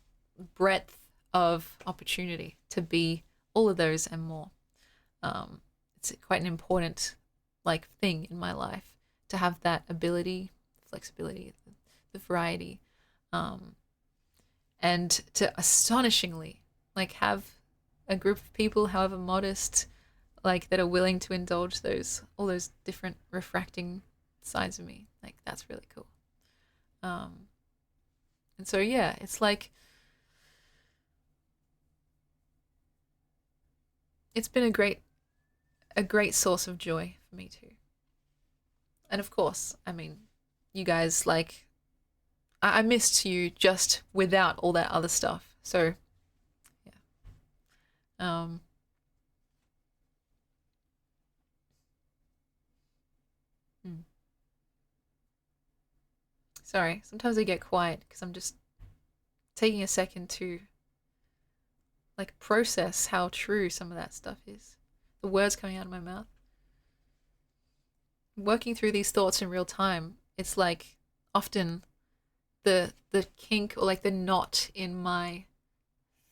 breadth of opportunity to be all of those and more? It's quite an important like thing in my life to have that ability, flexibility, the variety, and to astonishingly like have a group of people, however modest, like that are willing to indulge all those different refracting sides of me. Like that's really cool. And so yeah, it's like it's been a great source of joy for me too. And of course, I mean, you guys, like I missed you just without all that other stuff. So yeah. Um hmm. Sorry, sometimes I get quiet because I'm just taking a second to like process how true some of that stuff is. The words coming out of my mouth. Working through these thoughts in real time, it's like often the kink or like the knot in my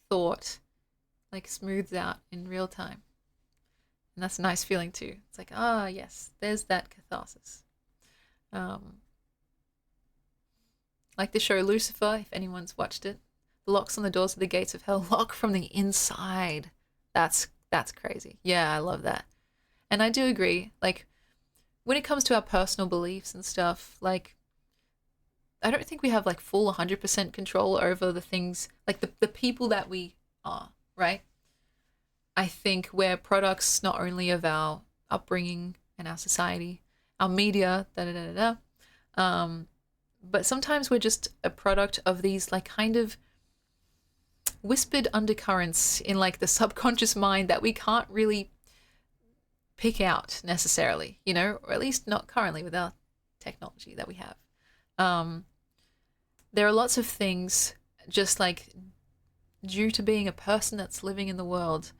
thought like smooths out in real time. And that's a nice feeling too. It's like, ah, yes, there's that catharsis. Um, like the show Lucifer, if anyone's watched it, the locks on the doors of the gates of hell lock from the inside. That's crazy. Yeah, I love that. And I do agree. Like when it comes to our personal beliefs and stuff, like I don't think we have like full 100% control over the things, like the people that we are, right? I think we're products not only of our upbringing and our society, our media, da da da da, but sometimes we're just a product of these like kind of whispered undercurrents in like the subconscious mind that we can't really pick out necessarily, you know, or at least not currently with our technology that we have. There are lots of things just like due to being a person that's living in the world,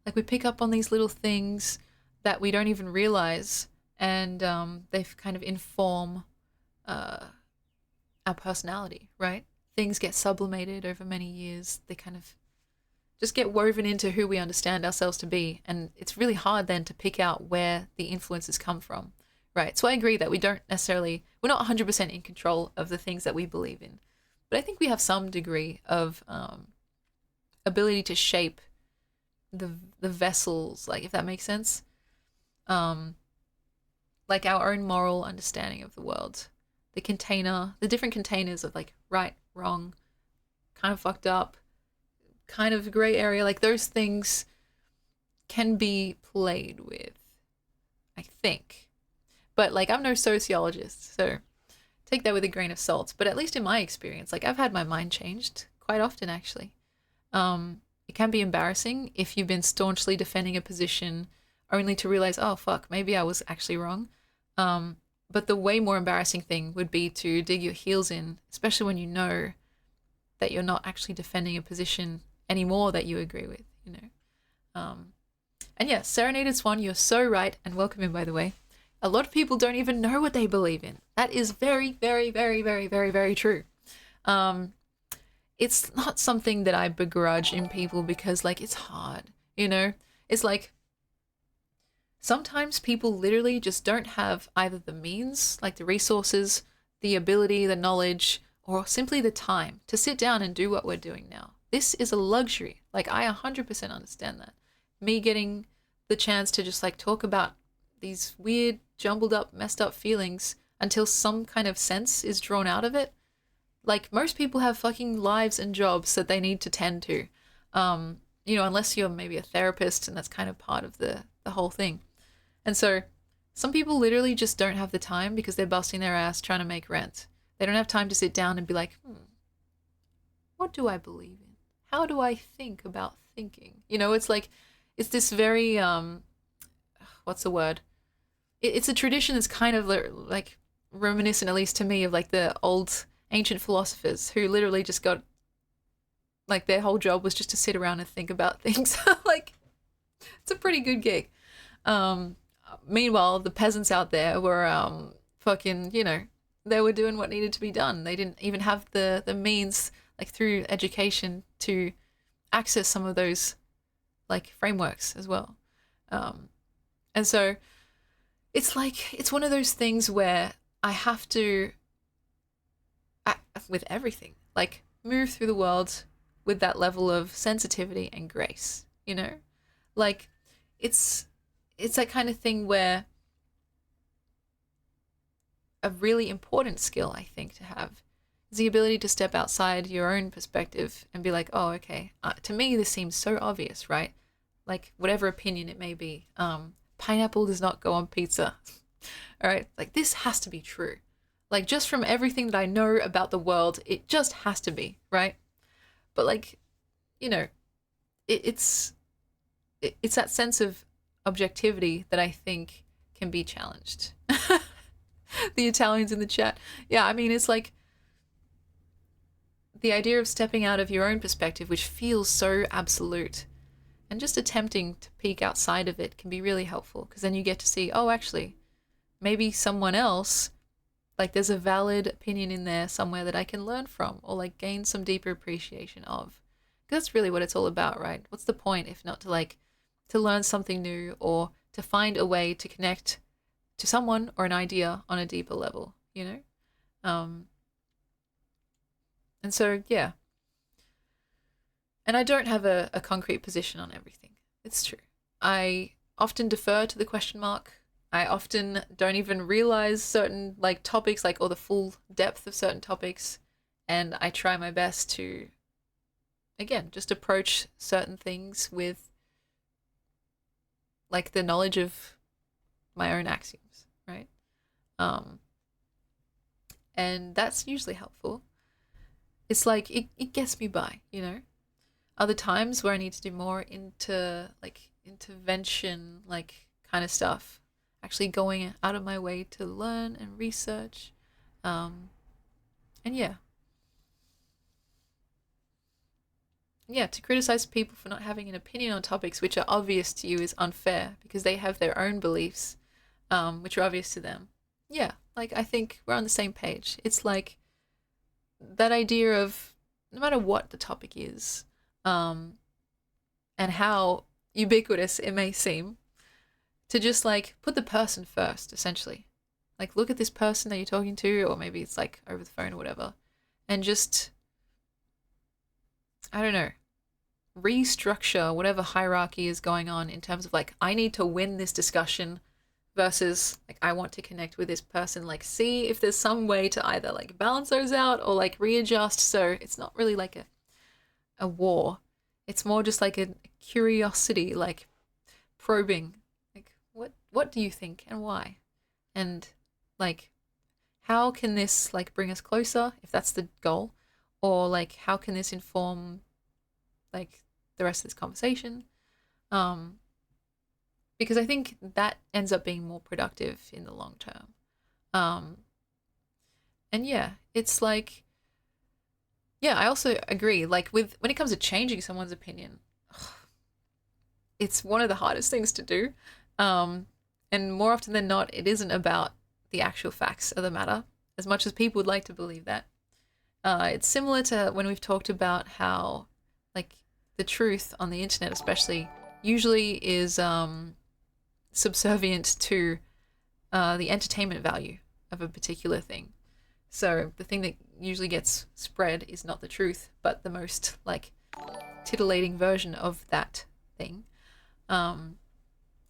like we pick up on these little things that we don't even realize, and they kind of inform our personality, right? Things get sublimated over many years. They kind of just get woven into who we understand ourselves to be. And it's really hard then to pick out where the influences come from, right? So I agree that we're not 100% in control of the things that we believe in. But I think we have some degree of ability to shape the vessels, like if that makes sense. Like our own moral understanding of the world. The different containers of like right, wrong, kind of fucked up, kind of gray area, like those things can be played with, I think. But like, I'm no sociologist, so take that with a grain of salt. But at least in my experience, like, I've had my mind changed quite often, actually. It can be embarrassing if you've been staunchly defending a position only to realize, oh, fuck, maybe I was actually wrong. But the way more embarrassing thing would be to dig your heels in, especially when you know that you're not actually defending a position anymore that you agree with, you know. And yeah, Serenaded Swan, you're so right, and welcome in, by the way. A lot of people don't even know what they believe in. That is very, very, very, very, very, very true. It's not something that I begrudge in people because, like, it's hard, you know? It's like, sometimes people literally just don't have either the means, like the resources, the ability, the knowledge, or simply the time to sit down and do what we're doing now. This is a luxury. Like, I 100% understand that. Me getting the chance to just, like, talk about these weird, jumbled up, messed up feelings until some kind of sense is drawn out of it. Like, most people have fucking lives and jobs that they need to tend to. You know, unless you're maybe a therapist, and that's kind of part of the whole thing. And so some people literally just don't have the time because they're busting their ass trying to make rent. They don't have time to sit down and be like, what do I believe in? How do I think about thinking? You know, it's like, it's this very, what's the word? It's a tradition that's kind of like reminiscent, at least to me, of like the old ancient philosophers who literally just got, like, their whole job was just to sit around and think about things. Like, it's a pretty good gig. Meanwhile, the peasants out there were fucking, you know, they were doing what needed to be done. They didn't even have the means, like, through education to access some of those, like, frameworks as well. And so it's like, it's one of those things where I have to, with everything, like, move through the world with that level of sensitivity and grace, you know? Like, it's that kind of thing where a really important skill, I think, to have is the ability to step outside your own perspective and be like, oh, okay, to me, this seems so obvious, right? Like, whatever opinion it may be. Pineapple does not go on pizza. All right, like, this has to be true. Like, just from everything that I know about the world, it just has to be, right? But, like, you know, it's that sense of objectivity that I think can be challenged. The Italians in the chat. Yeah, I mean, it's like the idea of stepping out of your own perspective, which feels so absolute, and just attempting to peek outside of it can be really helpful, because then you get to see, oh, actually, maybe someone else, like, there's a valid opinion in there somewhere that I can learn from, or, like, gain some deeper appreciation of. Because that's really what it's all about, right? What's the point if not to, like, to learn something new, or to find a way to connect to someone or an idea on a deeper level, you know? And so, yeah. And I don't have a concrete position on everything. It's true. I often defer to the question mark. I often don't even realize certain, like, topics, like, or the full depth of certain topics. And I try my best to, again, just approach certain things with, like, the knowledge of my own axioms, right? And that's usually helpful. It's like, it gets me by, you know? Other times where I need to do more into, like, intervention, like, kind of stuff, actually going out of my way to learn and research. And yeah. Yeah, to criticize people for not having an opinion on topics which are obvious to you is unfair because they have their own beliefs, which are obvious to them. Yeah, like, I think we're on the same page. It's like that idea of no matter what the topic is, and how ubiquitous it may seem, to just, like, put the person first, essentially. Like, look at this person that you're talking to, or maybe it's, like, over the phone or whatever, and just, I don't know, restructure whatever hierarchy is going on in terms of, like, I need to win this discussion versus, like, I want to connect with this person. Like, see if there's some way to either, like, balance those out or, like, readjust, so it's not really like a war. It's more just like a curiosity, like, probing. Like, what do you think and why? And like, how can this like bring us closer if that's the goal? Or like, how can this inform like the rest of this conversation? Um, because I think that ends up being more productive in the long term. Um, and yeah, it's like, yeah, I also agree. Like with when it comes to changing someone's opinion, it's one of the hardest things to do. Um, and more often than not, it isn't about the actual facts of the matter, as much as people would like to believe that. It's similar to when we've talked about how, like, the truth on the internet, especially, usually is subservient to the entertainment value of a particular thing. So the thing that usually gets spread is not the truth, but the most like titillating version of that thing. Um,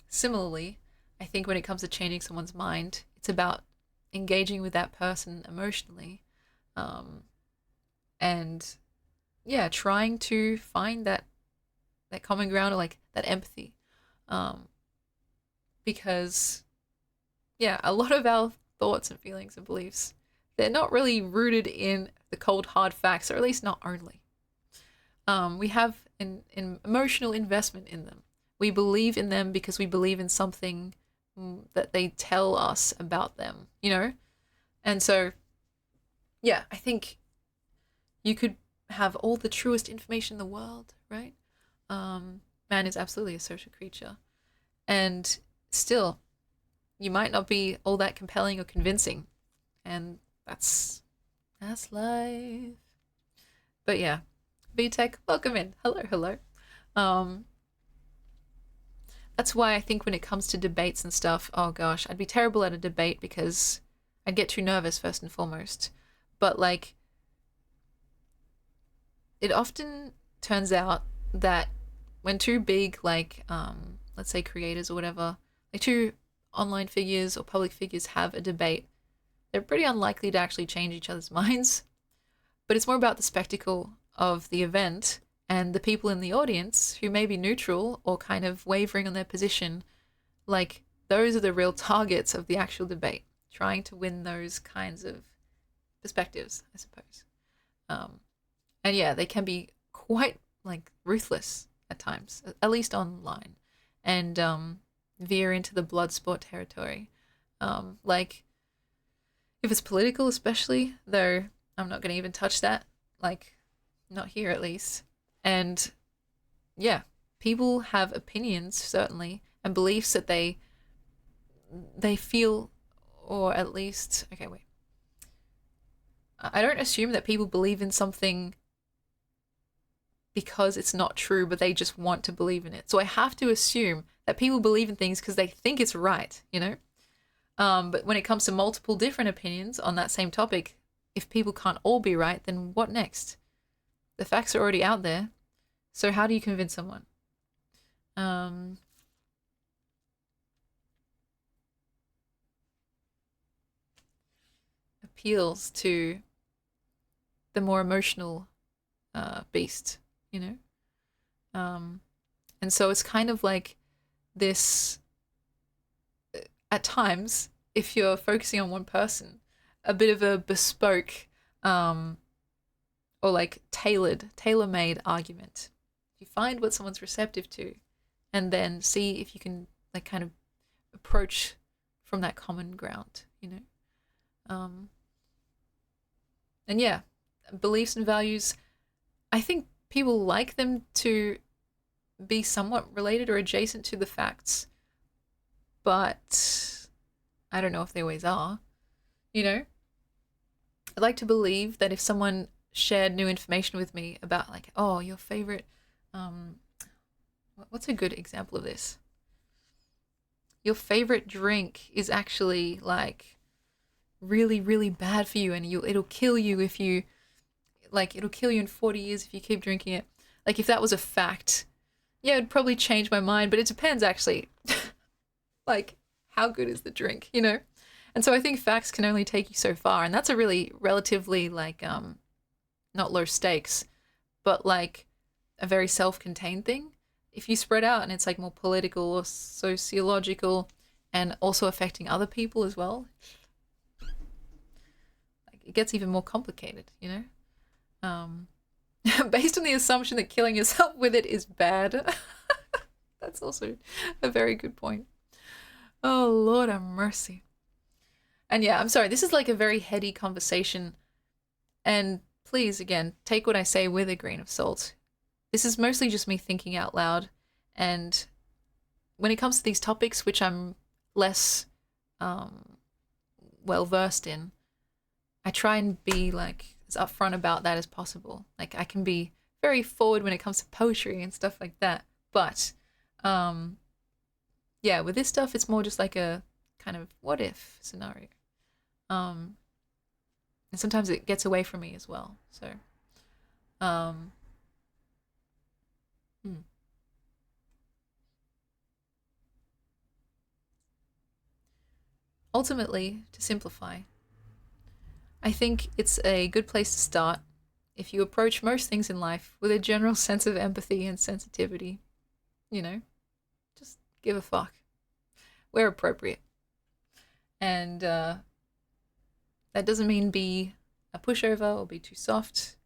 Similarly, I think when it comes to changing someone's mind, it's about engaging with that person emotionally, um, and yeah, trying to find that common ground or like that empathy, um, because yeah, a lot of our thoughts and feelings and beliefs, they're not really rooted in the cold hard facts, or at least not only. We have an emotional investment in them. We believe in them because we believe in something that they tell us about them, you know? And so, yeah, I think you could have all the truest information in the world, right? Man is absolutely a social creature. And still, you might not be all that compelling or convincing. And that's life. But yeah, VTech, welcome in. Hello, hello. Um, that's why I think when it comes to debates and stuff, oh gosh, I'd be terrible at a debate because I'd get too nervous first and foremost. But like, it often turns out that when two big, like, let's say creators or whatever, like two online figures or public figures have a debate, they're pretty unlikely to actually change each other's minds. But it's more about the spectacle of the event and the people in the audience who may be neutral or kind of wavering on their position. Like, those are the real targets of the actual debate, trying to win those kinds of perspectives, I suppose. Um, and yeah, they can be quite like ruthless at times, at least online, and veer into the blood sport territory. Like, if it's political, especially, though I'm not going to even touch that, like, not here at least. And yeah, people have opinions, certainly, and beliefs that they feel, or at least, okay, wait. I don't assume that people believe in something because it's not true, but they just want to believe in it. So I have to assume that people believe in things because they think it's right, you know? But when it comes to multiple different opinions on that same topic, if people can't all be right, then what next? The facts are already out there. So how do you convince someone? Appeals to the more emotional beast, you know? And so it's kind of like this, at times, if you're focusing on one person, a bit of a bespoke or like tailor-made argument. You find what someone's receptive to and then see if you can like kind of approach from that common ground, you know? And yeah, beliefs and values, I think people like them to be somewhat related or adjacent to the facts, but I don't know if they always are, you know? I'd like to believe that if someone shared new information with me about like, oh, your favorite, what's a good example of this? Your favorite drink is actually like really, really bad for you, and it'll kill you if you like it'll kill you in 40 years if you keep drinking it. Like if that was a fact, yeah, it'd probably change my mind, but it depends actually. Like how good is the drink, you know? And so I think facts can only take you so far, and that's a really relatively like not low stakes, but like a very self-contained thing. If you spread out and it's like more political or sociological and also affecting other people as well, like it gets even more complicated, you know? Um, based on the assumption that killing yourself with it is bad. That's also a very good point. Oh, Lord have mercy. And yeah, I'm sorry, this is like a very heady conversation. And please, again, take what I say with a grain of salt. This is mostly just me thinking out loud. And when it comes to these topics, which I'm less um, well versed in, I try and be like as upfront about that as possible. Like I can be very forward when it comes to poetry and stuff like that. But um, yeah, with this stuff, it's more just like a kind of what if scenario. Um, and sometimes it gets away from me as well. So, um, hmm. Ultimately, to simplify, I think it's a good place to start if you approach most things in life with a general sense of empathy and sensitivity. You know, just give a fuck where appropriate. And that doesn't mean be a pushover or be too soft.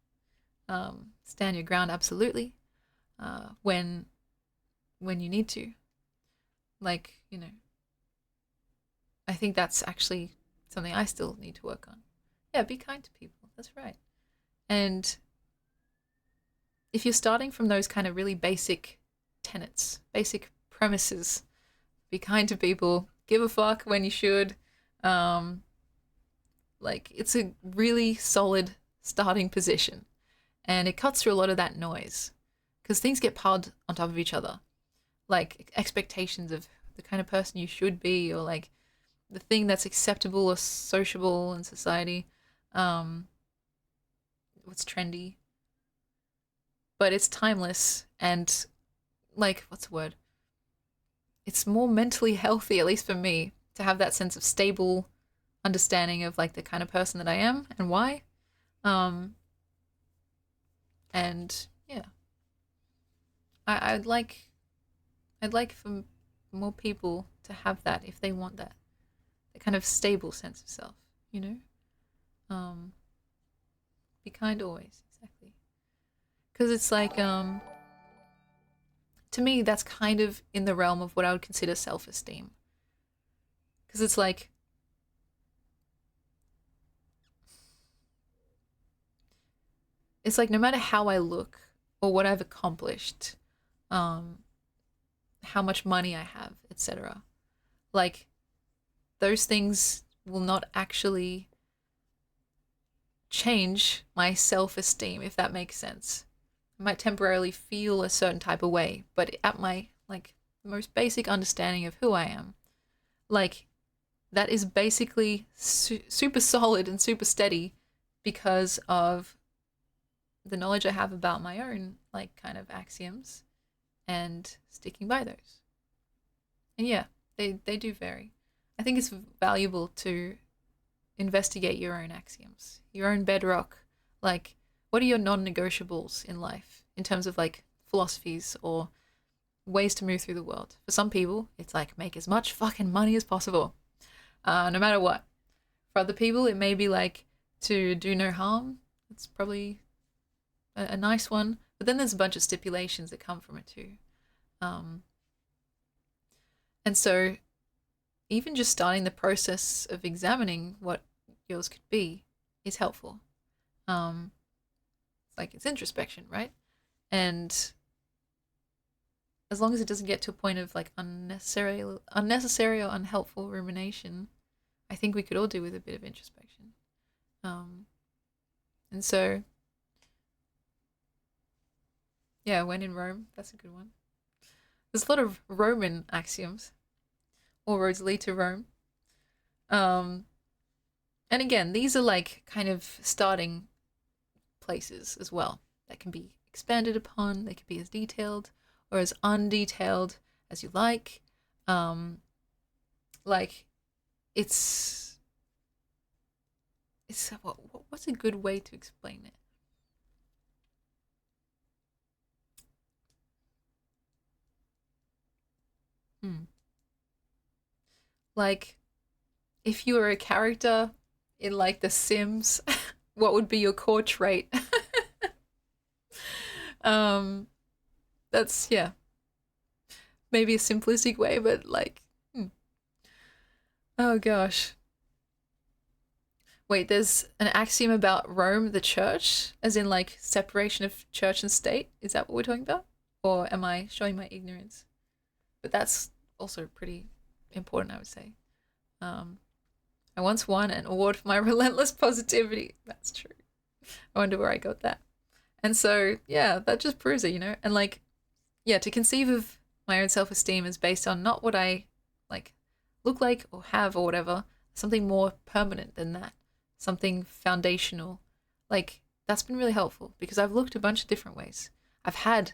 Stand your ground absolutely when you need to. Like, you know, I think that's actually something I still need to work on. Yeah, be kind to people. That's right. And if you're starting from those kind of really basic tenets, basic premises, be kind to people, give a fuck when you should. Um, like, it's a really solid starting position. And it cuts through a lot of that noise because things get piled on top of each other. Like, expectations of the kind of person you should be, or like the thing that's acceptable or sociable in society, um, what's trendy, but it's timeless and like what's the word? It's more mentally healthy, at least for me, to have that sense of stable understanding of like the kind of person that I am and why. Um, and yeah, I'd like for more people to have that if they want that, the kind of stable sense of self, you know. Um, be kind always, exactly, because it's like to me that's kind of in the realm of what I would consider self-esteem, because it's like no matter how I look or what I've accomplished, um, how much money I have, etc. Like those things will not actually change my self-esteem, if that makes sense. I might temporarily feel a certain type of way, but at my like most basic understanding of who I am, like that is basically super solid and super steady because of the knowledge I have about my own like kind of axioms and sticking by those. And yeah, they do vary. I think it's valuable to investigate your own axioms, your own bedrock. Like, what are your non negotiables in life in terms of like philosophies or ways to move through the world? For some people, it's like make as much fucking money as possible, no matter what. For other people, it may be like to do no harm. It's probably a nice one. But then there's a bunch of stipulations that come from it too. Um, and so even just starting the process of examining what yours could be is helpful. Um, like it's introspection, right? And as long as it doesn't get to a point of like unnecessary or unhelpful rumination, I think we could all do with a bit of introspection. Um, and so, yeah, when in Rome, that's a good one. There's a lot of Roman axioms. All roads lead to Rome. Um, and again, these are like kind of starting places as well that can be expanded upon. They can be as detailed or as undetailed as you like. Um, like it's what's a good way to explain it? Hmm. Like, if you were a character in like The Sims, what would be your core trait? um, that's yeah, maybe a simplistic way, but like, oh gosh. Wait, there's an axiom about Rome, the church, as in like separation of church and state. Is that what we're talking about? Or am I showing my ignorance? But that's also pretty important, I would say. Um, I once won an award for my relentless positivity. That's true. I wonder where I got that. And so, yeah, that just proves it, you know? And like, yeah, to conceive of my own self esteem is based on not what I like look like or have or whatever, something more permanent than that, something foundational. Like, that's been really helpful because I've looked a bunch of different ways. I've had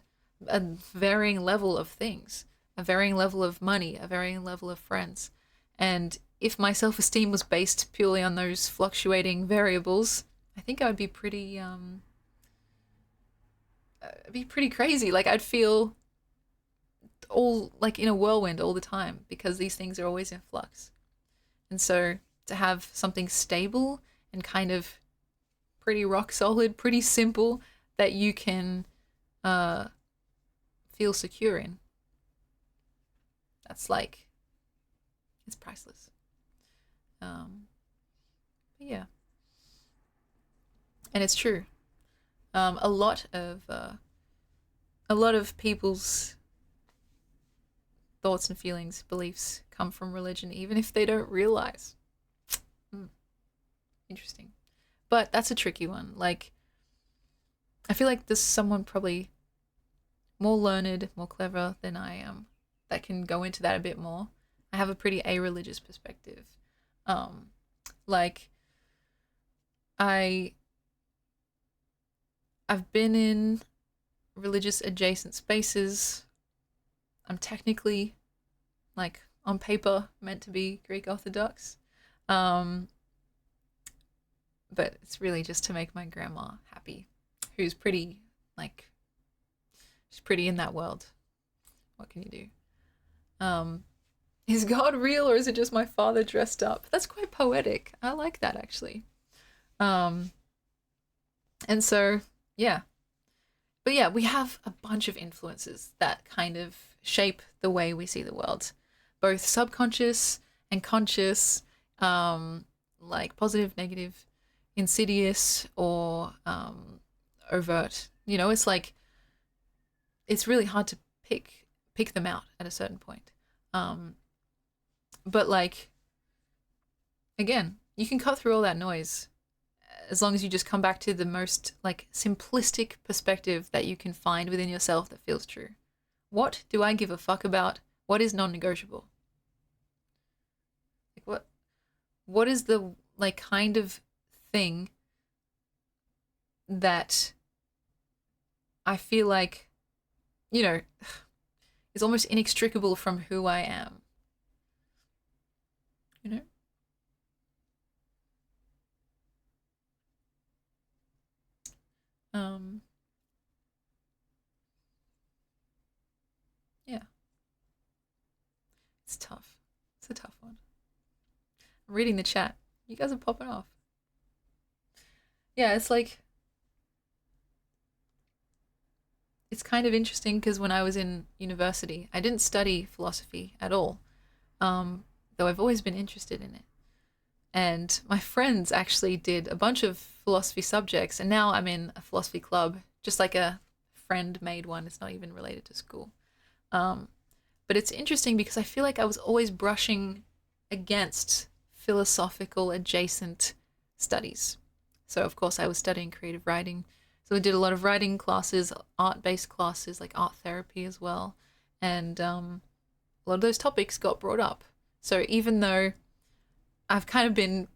a varying level of things, a varying level of money, a varying level of friends. And if my self esteem was based purely on those fluctuating variables, I think I would be pretty crazy. Like I'd feel all like in a whirlwind all the time because these things are always in flux. And so to have something stable and kind of pretty rock solid, pretty simple that you can uh, feel secure in, that's like, it's priceless. But yeah, and it's true. A lot of people's thoughts and feelings, beliefs come from religion, even if they don't realize. Hmm, interesting. But that's a tricky one. Like, I feel like there's someone probably more learned, more clever than I am that can go into that a bit more. I have a pretty a-religious perspective. Um, like, I I've been in religious adjacent spaces. I'm technically, like, on paper meant to be Greek Orthodox. Um, but it's really just to make my grandma happy, who's pretty, like, she's pretty in that world. What can you do? Um, is God real or is it just my father dressed up? That's quite poetic. I like that actually. Um, and so, yeah. But yeah, we have a bunch of influences that kind of shape the way we see the world, both subconscious and conscious, like positive, negative, insidious, or overt. You know, it's like it's really hard to pick them out at a certain point. Um, but like again, you can cut through all that noise as long as you just come back to the most like simplistic perspective that you can find within yourself that feels true. What do I give a fuck about? What is non-negotiable? Like what is the like kind of thing that I feel like, you know, is almost inextricable from who I am, you know? Um yeah, it's tough. It's a tough one. I'm reading the chat. You guys are popping off. Yeah, it's like it's kind of interesting because when I was in university, I didn't study philosophy at all, though I've always been interested in it. And my friends actually did a bunch of philosophy subjects, and now I'm in a philosophy club, just like a friend made one. It's not even related to school. Um, but it's interesting because I feel like I was always brushing against philosophical adjacent studies. So, of course, I was studying creative writing. So, we did a lot of writing classes, art based classes, like art therapy as well. And a lot of those topics got brought up. So, even though I've kind of been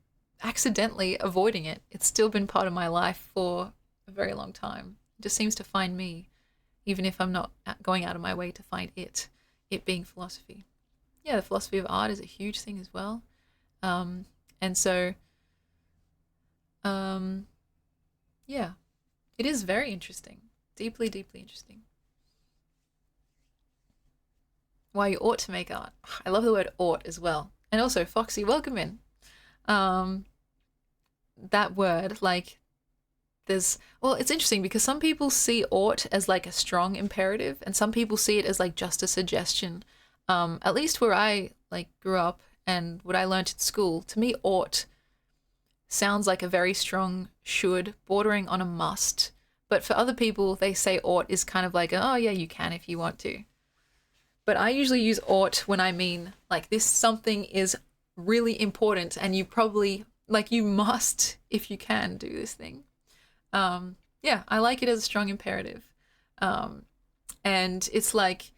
accidentally avoiding it, it's still been part of my life for a very long time. It just seems to find me, even if I'm not going out of my way to find it being philosophy. Yeah, the philosophy of art is a huge thing as well. Um, and so, um, yeah, it is very interesting. Deeply, deeply interesting. Why you ought to make art. I love the word ought as well. And also, Foxy, welcome in. Um, that word, like, well, it's interesting because some people see ought as like a strong imperative, and some people see it as like just a suggestion. At least where I like grew up and what I learned in school, to me, ought sounds like a very strong should, bordering on a must. But for other people, they say ought is kind of like, oh yeah, you can if you want to. But I usually use ought when I mean like this something is really important and you probably like you must if you can do this thing. Yeah, I like it as a strong imperative. Um, and it's like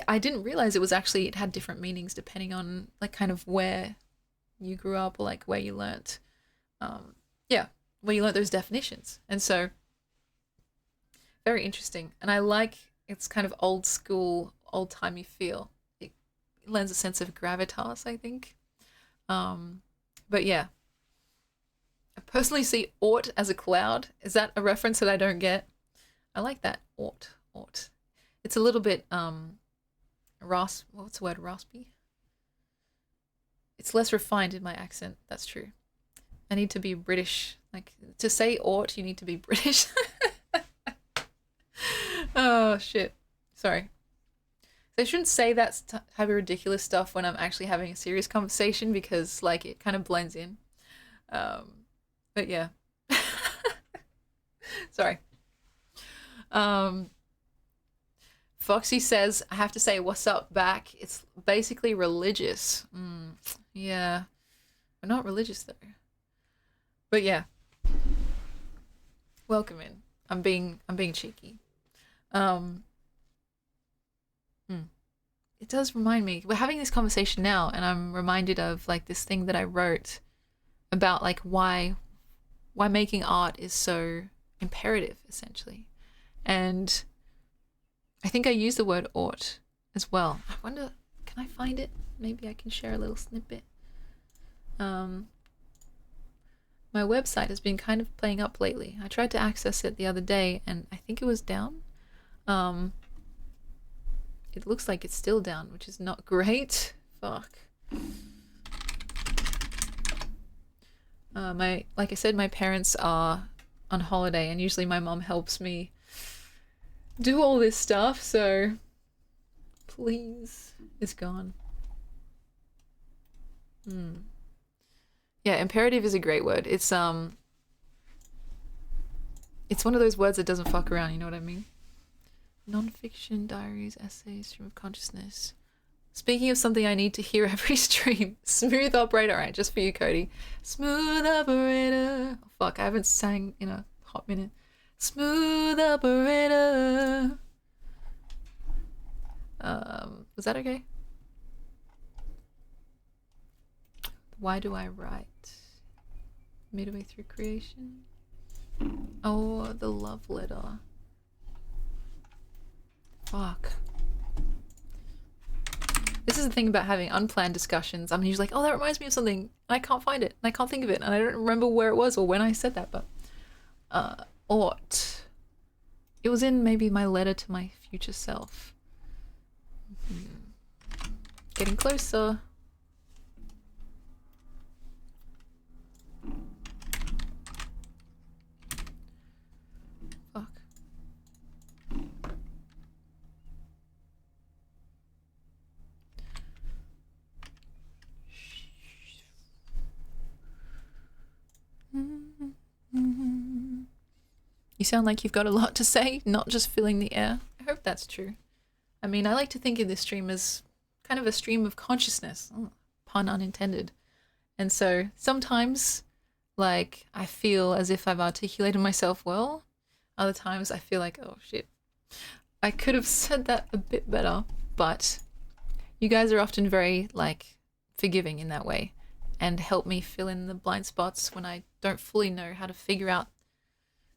I didn't realize it was actually it had different meanings depending on like kind of where you grew up or like where you learnt. Yeah, where you learnt those definitions. And so very interesting. And I like it's kind of old school, old timey feel. It lends a sense of gravitas, I think. But yeah, I personally see ought as a cloud. Is that a reference that I don't get? I like that ought, ought. It's a little bit what's the word, raspy? It's less refined in my accent. That's true. I need to be British. Like to say ought, you need to be British. Oh shit. Sorry. I shouldn't say that type of ridiculous stuff when I'm actually having a serious conversation because like it kind of blends in. But yeah. Sorry. Foxy says, I have to say what's up back. It's basically religious. Yeah. We're not religious though. But yeah. Welcome in. I'm being cheeky. It does remind me. We're having this conversation now and I'm reminded of like this thing that I wrote about like why making art is so imperative essentially. And I think I used the word ought as well. I wonder, can I find it? Maybe I can share a little snippet. My website has been kind of playing up lately. I tried to access it the other day and I think it was down. It looks like it's still down, which is not great. Fuck. Like I said, my parents are on holiday and usually my mom helps me do all this stuff, so please, it's gone. Yeah, imperative is a great word. It's one of those words that doesn't fuck around, you know what I mean? Non-fiction, diaries, essays, stream of consciousness. Speaking of something I need to hear every stream, smooth operator. All right, just for you, Cody. Smooth operator. Oh, fuck, I haven't sang in a hot minute. Smooth operator. Was that okay? Why do I write? Midway through creation. Oh, the love letter. Fuck. This is the thing about having unplanned discussions. I'm usually like, oh, that reminds me of something. And I can't find it. And I can't think of it. And I don't remember where it was or when I said that. But ought. It was in maybe my letter to my future self. Getting closer. Fuck. You sound like you've got a lot to say, not just filling the air. I hope that's true. I mean, I like to think of this stream as kind of a stream of consciousness. Oh, pun unintended. And so sometimes, like, I feel as if I've articulated myself well. Other times I feel like, oh shit, I could have said that a bit better. But you guys are often very, like, forgiving in that way and help me fill in the blind spots when I don't fully know how to figure out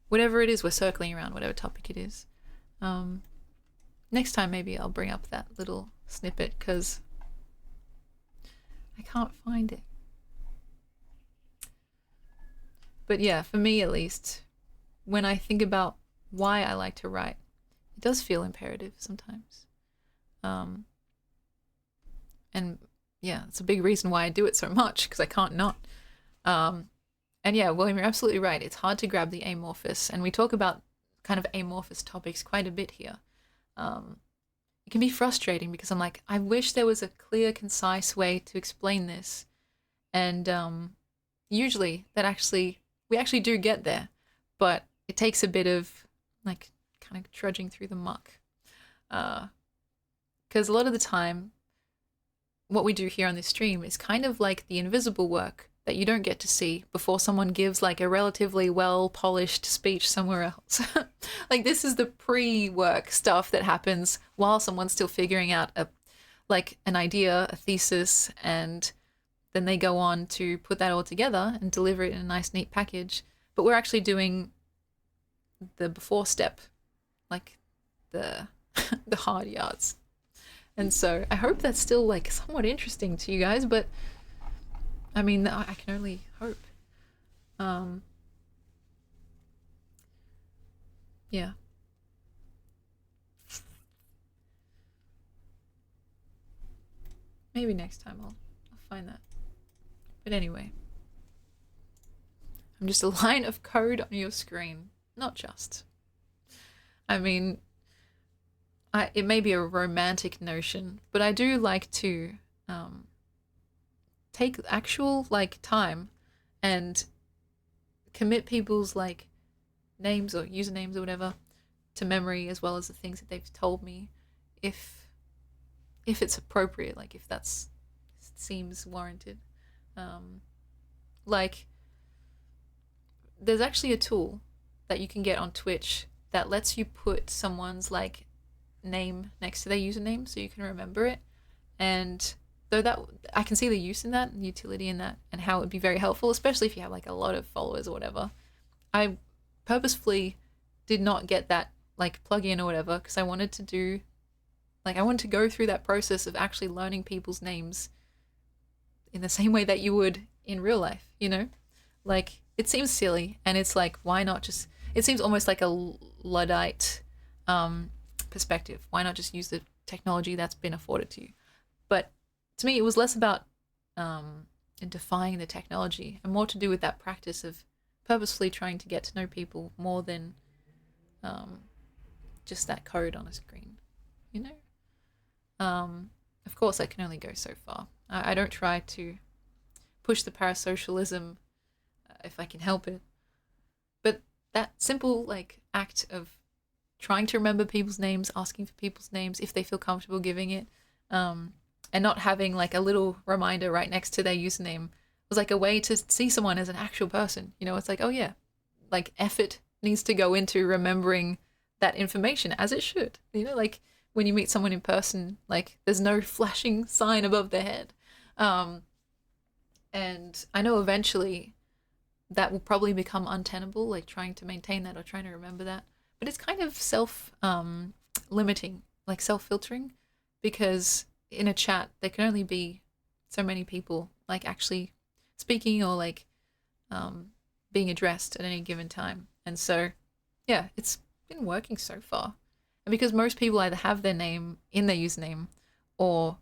whatever it is we're circling around, whatever topic it is. Next time maybe I'll bring up that little snippet because I can't find it. But yeah, for me at least, when I think about why I like to write, it does feel imperative sometimes. And yeah, it's a big reason why I do it so much, because I can't not. Um, and yeah, William, you're absolutely right. It's hard to grab the amorphous, and we talk about kind of amorphous topics quite a bit here. Um, it can be frustrating because I'm like, I wish there was a clear, concise way to explain this, and usually that actually we actually do get there, but it takes a bit of like kind of trudging through the muck. Because a lot of the time, what we do here on this stream is kind of like the invisible work that you don't get to see before someone gives like a relatively well polished speech somewhere else. Like this is the pre-work stuff that happens while someone's still figuring out a like an idea, a thesis, and then they go on to put that all together and deliver it in a nice neat package. But we're actually doing the before step, like the the hard yards. And so I hope that's still like somewhat interesting to you guys, but I mean, I can only hope. Yeah. Maybe next time I'll find that. But anyway, I'm just a line of code on your screen. Not just. I mean, it may be a romantic notion, but I do like to take actual like time and commit people's like names or usernames or whatever to memory, as well as the things that they've told me, if it's appropriate, like if that's seems warranted. Like there's actually a tool that you can get on Twitch that lets you put someone's like name next to their username so you can remember it. And though that I can see the use in that and utility in that and how it would be very helpful, especially if you have like a lot of followers or whatever. I purposefully did not get that like plug-in or whatever because I wanted to go through that process of actually learning people's names in the same way that you would in real life, you know? Like it seems silly, and it's like, why not just, it seems almost like a Luddite perspective. Why not just use the technology that's been afforded to you? But to me, it was less about defying the technology and more to do with that practice of purposefully trying to get to know people more than just that code on a screen, you know? Of course, I can only go so far. I don't try to push the parasocialism if I can help it. But that simple like act of trying to remember people's names, asking for people's names if they feel comfortable giving it, and not having like a little reminder right next to their username was like a way to see someone as an actual person. You know, it's like, oh yeah, like effort needs to go into remembering that information as it should. You know, like when you meet someone in person, like there's no flashing sign above their head. And I know eventually that will probably become untenable, like trying to maintain that or trying to remember that. But it's kind of self-limiting, like self-filtering, because in a chat there can only be so many people like actually speaking or like being addressed at any given time. And so, yeah, it's been working so far. And because most people either have their name in their username or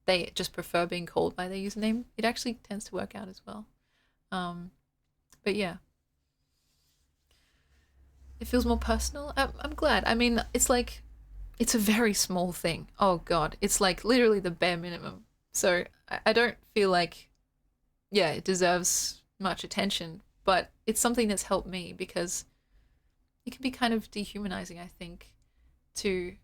they just prefer being called by their username, it actually tends to work out as well. But yeah, it feels more personal. I'm glad. I mean, it's like, it's a very small thing. Oh God, it's like literally the bare minimum. So I don't feel like, yeah, it deserves much attention, but it's something that's helped me because it can be kind of dehumanizing, I think, to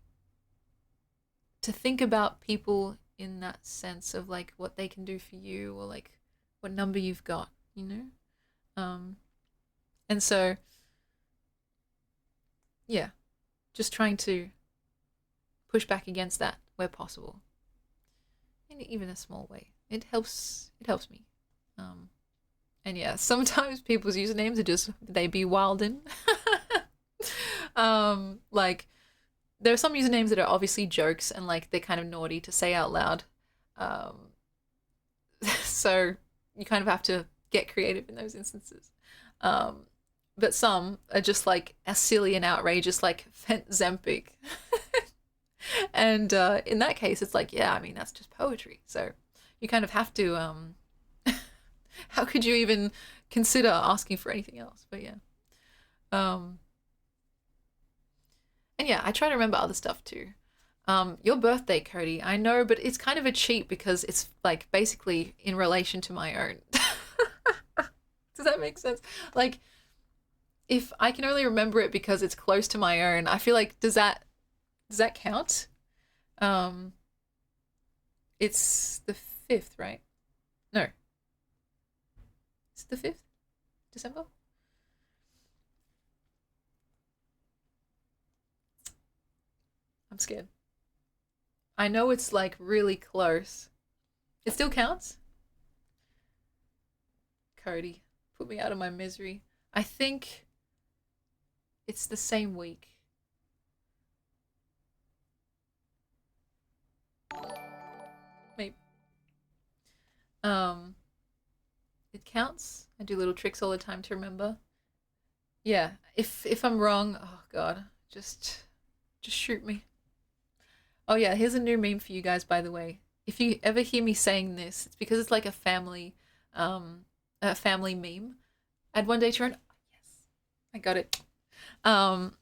think about people in that sense of like what they can do for you or like what number you've got, you know? And so, yeah, just trying to push back against that where possible, in even a small way. It helps me. And yeah, sometimes people's usernames are just, they be wildin'. Like, there are some usernames that are obviously jokes and like they're kind of naughty to say out loud. So you kind of have to get creative in those instances. But some are just like as silly and outrageous, like Fent Zempic. And in that case, it's like, yeah, I mean, that's just poetry. So you kind of have to how could you even consider asking for anything else? But yeah. Um and yeah, I try to remember other stuff too. Your birthday, Cody, I know, but it's kind of a cheat because it's like basically in relation to my own. Does that make sense? Like, if I can only remember it because it's close to my own, I feel like does that count? Um, it's the 5th, right? No, it's the 5th December. I'm scared. I know it's like really close. It still counts. Cody, put me out of my misery. I think it's the same week. Maybe. Um, it counts. I do little tricks all the time to remember. Yeah, if I'm wrong, oh god, just shoot me. Oh yeah, here's a new meme for you guys, by the way. If you ever hear me saying this, it's because it's like um, a family meme. Add one day to run. Yes, I got it. Um,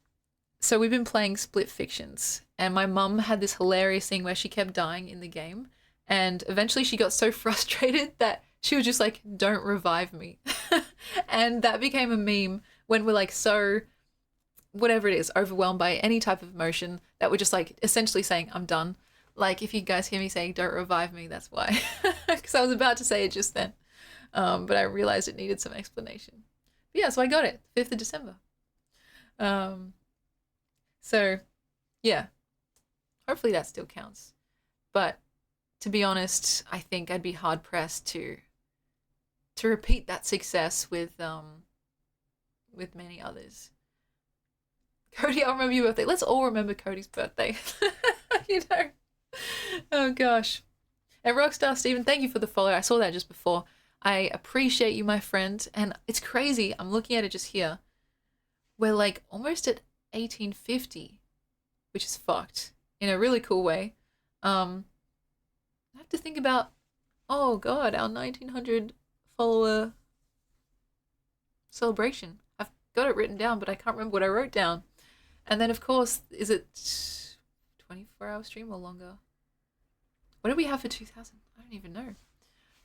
so we've been playing Split Fictions, and my mum had this hilarious thing where she kept dying in the game, and eventually she got so frustrated that she was just like, "Don't revive me," and that became a meme when we're like so whatever it is, overwhelmed by any type of emotion that we're just like essentially saying, I'm done. Like if you guys hear me saying, don't revive me, that's why. Because I was about to say it just then. But I realized it needed some explanation. But yeah, so I got it, 5th of December. Um, so yeah, hopefully that still counts. But to be honest, I think I'd be hard pressed to repeat that success with many others. Cody, I'll remember your birthday. Let's all remember Cody's birthday. you know. Oh gosh. And Rockstar Steven, thank you for the follow. I saw that just before. I appreciate you, my friend. And it's crazy. I'm looking at it just here. We're like almost at 1850, which is fucked in a really cool way. I have to think about, oh god, our 1900 follower celebration. I've got it written down, but I can't remember what I wrote down. And then, of course, is it 24-hour stream or longer? What did we have for 2000? I don't even know.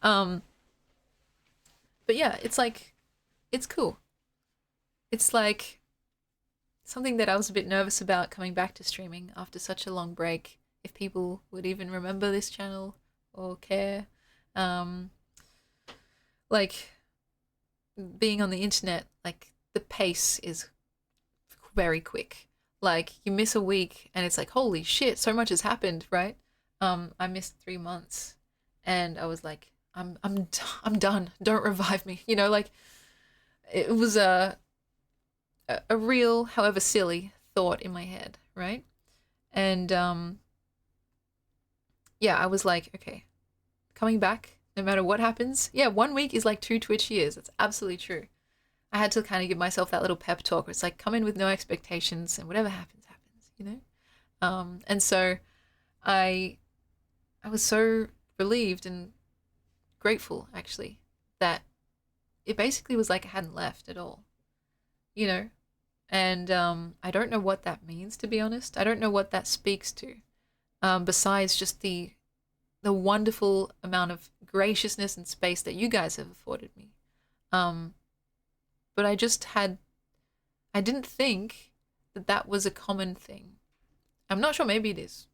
Um, but yeah, it's like, it's cool. It's like something that I was a bit nervous about coming back to streaming after such a long break. If people would even remember this channel or care. Um, like being on the internet, like the pace is very quick. Like you miss a week and it's like, holy shit, so much has happened, right? I missed 3 months and I was like, I'm done. Don't revive me. You know, like it was a real, however silly, thought in my head, right? And yeah, I was like, okay, coming back, no matter what happens. Yeah, 1 week is like 2 Twitch years. That's absolutely true. I had to kind of give myself that little pep talk where it's like, come in with no expectations and whatever happens, happens, you know? And so I I was so relieved and grateful actually that it basically was like I hadn't left at all, you know? And I don't know what that means, to be honest. I don't know what that speaks to, besides just the wonderful amount of graciousness and space that you guys have afforded me. Um, but I didn't think that that was a common thing. I'm not sure, maybe it is.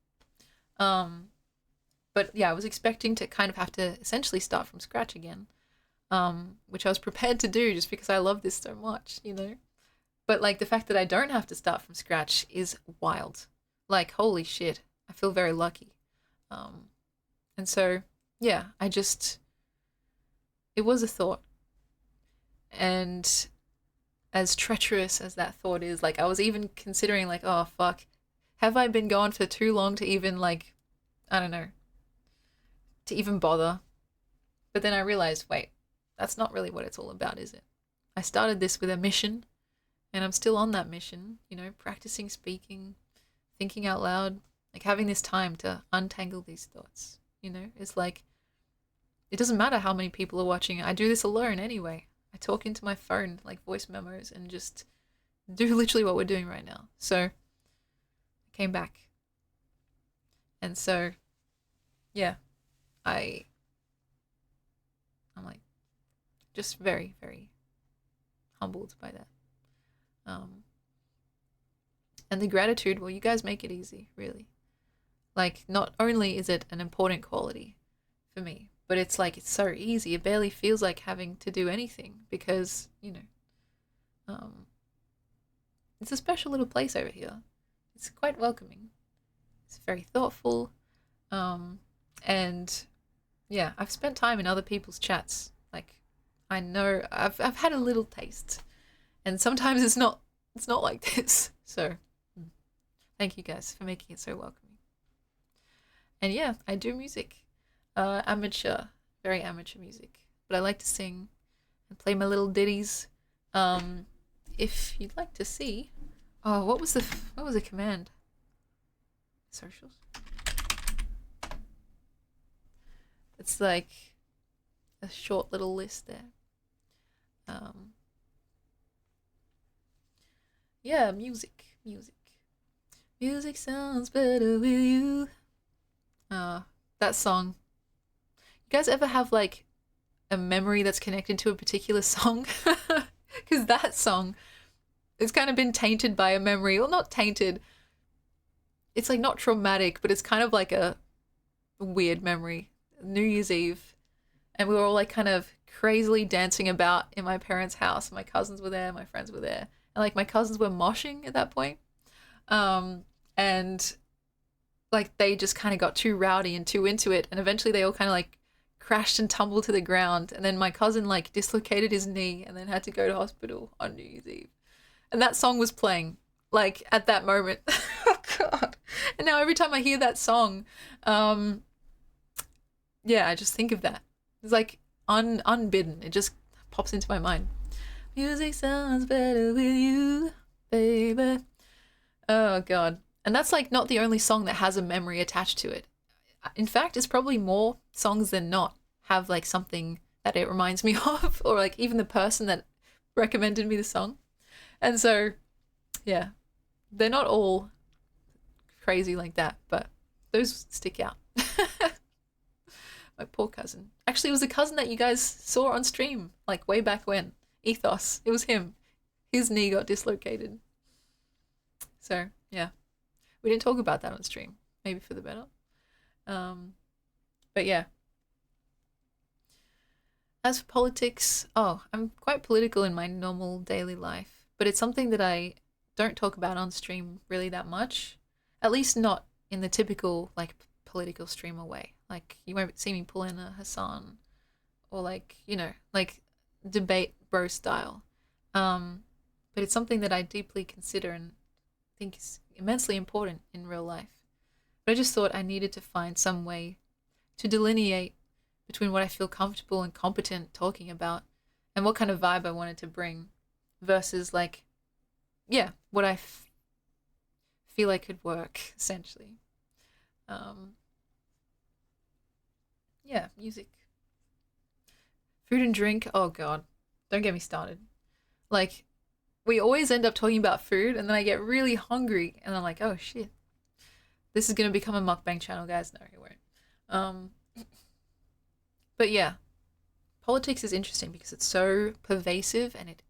Um, but yeah, I was expecting to kind of have to essentially start from scratch again, which I was prepared to do just because I love this so much, you know? But like the fact that I don't have to start from scratch is wild. Like, holy shit, I feel very lucky. Um, and so, yeah, it was a thought. And as treacherous as that thought is, like, I was even considering, like, oh, fuck, have I been gone for too long to even, like, I don't know, to even bother? But then I realized, wait, that's not really what it's all about, is it? I started this with a mission, and I'm still on that mission, you know, practicing speaking, thinking out loud, like having this time to untangle these thoughts, you know? It's like it doesn't matter how many people are watching. I do this alone anyway. I talk into my phone, like voice memos, and just do literally what we're doing right now. So I came back. And so, yeah, I, I'm like just very, very humbled by that. And the gratitude, well, you guys make it easy, really. Like, not only is it an important quality for me, but it's like it's so easy. It barely feels like having to do anything because, it's a special little place over here. It's quite welcoming. It's very thoughtful. And yeah, I've spent time in other people's chats. Like, I know I've had a little taste, and sometimes it's not like this. So, thank you guys for making it so welcoming. And yeah, I do music, amateur, very amateur music, but I like to sing and play my little ditties. If you'd like to see, oh, what was the command? Socials. It's like a short little list there. Yeah, music sounds better with you. That song. You guys ever have like a memory that's connected to a particular song? Because that song, it's kind of been tainted by a memory, or not tainted. It's like not traumatic, but it's kind of like a weird memory. New Year's Eve, and we were all like kind of crazily dancing about in my parents' house. My cousins were there, my friends were there, and like my cousins were moshing at that point. And like they just kind of got too rowdy and too into it, and eventually they all kind of like crashed and tumbled to the ground, and then my cousin like dislocated his knee and then had to go to hospital on New Year's Eve. And that song was playing like at that moment. Oh god. And now every time I hear that song, yeah, I just think of that. It's like unbidden. It just pops into my mind. Music sounds better with you, baby. Oh god. And that's like not the only song that has a memory attached to it. In fact, it's probably more songs than not have like something that it reminds me of, or like even the person that recommended me the song. And so, yeah, they're not all crazy like that, but those stick out. My poor cousin. Actually, it was a cousin that you guys saw on stream, like way back when. Ethos. It was him. His knee got dislocated. So, yeah. We didn't talk about that on stream. Maybe for the better. But yeah. As for politics, I'm quite political in my normal daily life, but it's something that I don't talk about on stream really that much. At least not in the typical, like, political streamer way. Like, you won't see me pull in a Hassan or, like, like debate bro style. But it's something that I deeply consider and think is immensely important in real life. But I just thought I needed to find some way to delineate between what I feel comfortable and competent talking about and what kind of vibe I wanted to bring versus, like, yeah, what I feel like could work, essentially. Yeah, music. Food and drink, oh god, don't get me started. Like, we always end up talking about food, and then I get really hungry, and I'm like, oh shit. This is gonna become a mukbang channel, guys. No, it won't. But yeah, politics is interesting because it's so pervasive and it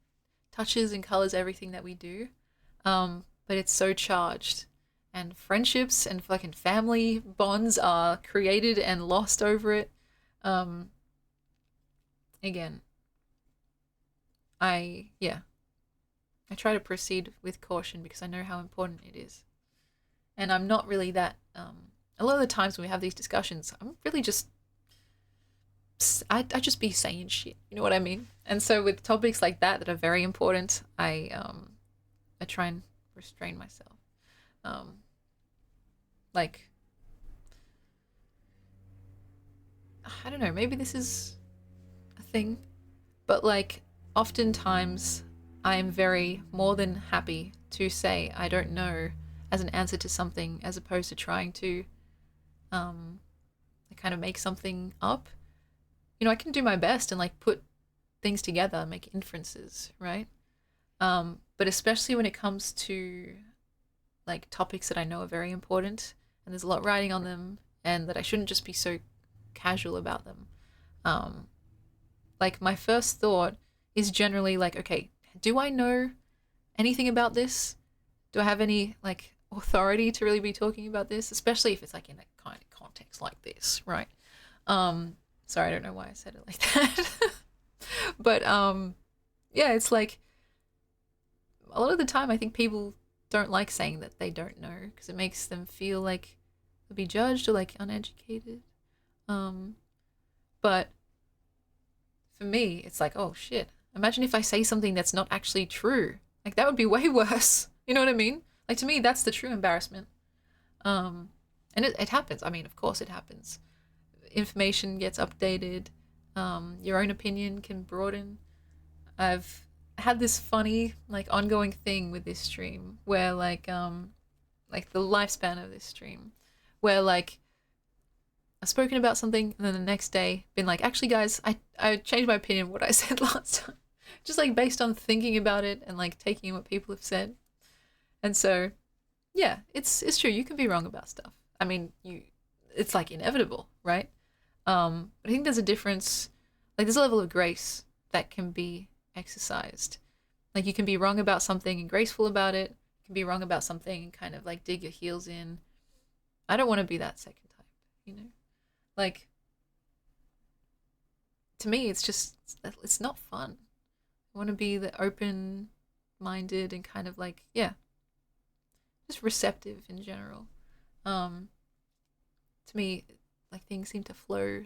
touches and colors everything that we do. But it's so charged, and friendships and fucking family bonds are created and lost over it. Again, I try to proceed with caution because I know how important it is. And I'm not really that, a lot of the times when we have these discussions, I'm really just, I just be saying shit, you know what I mean? And so with topics like that are very important, I try and restrain myself. Like, I don't know, maybe this is a thing, but like, oftentimes I am very more than happy to say I don't know as an answer to something as opposed to trying to kind of make something up. I can do my best and like put things together and make inferences, right? But especially when it comes to like topics that I know are very important and there's a lot riding on them and that I shouldn't just be so casual about them. Um, like my first thought is generally like, okay, do I know anything about this? Do I have any like authority to really be talking about this, especially if it's like in a kind of context like this, right? Um, sorry, I don't know why I said it like that. But yeah, it's like a lot of the time I think people don't like saying that they don't know because it makes them feel like they'll be judged or like uneducated. Um, but for me, it's like, oh shit. Imagine if I say something that's not actually true. Like that would be way worse. You know what I mean? Like to me, that's the true embarrassment. Um, and it happens. I mean, of course it happens. Information gets updated. Your own opinion can broaden. I've had this funny like ongoing thing with this stream where like the lifespan of this stream where like I've spoken about something and then the next day been like, actually guys, I changed my opinion on what I said last time. Just like based on thinking about it and like taking in what people have said. And so yeah, it's true. You can be wrong about stuff. I mean, it's like inevitable, right? But I think there's a difference. Like there's a level of grace that can be exercised. Like you can be wrong about something and graceful about it. You can be wrong about something and kind of like dig your heels in. I don't want to be that second type, you know? Like to me, it's not fun. I want to be the open minded and kind of like, yeah, just receptive in general. Um, to me, like things seem to flow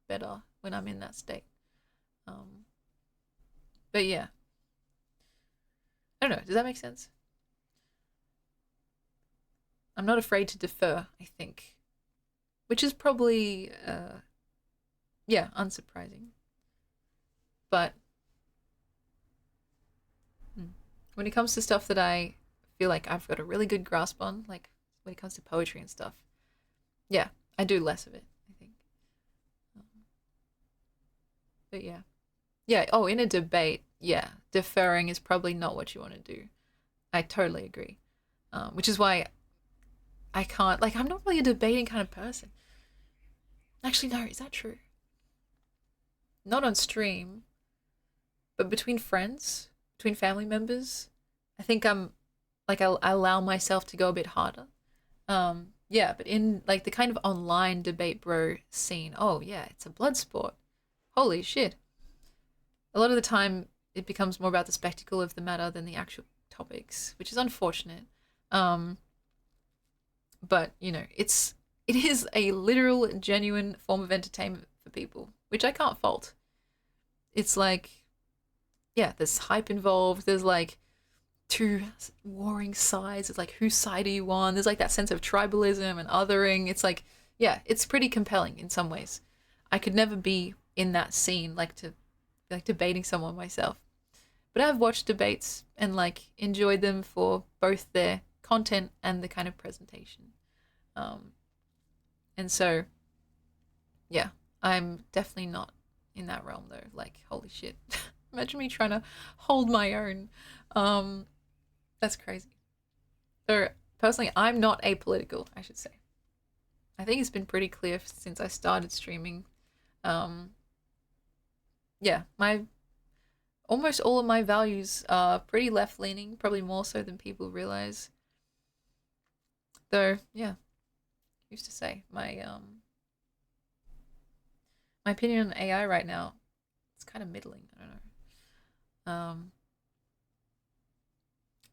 better when I'm in that state. Um, but yeah, I don't know. Does that make sense? I'm not afraid to defer, I think, which is probably, yeah, unsurprising. But when it comes to stuff that I feel like I've got a really good grasp on, like when it comes to poetry and stuff, yeah, I do less of it, I think. Um, but yeah. Yeah, oh, in a debate, yeah, deferring is probably not what you want to do. I totally agree. Which is why I can't, like, I'm not really a debating kind of person. Actually, no, is that true? Not on stream, but between friends, between family members, I think I'm, like, I allow myself to go a bit harder. Yeah, but in, like, the kind of online debate bro scene, oh, yeah, it's a blood sport. Holy shit. A lot of the time, it becomes more about the spectacle of the matter than the actual topics, which is unfortunate. Um, but it is a literal, genuine form of entertainment for people, which I can't fault. It's like, yeah, there's hype involved. There's like two warring sides. It's like whose side are you on? There's like that sense of tribalism and othering. It's like, yeah, it's pretty compelling in some ways. I could never be in that scene, like debating someone myself. But I've watched debates and like enjoyed them for both their content and the kind of presentation. Um, and so, yeah, I'm definitely not in that realm though. Like, holy shit. Imagine me trying to hold my own. Um, that's crazy. So, personally, I'm not apolitical, I should say. I think it's been pretty clear since I started streaming. Um, yeah, my almost all of my values are pretty left leaning, probably more so than people realize. Though, yeah, used to say my opinion on AI right now, it's kind of middling. I don't know.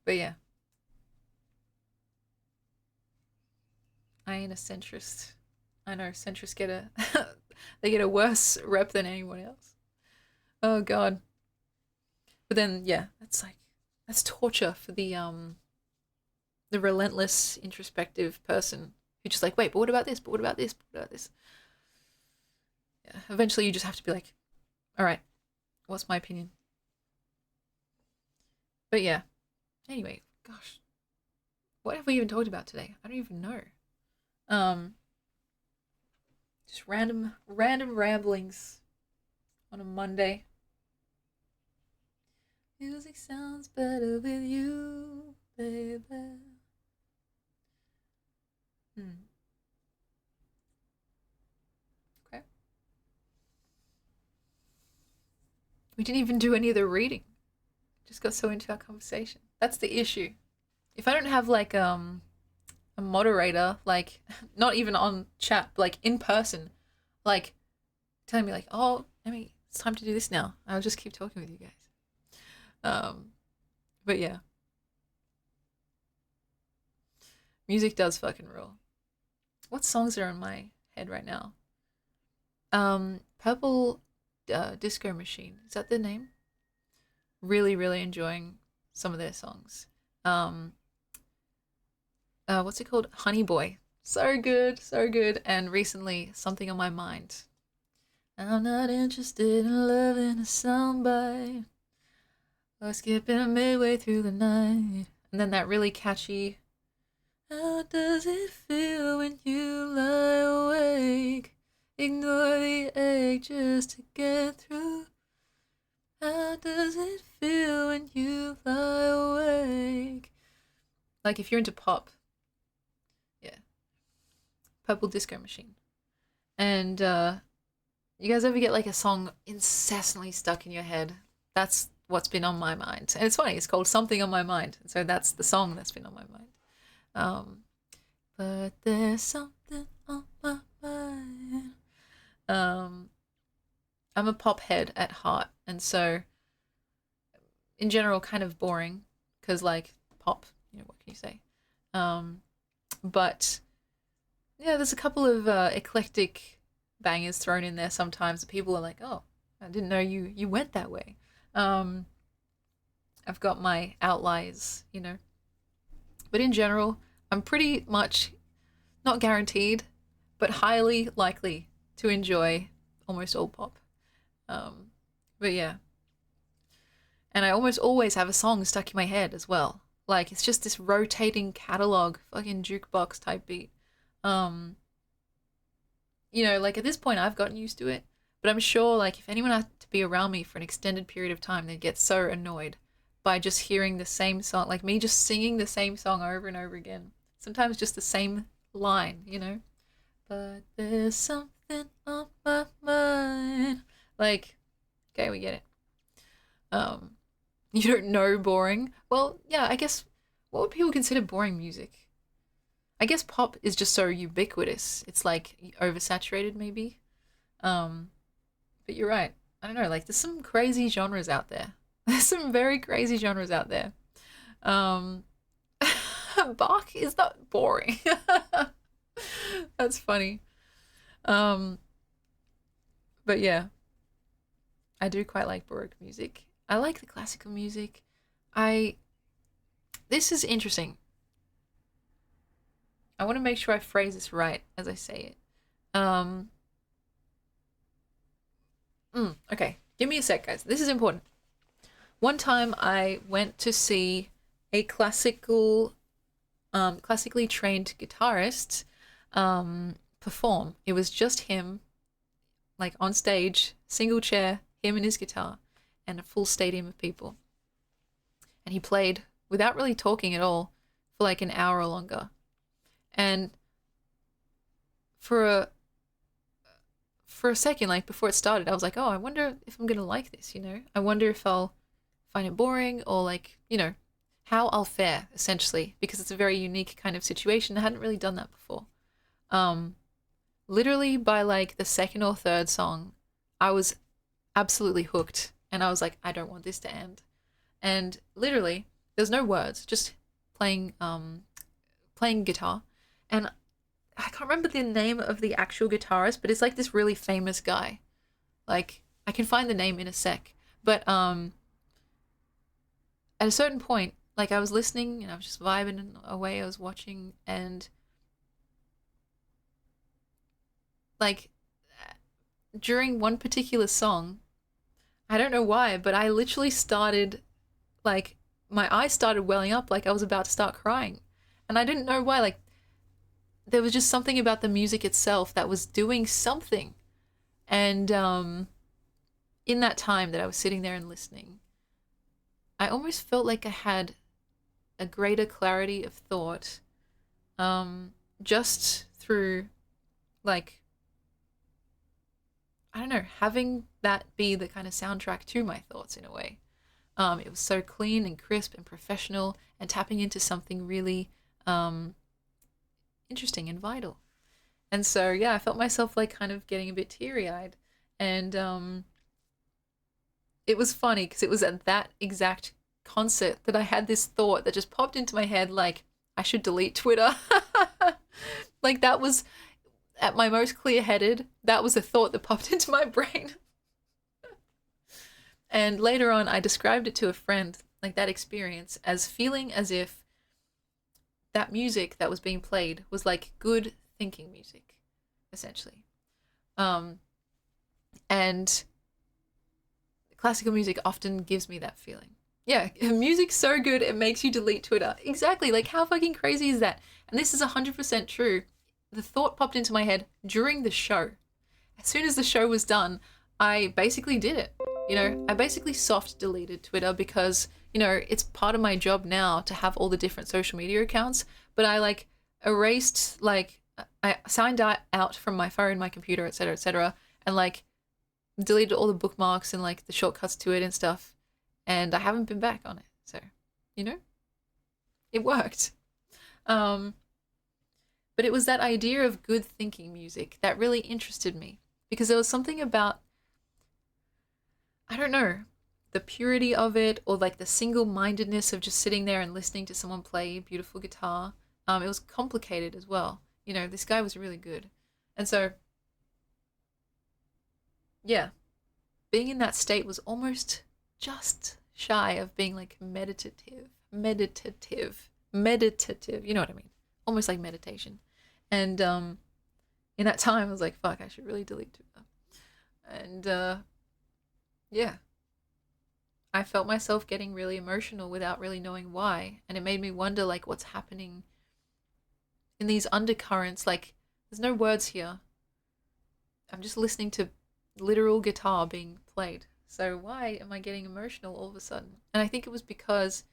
But yeah, I ain't a centrist. I know centrists get a they get a worse rep than anyone else. Oh god. But then yeah, that's torture for the relentless introspective person who just like, wait, but what about this? But what about this? But what about this? Yeah. Eventually you just have to be like, all right, what's my opinion? But yeah. Anyway, gosh. What have we even talked about today? I don't even know. Um just random ramblings. on a Monday. Music sounds better with you, baby. Hmm. Okay. We didn't even do any of the reading. Just got so into our conversation. That's the issue. If I don't have like a moderator, like not even on chat, but like in person, like telling me like, oh, Emmy, it's time to do this now. I'll just keep talking with you guys. Um, but yeah, music does fucking rule. What songs are in my head right now? Purple Disco Machine. Is that the name? Really, really enjoying some of their songs. Um, what's it called? Honey Boy. So good, so good. And recently, Something on My Mind. I'm not interested in loving a soundbite or skipping midway through the night. And then that really catchy, how does it feel when you lie awake? Ignore the ache just to get through. How does it feel when you lie awake? Like if you're into pop, yeah. Purple Disco Machine. And you guys ever get like a song incessantly stuck in your head? That's what's been on my mind. And it's funny, it's called Something on My Mind. So that's the song that's been on my mind. Um, but there's something on my mind. I'm a pop head at heart, and so in general, kind of boring because like pop, what can you say? Um, but yeah, there's a couple of eclectic bangers thrown in there sometimes that people are like, oh, I didn't know you went that way. Um, I've got my outliers. But in general, I'm pretty much not guaranteed, but highly likely to enjoy almost all pop. Um, but yeah. And I almost always have a song stuck in my head as well. Like it's just this rotating catalog, fucking jukebox type beat. Um, like at this point I've gotten used to it, but I'm sure like if anyone had to be around me for an extended period of time, they'd get so annoyed by just hearing the same song, like me just singing the same song over and over again. Sometimes just the same line. But there's something on my mind. Like, okay, we get it. Um, you don't know boring. Well, yeah, I guess what would people consider boring music? I guess pop is just so ubiquitous. It's like oversaturated maybe. Um, but you're right. I don't know, like there's some crazy genres out there. There's some very crazy genres out there. Um, Bach is not boring. That's funny. Um, but yeah, I do quite like Baroque music. I like the classical music. I This is interesting. I want to make sure I phrase this right as I say it. Okay, give me a sec, guys. This is important. One time I went to see a classically trained guitarist perform. It was just him, like on stage, single chair, him and his guitar, and a full stadium of people. And he played without really talking at all for like an hour or longer. And for a second, like before it started, I was like, oh, I wonder if I'm gonna like this. I wonder if I'll find it boring or like, how I'll fare essentially, because it's a very unique kind of situation. I hadn't really done that before. Um, Literally by like the second or third song, I was absolutely hooked, and I was like, I don't want this to end. And literally, there's no words, just playing guitar, and I can't remember the name of the actual guitarist, but it's like this really famous guy. Like I can find the name in a sec, but at a certain point, like I was listening and I was just vibing away. I was watching, and like during one particular song, I don't know why, but I literally started like my eyes started welling up like I was about to start crying. And I didn't know why. Like there was just something about the music itself that was doing something. And in that time that I was sitting there and listening, I almost felt like I had a greater clarity of thought, just through, like, I don't know, having that be the kind of soundtrack to my thoughts in a way. It was so clean and crisp and professional and tapping into something really um, interesting and vital. And so, yeah, I felt myself like kind of getting a bit teary eyed. And it was funny because it was at that exact concert that I had this thought that just popped into my head like, I should delete Twitter. Like, that was at my most clear headed. That was a thought that popped into my brain. And later on, I described it to a friend, like that experience, as feeling as if that music that was being played was like good thinking music, essentially. Um, and classical music often gives me that feeling. Yeah, music's so good it makes you delete Twitter. Exactly, like how fucking crazy is that? And this is 100% true. The thought popped into my head during the show. As soon as the show was done, I basically did it. I basically soft deleted Twitter because, it's part of my job now to have all the different social media accounts, but I like erased, like, I signed out from my phone, my computer, etc., and like deleted all the bookmarks and like the shortcuts to it and stuff, and I haven't been back on it. So, you know, it worked. But it was that idea of good thinking music that really interested me because there was something about, I don't know, the purity of it or like the single-mindedness of just sitting there and listening to someone play beautiful guitar. It was complicated as well. This guy was really good. And so, yeah, being in that state was almost just shy of being like meditative. You know what I mean? Almost like meditation. And in that time, I was like, fuck, I should really delete Twitter. And yeah, I felt myself getting really emotional without really knowing why. And it made me wonder, like, what's happening in these undercurrents. Like, there's no words here. I'm just listening to literal guitar being played. So why am I getting emotional all of a sudden? And I think it was because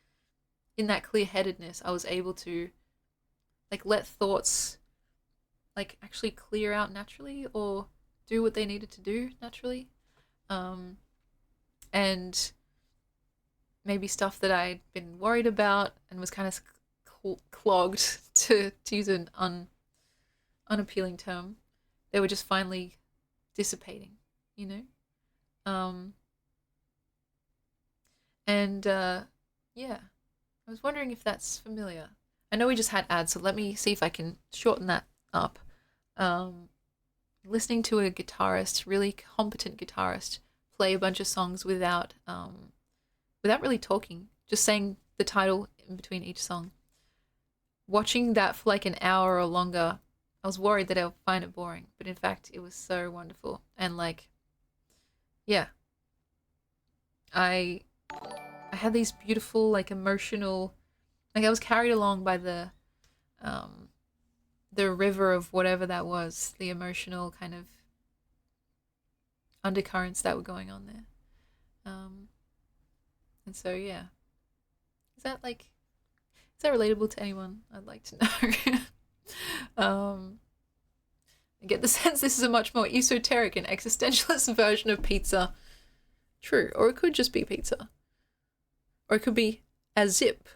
in that clear-headedness, I was able to, like, let thoughts, like, actually clear out naturally or do what they needed to do naturally. And maybe stuff that I'd been worried about and was kind of clogged, to use an unappealing term, they were just finally dissipating, you know? Yeah, I was wondering if that's familiar. I know we just had ads, so let me see if I can shorten that up. Listening to a guitarist, really competent guitarist, play a bunch of songs without really talking, just saying the title in between each song. Watching that for like an hour or longer, I was worried that I would find it boring, but in fact, it was so wonderful. And like, yeah, I had these beautiful, like, emotional, like I was carried along by the river of whatever that was, the emotional kind of undercurrents that were going on there. And so, yeah, is that relatable to anyone? I'd like to know. I get the sense this is a much more esoteric and existentialist version of pizza. True, or it could just be pizza. Or it could be a zip,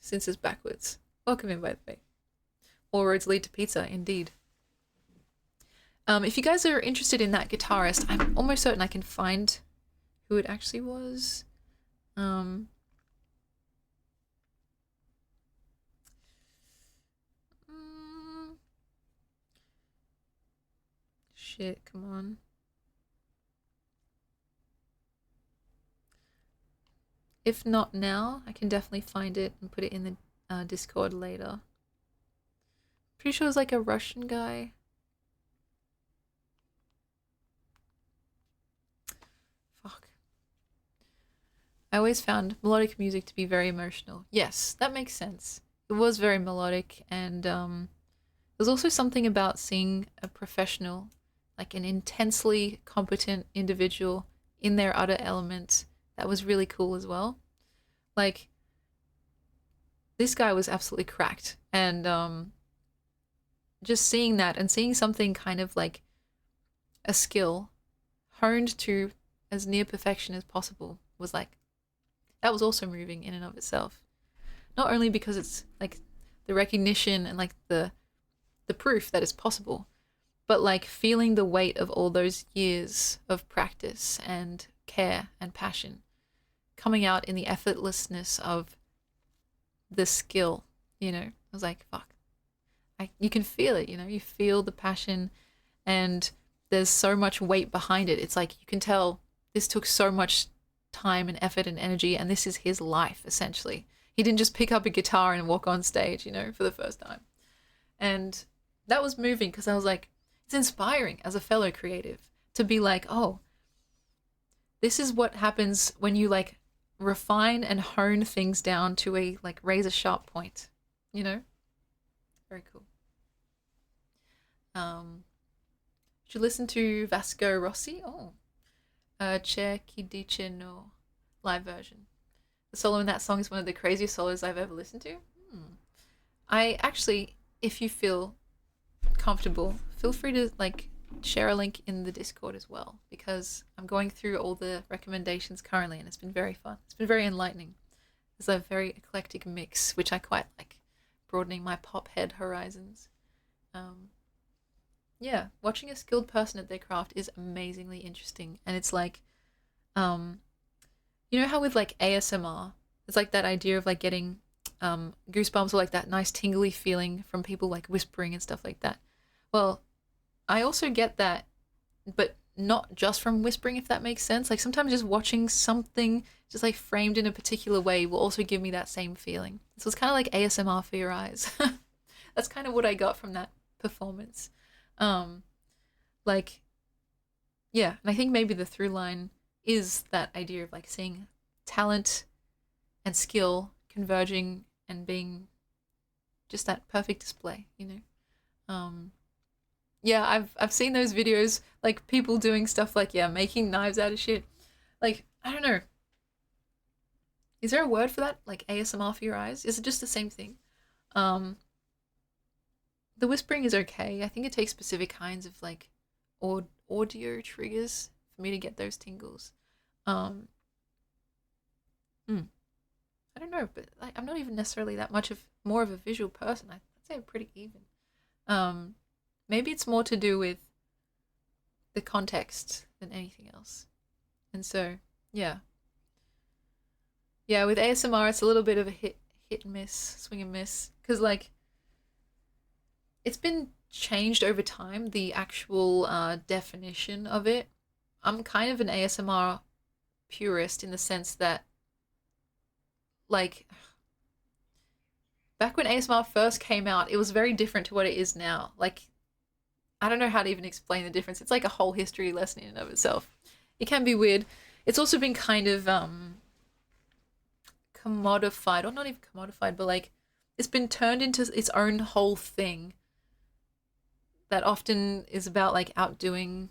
since it's backwards. Welcome in, by the way. All roads lead to pizza, indeed. If you guys are interested in that guitarist, I'm almost certain I can find who it actually was. Shit, come on. If not now, I can definitely find it and put it in the Discord later. Pretty sure it was like a Russian guy. Fuck. I always found melodic music to be very emotional. Yes, that makes sense. It was very melodic, and there's also something about seeing a professional, like an intensely competent individual in their other element that was really cool as well. Like, this guy was absolutely cracked. And just seeing that and seeing something kind of like a skill honed to as near perfection as possible was like, that was also moving in and of itself. Not only because it's like the recognition and like the proof that it's possible, but like feeling the weight of all those years of practice and care and passion coming out in the effortlessness of the skill, you know. I was like, fuck. You can feel it, you know, you feel the passion, and there's so much weight behind it. It's like you can tell this took so much time and effort and energy, and this is his life, essentially. He didn't just pick up a guitar and walk on stage, you know, for the first time. And that was moving because I was like, it's inspiring as a fellow creative to be like, oh, this is what happens when you like refine and hone things down to a like razor sharp point, you know? Very cool. Should listen to Vasco Rossi. Oh, C'è chi dice no live version. The solo in that song is one of the craziest solos I've ever listened to. I actually, if you feel comfortable, feel free to like share a link in the Discord as well, because I'm going through all the recommendations currently and it's been very fun. It's been very enlightening. There's a very eclectic mix, which I quite like, broadening my pop head horizons. Yeah, watching a skilled person at their craft is amazingly interesting. And it's like, you know how with like ASMR, it's like that idea of like getting goosebumps or like that nice tingly feeling from people like whispering and stuff like that. Well, I also get that, but not just from whispering, if that makes sense. Like sometimes just watching something just like framed in a particular way will also give me that same feeling. So it's kind of like ASMR for your eyes. That's kind of what I got from that performance. Like, yeah, and I think maybe the through line is that idea of like seeing talent and skill converging and being just that perfect display, you know. Yeah, I've seen those videos, like people doing stuff like, yeah, making knives out of shit. Like, I don't know. Is there a word for that? Like ASMR for your eyes? Is it just the same thing? Um, the whispering is okay. I think it takes specific kinds of like audio triggers for me to get those tingles. Um, hmm, I don't know, but like I'm not even necessarily that much of more of a visual person. I'd say I'm pretty even. Um, Maybe it's more to do with the context than anything else. And so, yeah. Yeah, with ASMR it's a little bit of a hit and miss, swing and miss, cuz like it's been changed over time, the actual definition of it. I'm kind of an ASMR purist in the sense that like back when ASMR first came out, it was very different to what it is now. Like I don't know how to even explain the difference. It's like a whole history lesson in and of itself. It can be weird. It's also been kind of commodified, or not even commodified, but like it's been turned into its own whole thing that often is about like outdoing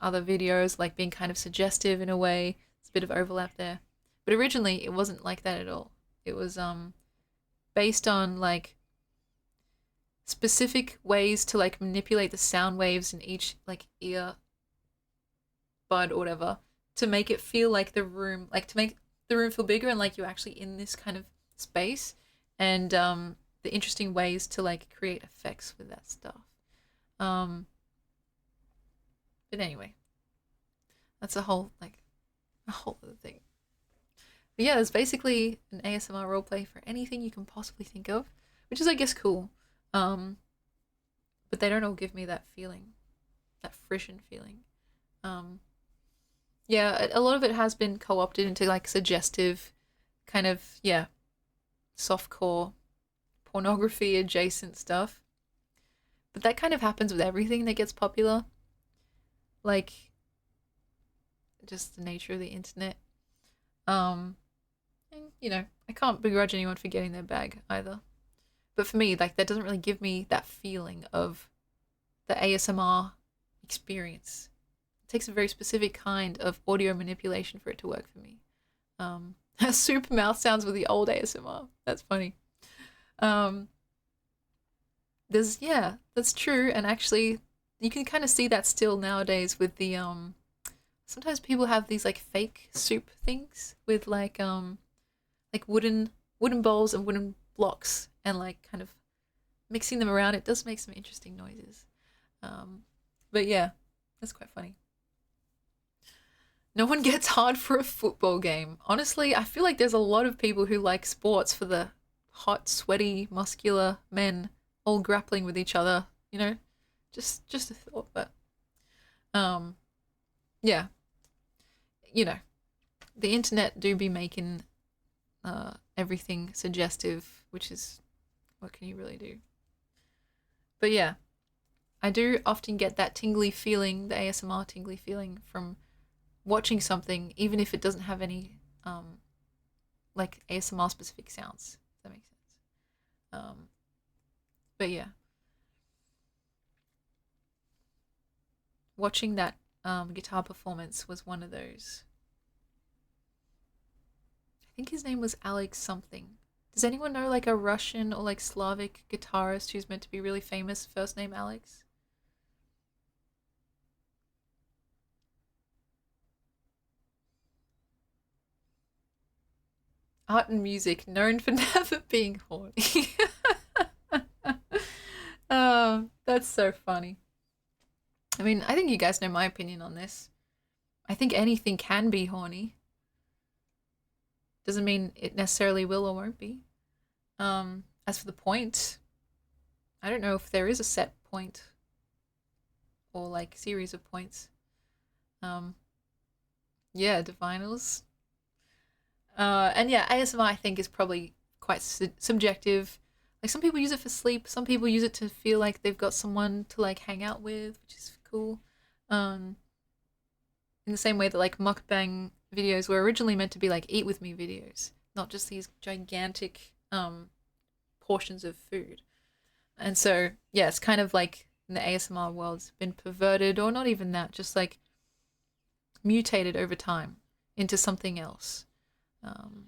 other videos, like being kind of suggestive in a way. There's a bit of overlap there. But originally it wasn't like that at all. It was based on like specific ways to like manipulate the sound waves in each like ear bud or whatever to make it feel like the room, like to make the room feel bigger and like you're actually in this kind of space, and the interesting ways to like create effects with that stuff. um but anyway, that's a whole other thing. But yeah, there's basically an ASMR roleplay for anything you can possibly think of, which is I guess cool. um but they don't all give me that feeling, that frisson feeling. um yeah, a lot of it has been co-opted into like suggestive kind of, yeah, softcore pornography adjacent stuff. But that kind of happens with everything that gets popular. Like just the nature of the internet. And you know, I can't begrudge anyone for getting their bag either. But for me, like that doesn't really give me that feeling of the ASMR experience. takes a very specific kind of audio manipulation for it to work for me. Super mouth sounds with the old ASMR. That's funny. Um, yeah, that's true, and actually, you can kind of see that still nowadays with the Sometimes people have these like fake soup things with like wooden bowls and wooden blocks and like kind of mixing them around. It does make some interesting noises. Um, but yeah, that's quite funny. No one gets hard for a football game. Honestly, I feel like there's a lot of people who like sports for the hot, sweaty, muscular men all grappling with each other, you know? Just a thought, but um yeah, you know, the internet do be making everything suggestive, which is what can you really do? But yeah, I do often get that tingly feeling, the ASMR tingly feeling from watching something, even if it doesn't have any like ASMR specific sounds. If that makes sense. But yeah, watching that guitar performance was one of those. I think his name was Alex something. Does anyone know like a Russian or like Slavic guitarist who's meant to be really famous? First name Alex. Art and music known for never being horny. Oh, that's so funny. I mean, I think you guys know my opinion on this. I think anything can be horny. Doesn't mean it necessarily will or won't be. As for the point, I don't know if there is a set point or like series of points. Um, yeah, divinals. And yeah, ASMR I think is probably quite subjective. Like some people use it for sleep, some people use it to feel like they've got someone to like hang out with, which is cool. Um, in the same way that like mukbang videos were originally meant to be like eat with me videos, not just these gigantic portions of food. And so yeah, it's kind of like in the ASMR world's been perverted, or not even that, just like mutated over time into something else. Um,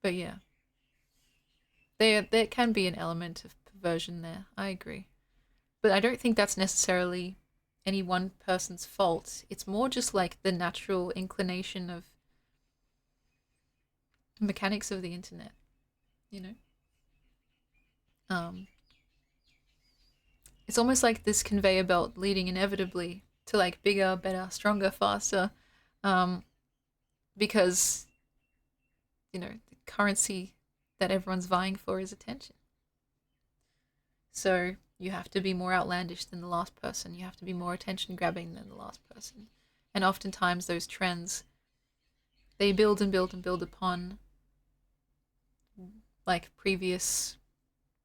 but yeah, there can be an element of perversion there. I agree, but I don't think that's necessarily any one person's fault. It's more just like the natural inclination of mechanics of the internet, you know? Um, it's almost like this conveyor belt leading inevitably to like bigger, better, stronger, faster, um, because, you know, the currency that everyone's vying for is attention. So you have to be more outlandish than the last person. You have to be more attention grabbing than the last person. And oftentimes those trends, they build and build and build upon like previous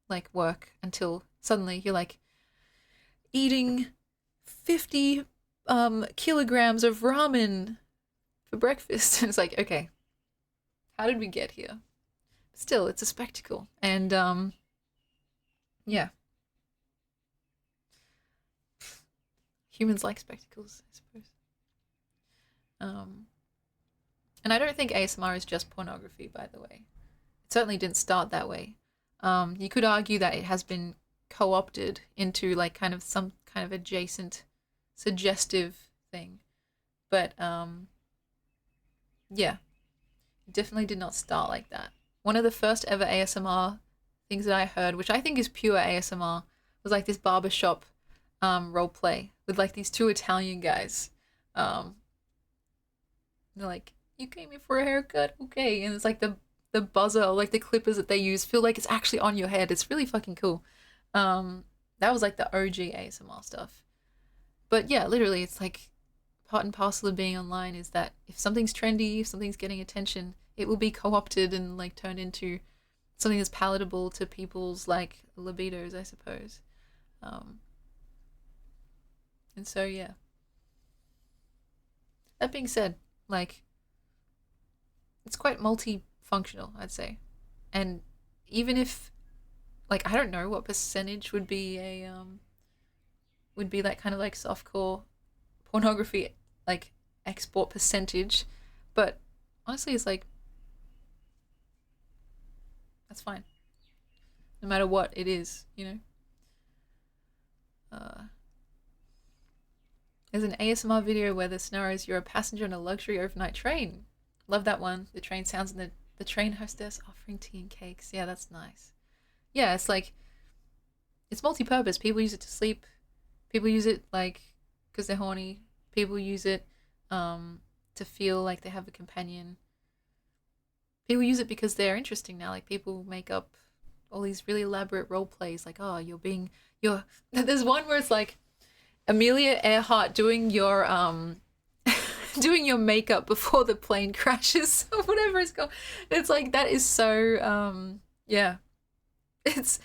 like work until suddenly you're like eating 50 kilograms of ramen for breakfast. It's like, okay, how did we get here? Still, it's a spectacle. And yeah, humans like spectacles, I suppose. Um, and I don't think ASMR is just pornography, by the way. It certainly didn't start that way. You could argue that it has been co-opted into like kind of some kind of adjacent suggestive thing. But yeah, it definitely did not start like that. One of the first ever ASMR things that I heard, which I think is pure ASMR, was like this barbershop role play with like these two Italian guys. Um, they're like, "You came here for a haircut, okay?" And it's like the buzzer, or like the clippers that they use, feel like it's actually on your head. It's really fucking cool. That was like the OG ASMR stuff. But yeah, literally, it's like part and parcel of being online is that if something's trendy, if something's getting attention, it will be co-opted and like turned into something that's palatable to people's like libidos, I suppose. Um, and so yeah. That being said, like it's quite multifunctional, I'd say. And even if like I don't know what percentage would be a would be like kind of like softcore pornography like export percentage, but honestly, it's like that's fine, no matter what it is, you know. There's an ASMR video where the scenario is you're a passenger on a luxury overnight train. Love that one. The train sounds and the train hostess offering tea and cakes. Yeah, that's nice. Yeah, it's like it's multi-purpose. People use it to sleep. People use it like because they're horny. People use it to feel like they have a companion. People use it because they're interesting now. Like people make up all these really elaborate role plays. Like, oh, you're. There's one where it's like Amelia Earhart doing your doing your makeup before the plane crashes or whatever it's called. It's like that is so yeah. It's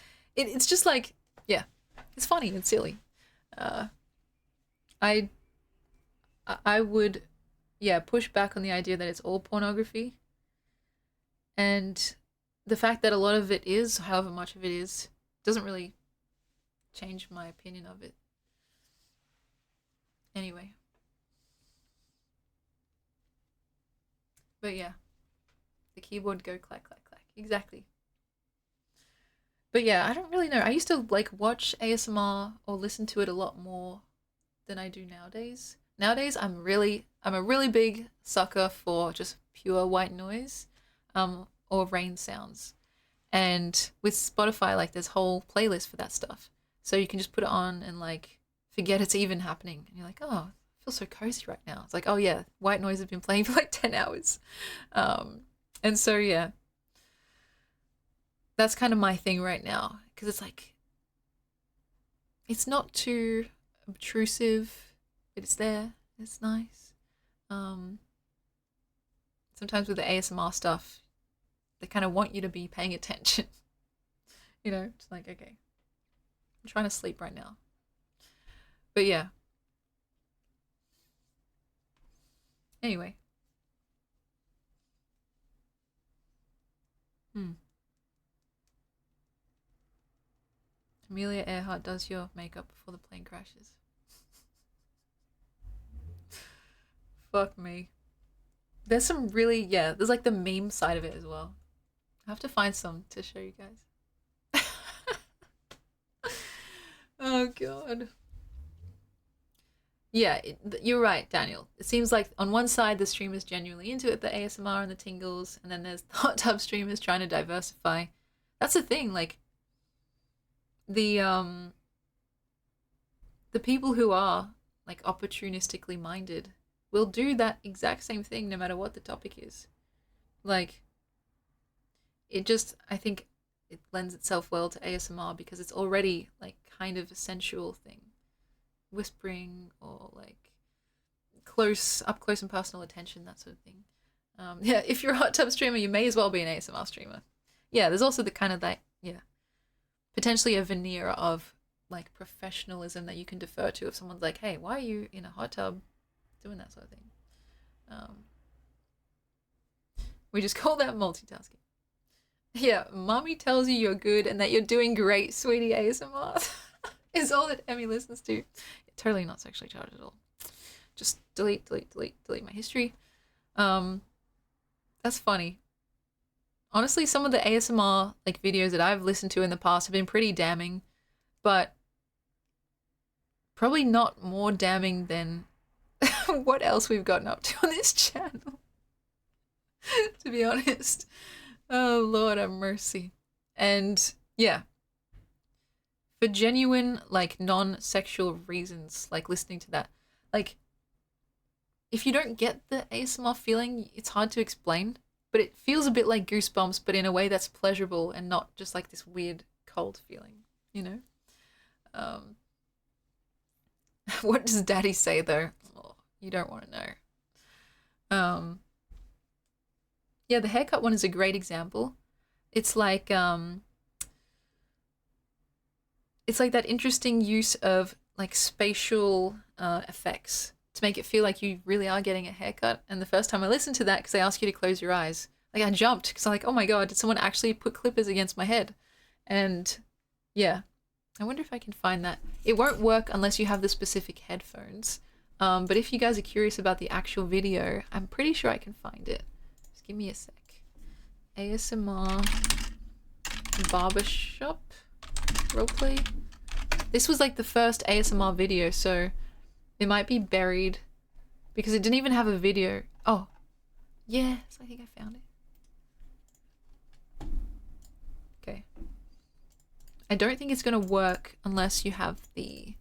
just like yeah, it's funny and silly. I I would yeah push back on the idea that it's all pornography, and the fact that a lot of it is, however much of it is, doesn't really change my opinion of it. Anyway, but yeah, the keyboard go clack clack clack exactly. But yeah, I don't really know. I used to like watch ASMR or listen to it a lot more than I do nowadays. Nowadays, I'm a really big sucker for just pure white noise, or rain sounds. And with Spotify, like there's whole playlist for that stuff. So you can just put it on and like forget it's even happening. And you're like, oh, I feel so cozy right now. It's like, oh yeah, white noise has been playing for like 10 hours. And so yeah, that's kind of my thing right now. Because it's like, it's not too obtrusive, but it's there. It's nice. Um, Sometimes with the ASMR stuff, they kind of want you to be paying attention. You know, it's like, okay, I'm trying to sleep right now. But yeah. Anyway. Amelia Earhart does your makeup before the plane crashes. Fuck me. There's some really, yeah, there's like the meme side of it as well. I have to find some to show you guys. Oh god. Yeah, you're right, Daniel. It seems like on one side the streamer's genuinely into it, the ASMR and the tingles, and then there's the hot tub streamers trying to diversify. That's the thing, like the the people who are like opportunistically minded will do that exact same thing no matter what the topic is. Like it just I think it lends itself well to ASMR because it's already like kind of a sensual thing. Whispering or like up close and personal attention, that sort of thing. Yeah, if you're a hot tub streamer, you may as well be an ASMR streamer. Yeah, there's also the kind of that, yeah, potentially a veneer of like professionalism that you can defer to if someone's like, hey, why are you in a hot tub doing that sort of thing? We just call that multitasking. Yeah, mommy tells you you're good and that you're doing great, sweetie. ASMR is all that Emmy listens to. Totally not sexually charged at all. Just delete my history. That's funny. Honestly, some of the ASMR like videos that I've listened to in the past have been pretty damning, but probably not more damning than what else we've gotten up to on this channel. To be honest. Oh Lord have mercy. And yeah, for genuine like non-sexual reasons, like listening to that, like if you don't get the ASMR feeling, it's hard to explain, but it feels a bit like goosebumps, but in a way that's pleasurable and not just like this weird cold feeling, you know? What does daddy say though? Oh, you don't want to know. Yeah, the haircut one is a great example. It's like that interesting use of like spatial effects to make it feel like you really are getting a haircut. And the first time I listened to that, because they ask you to close your eyes, like I jumped because I'm like, oh my god, did someone actually put clippers against my head? And yeah, I wonder if I can find that. It won't work unless you have the specific headphones, But if you guys are curious about the actual video, I'm pretty sure I can find it. Just give me a sec. ASMR barbershop roleplay. This was like the first ASMR video, so it might be buried because it didn't even have a video. Oh, yes, I think I found it. Okay. I don't think it's gonna work unless you have the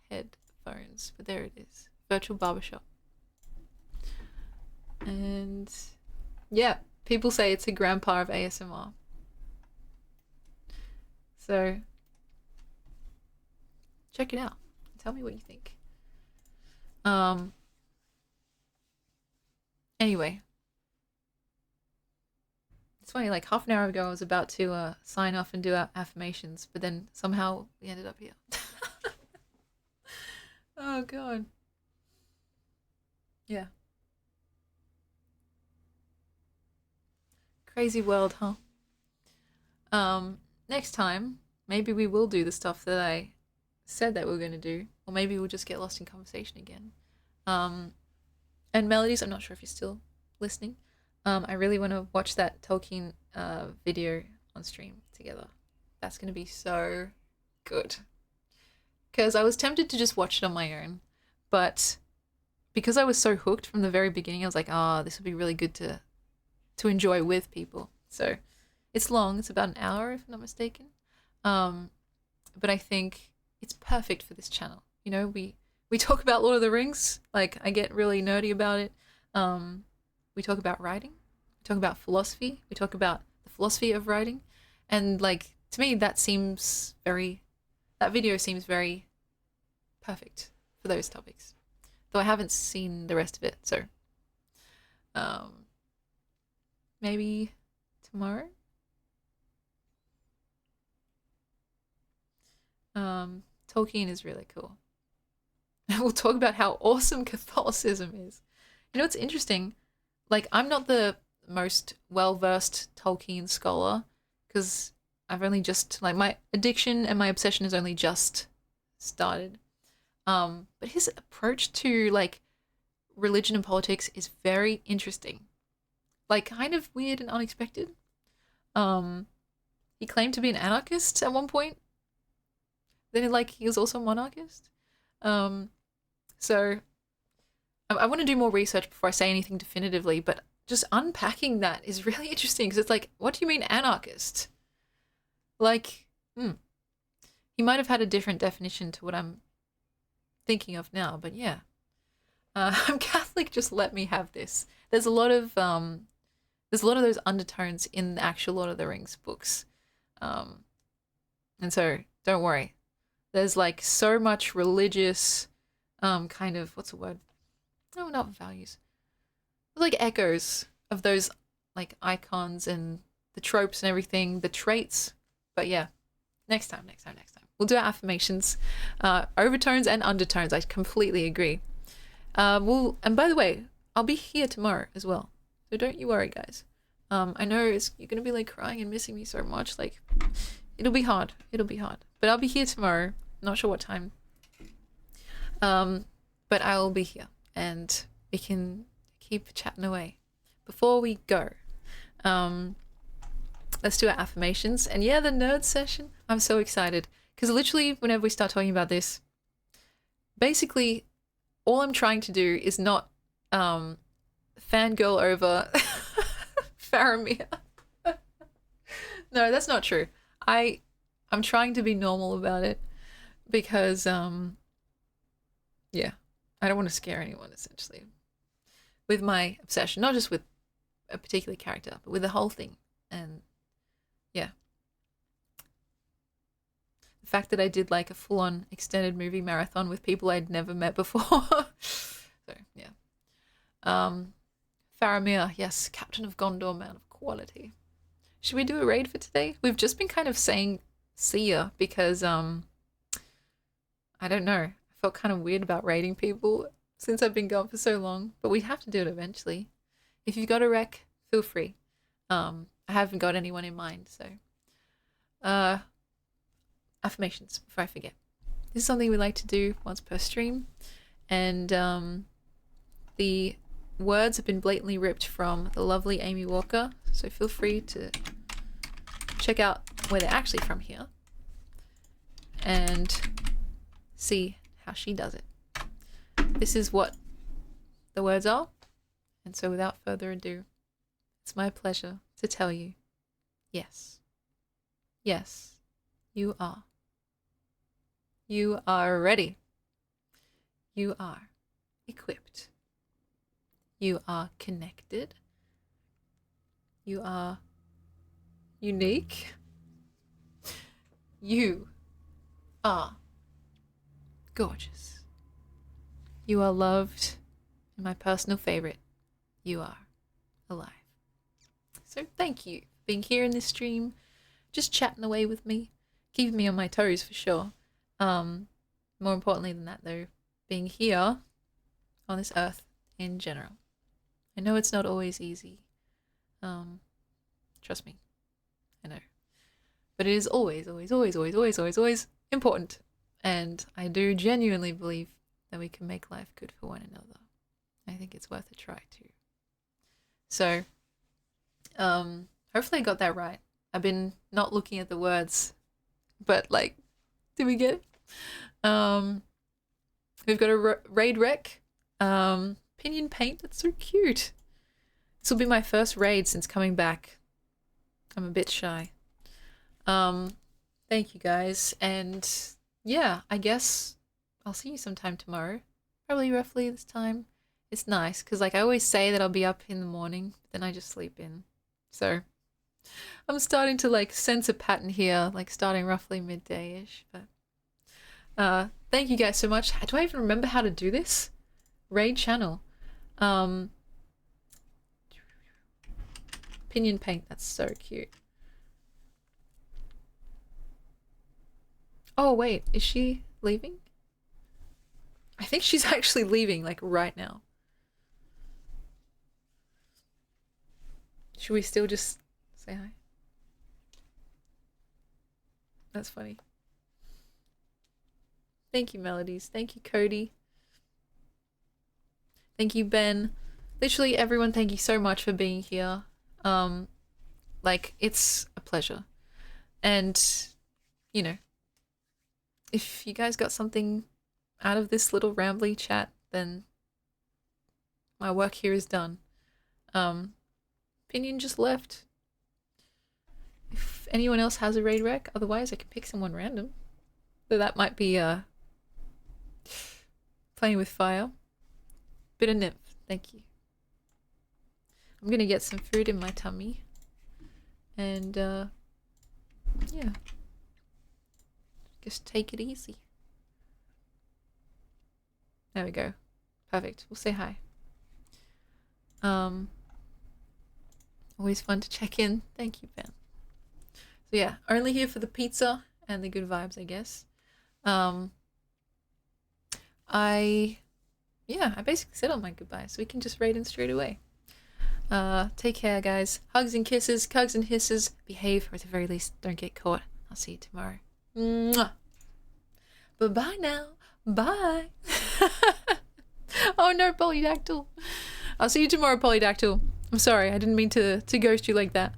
headphones, but there it is. Virtual barbershop. And yeah, people say it's a grandpa of ASMR. So check it out. Tell me what you think. Anyway. It's funny, like half an hour ago I was about to sign off and do our affirmations, but then somehow we ended up here. Oh god. Yeah. Crazy world, huh? Next time, maybe we will do the stuff that I said that we were going to do, or maybe we'll just get lost in conversation again. And Melodies, I'm not sure if you're still listening. I really want to watch that Tolkien video on stream together. That's going to be so good. Because I was tempted to just watch it on my own, but because I was so hooked from the very beginning, I was like, this would be really good to enjoy with people. So it's long. It's about an hour, if I'm not mistaken. But I think it's perfect for this channel. You know, we talk about Lord of the Rings. Like, I get really nerdy about it. We talk about writing. We talk about philosophy. We talk about the philosophy of writing. And, like, to me, that video seems very perfect for those topics. Though I haven't seen the rest of it, so maybe tomorrow? Tolkien is really cool. We'll talk about how awesome Catholicism is. You know what's interesting? Like, I'm not the most well-versed Tolkien scholar because I've only just, like, my addiction and my obsession has only just started. But his approach to, like, religion and politics is very interesting. Like, kind of weird and unexpected. He claimed to be an anarchist at one point. Then, like, he was also a monarchist. So I want to do more research before I say anything definitively, but just unpacking that is really interesting because it's like, what do you mean anarchist? Like, he might have had a different definition to what I'm thinking of now, but yeah. I'm Catholic, just let me have this. There's a lot of those undertones in the actual Lord of the Rings books. And so don't worry. There's like so much religious kind of, what's the word? No, not values. Like echoes of those like icons and the tropes and everything, the traits. But yeah, next time. We'll do our affirmations, overtones and undertones. I completely agree. And by the way, I'll be here tomorrow as well. So don't you worry, guys. I know you're going to be like crying and missing me so much. Like, it'll be hard. But I'll be here tomorrow. Not sure what time. But I will be here and we can keep chatting away. Before we go, let's do our affirmations. And yeah, the nerd session. I'm so excited because literally whenever we start talking about this, basically all I'm trying to do is not fangirl over Faramir. No, that's not true. I'm trying to be normal about it because yeah, I don't want to scare anyone essentially with my obsession, not just with a particular character, but with the whole thing. And yeah, the fact that I did like a full-on extended movie marathon with people I'd never met before. So yeah. Faramir, yes, Captain of Gondor, man of quality. Should we do a raid for today? We've just been kind of saying see ya because I don't know. I felt kind of weird about raiding people since I've been gone for so long, but we have to do it eventually. If you've got a rec, feel free. I haven't got anyone in mind, so affirmations before I forget. This is something we like to do once per stream, And the words have been blatantly ripped from the lovely Amy Walker, so feel free to check out where they're actually from here and see how she does it. This is what the words are, and so without further ado, it's my pleasure to tell you, yes, yes, you are. You are ready. You are equipped. You are connected. You are unique. You are gorgeous. You are loved. And my personal favorite, you are alive. So thank you for being here in this stream, just chatting away with me, keeping me on my toes for sure. More importantly than that though, being here on this earth in general. I know it's not always easy. Trust me, I know. But it is always, always, always, always, always, always, always important. And I do genuinely believe that we can make life good for one another. I think it's worth a try too. So, hopefully I got that right. I've been not looking at the words, but like, did we get it? We've got a raid rec, pinion paint. That's so cute. This will be my first raid since coming back. I'm a bit shy. Thank you guys, and yeah, I guess I'll see you sometime tomorrow. Probably roughly this time. It's nice because like I always say that I'll be up in the morning, but then I just sleep in. So I'm starting to like sense a pattern here, like starting roughly midday-ish. But thank you guys so much. Do I even remember how to do this? Raid channel. Pinion paint, that's so cute. Oh wait, is she leaving? I think she's actually leaving like right now. Should we still just say hi? That's funny. Thank you, Melodies. Thank you, Cody. Thank you, Ben. Literally everyone, thank you so much for being here. Like, it's a pleasure. And, you know, if you guys got something out of this little rambly chat, then my work here is done. Pinion just left. If anyone else has a raid rec, otherwise I can pick someone random. So that might be playing with fire. Bit of nymph, thank you. I'm gonna get some food in my tummy. And yeah. Just take it easy. There we go. Perfect. We'll say hi. Always fun to check in. Thank you, Ben. So yeah, only here for the pizza and the good vibes, I guess. I basically said all my goodbyes, so we can just raid in straight away. Take care, guys. Hugs and kisses, cugs and hisses. Behave, or at the very least, don't get caught. I'll see you tomorrow. Mwah. Bye-bye now. Bye. Oh no, Polydactyl. I'll see you tomorrow, Polydactyl. I'm sorry, I didn't mean to ghost you like that.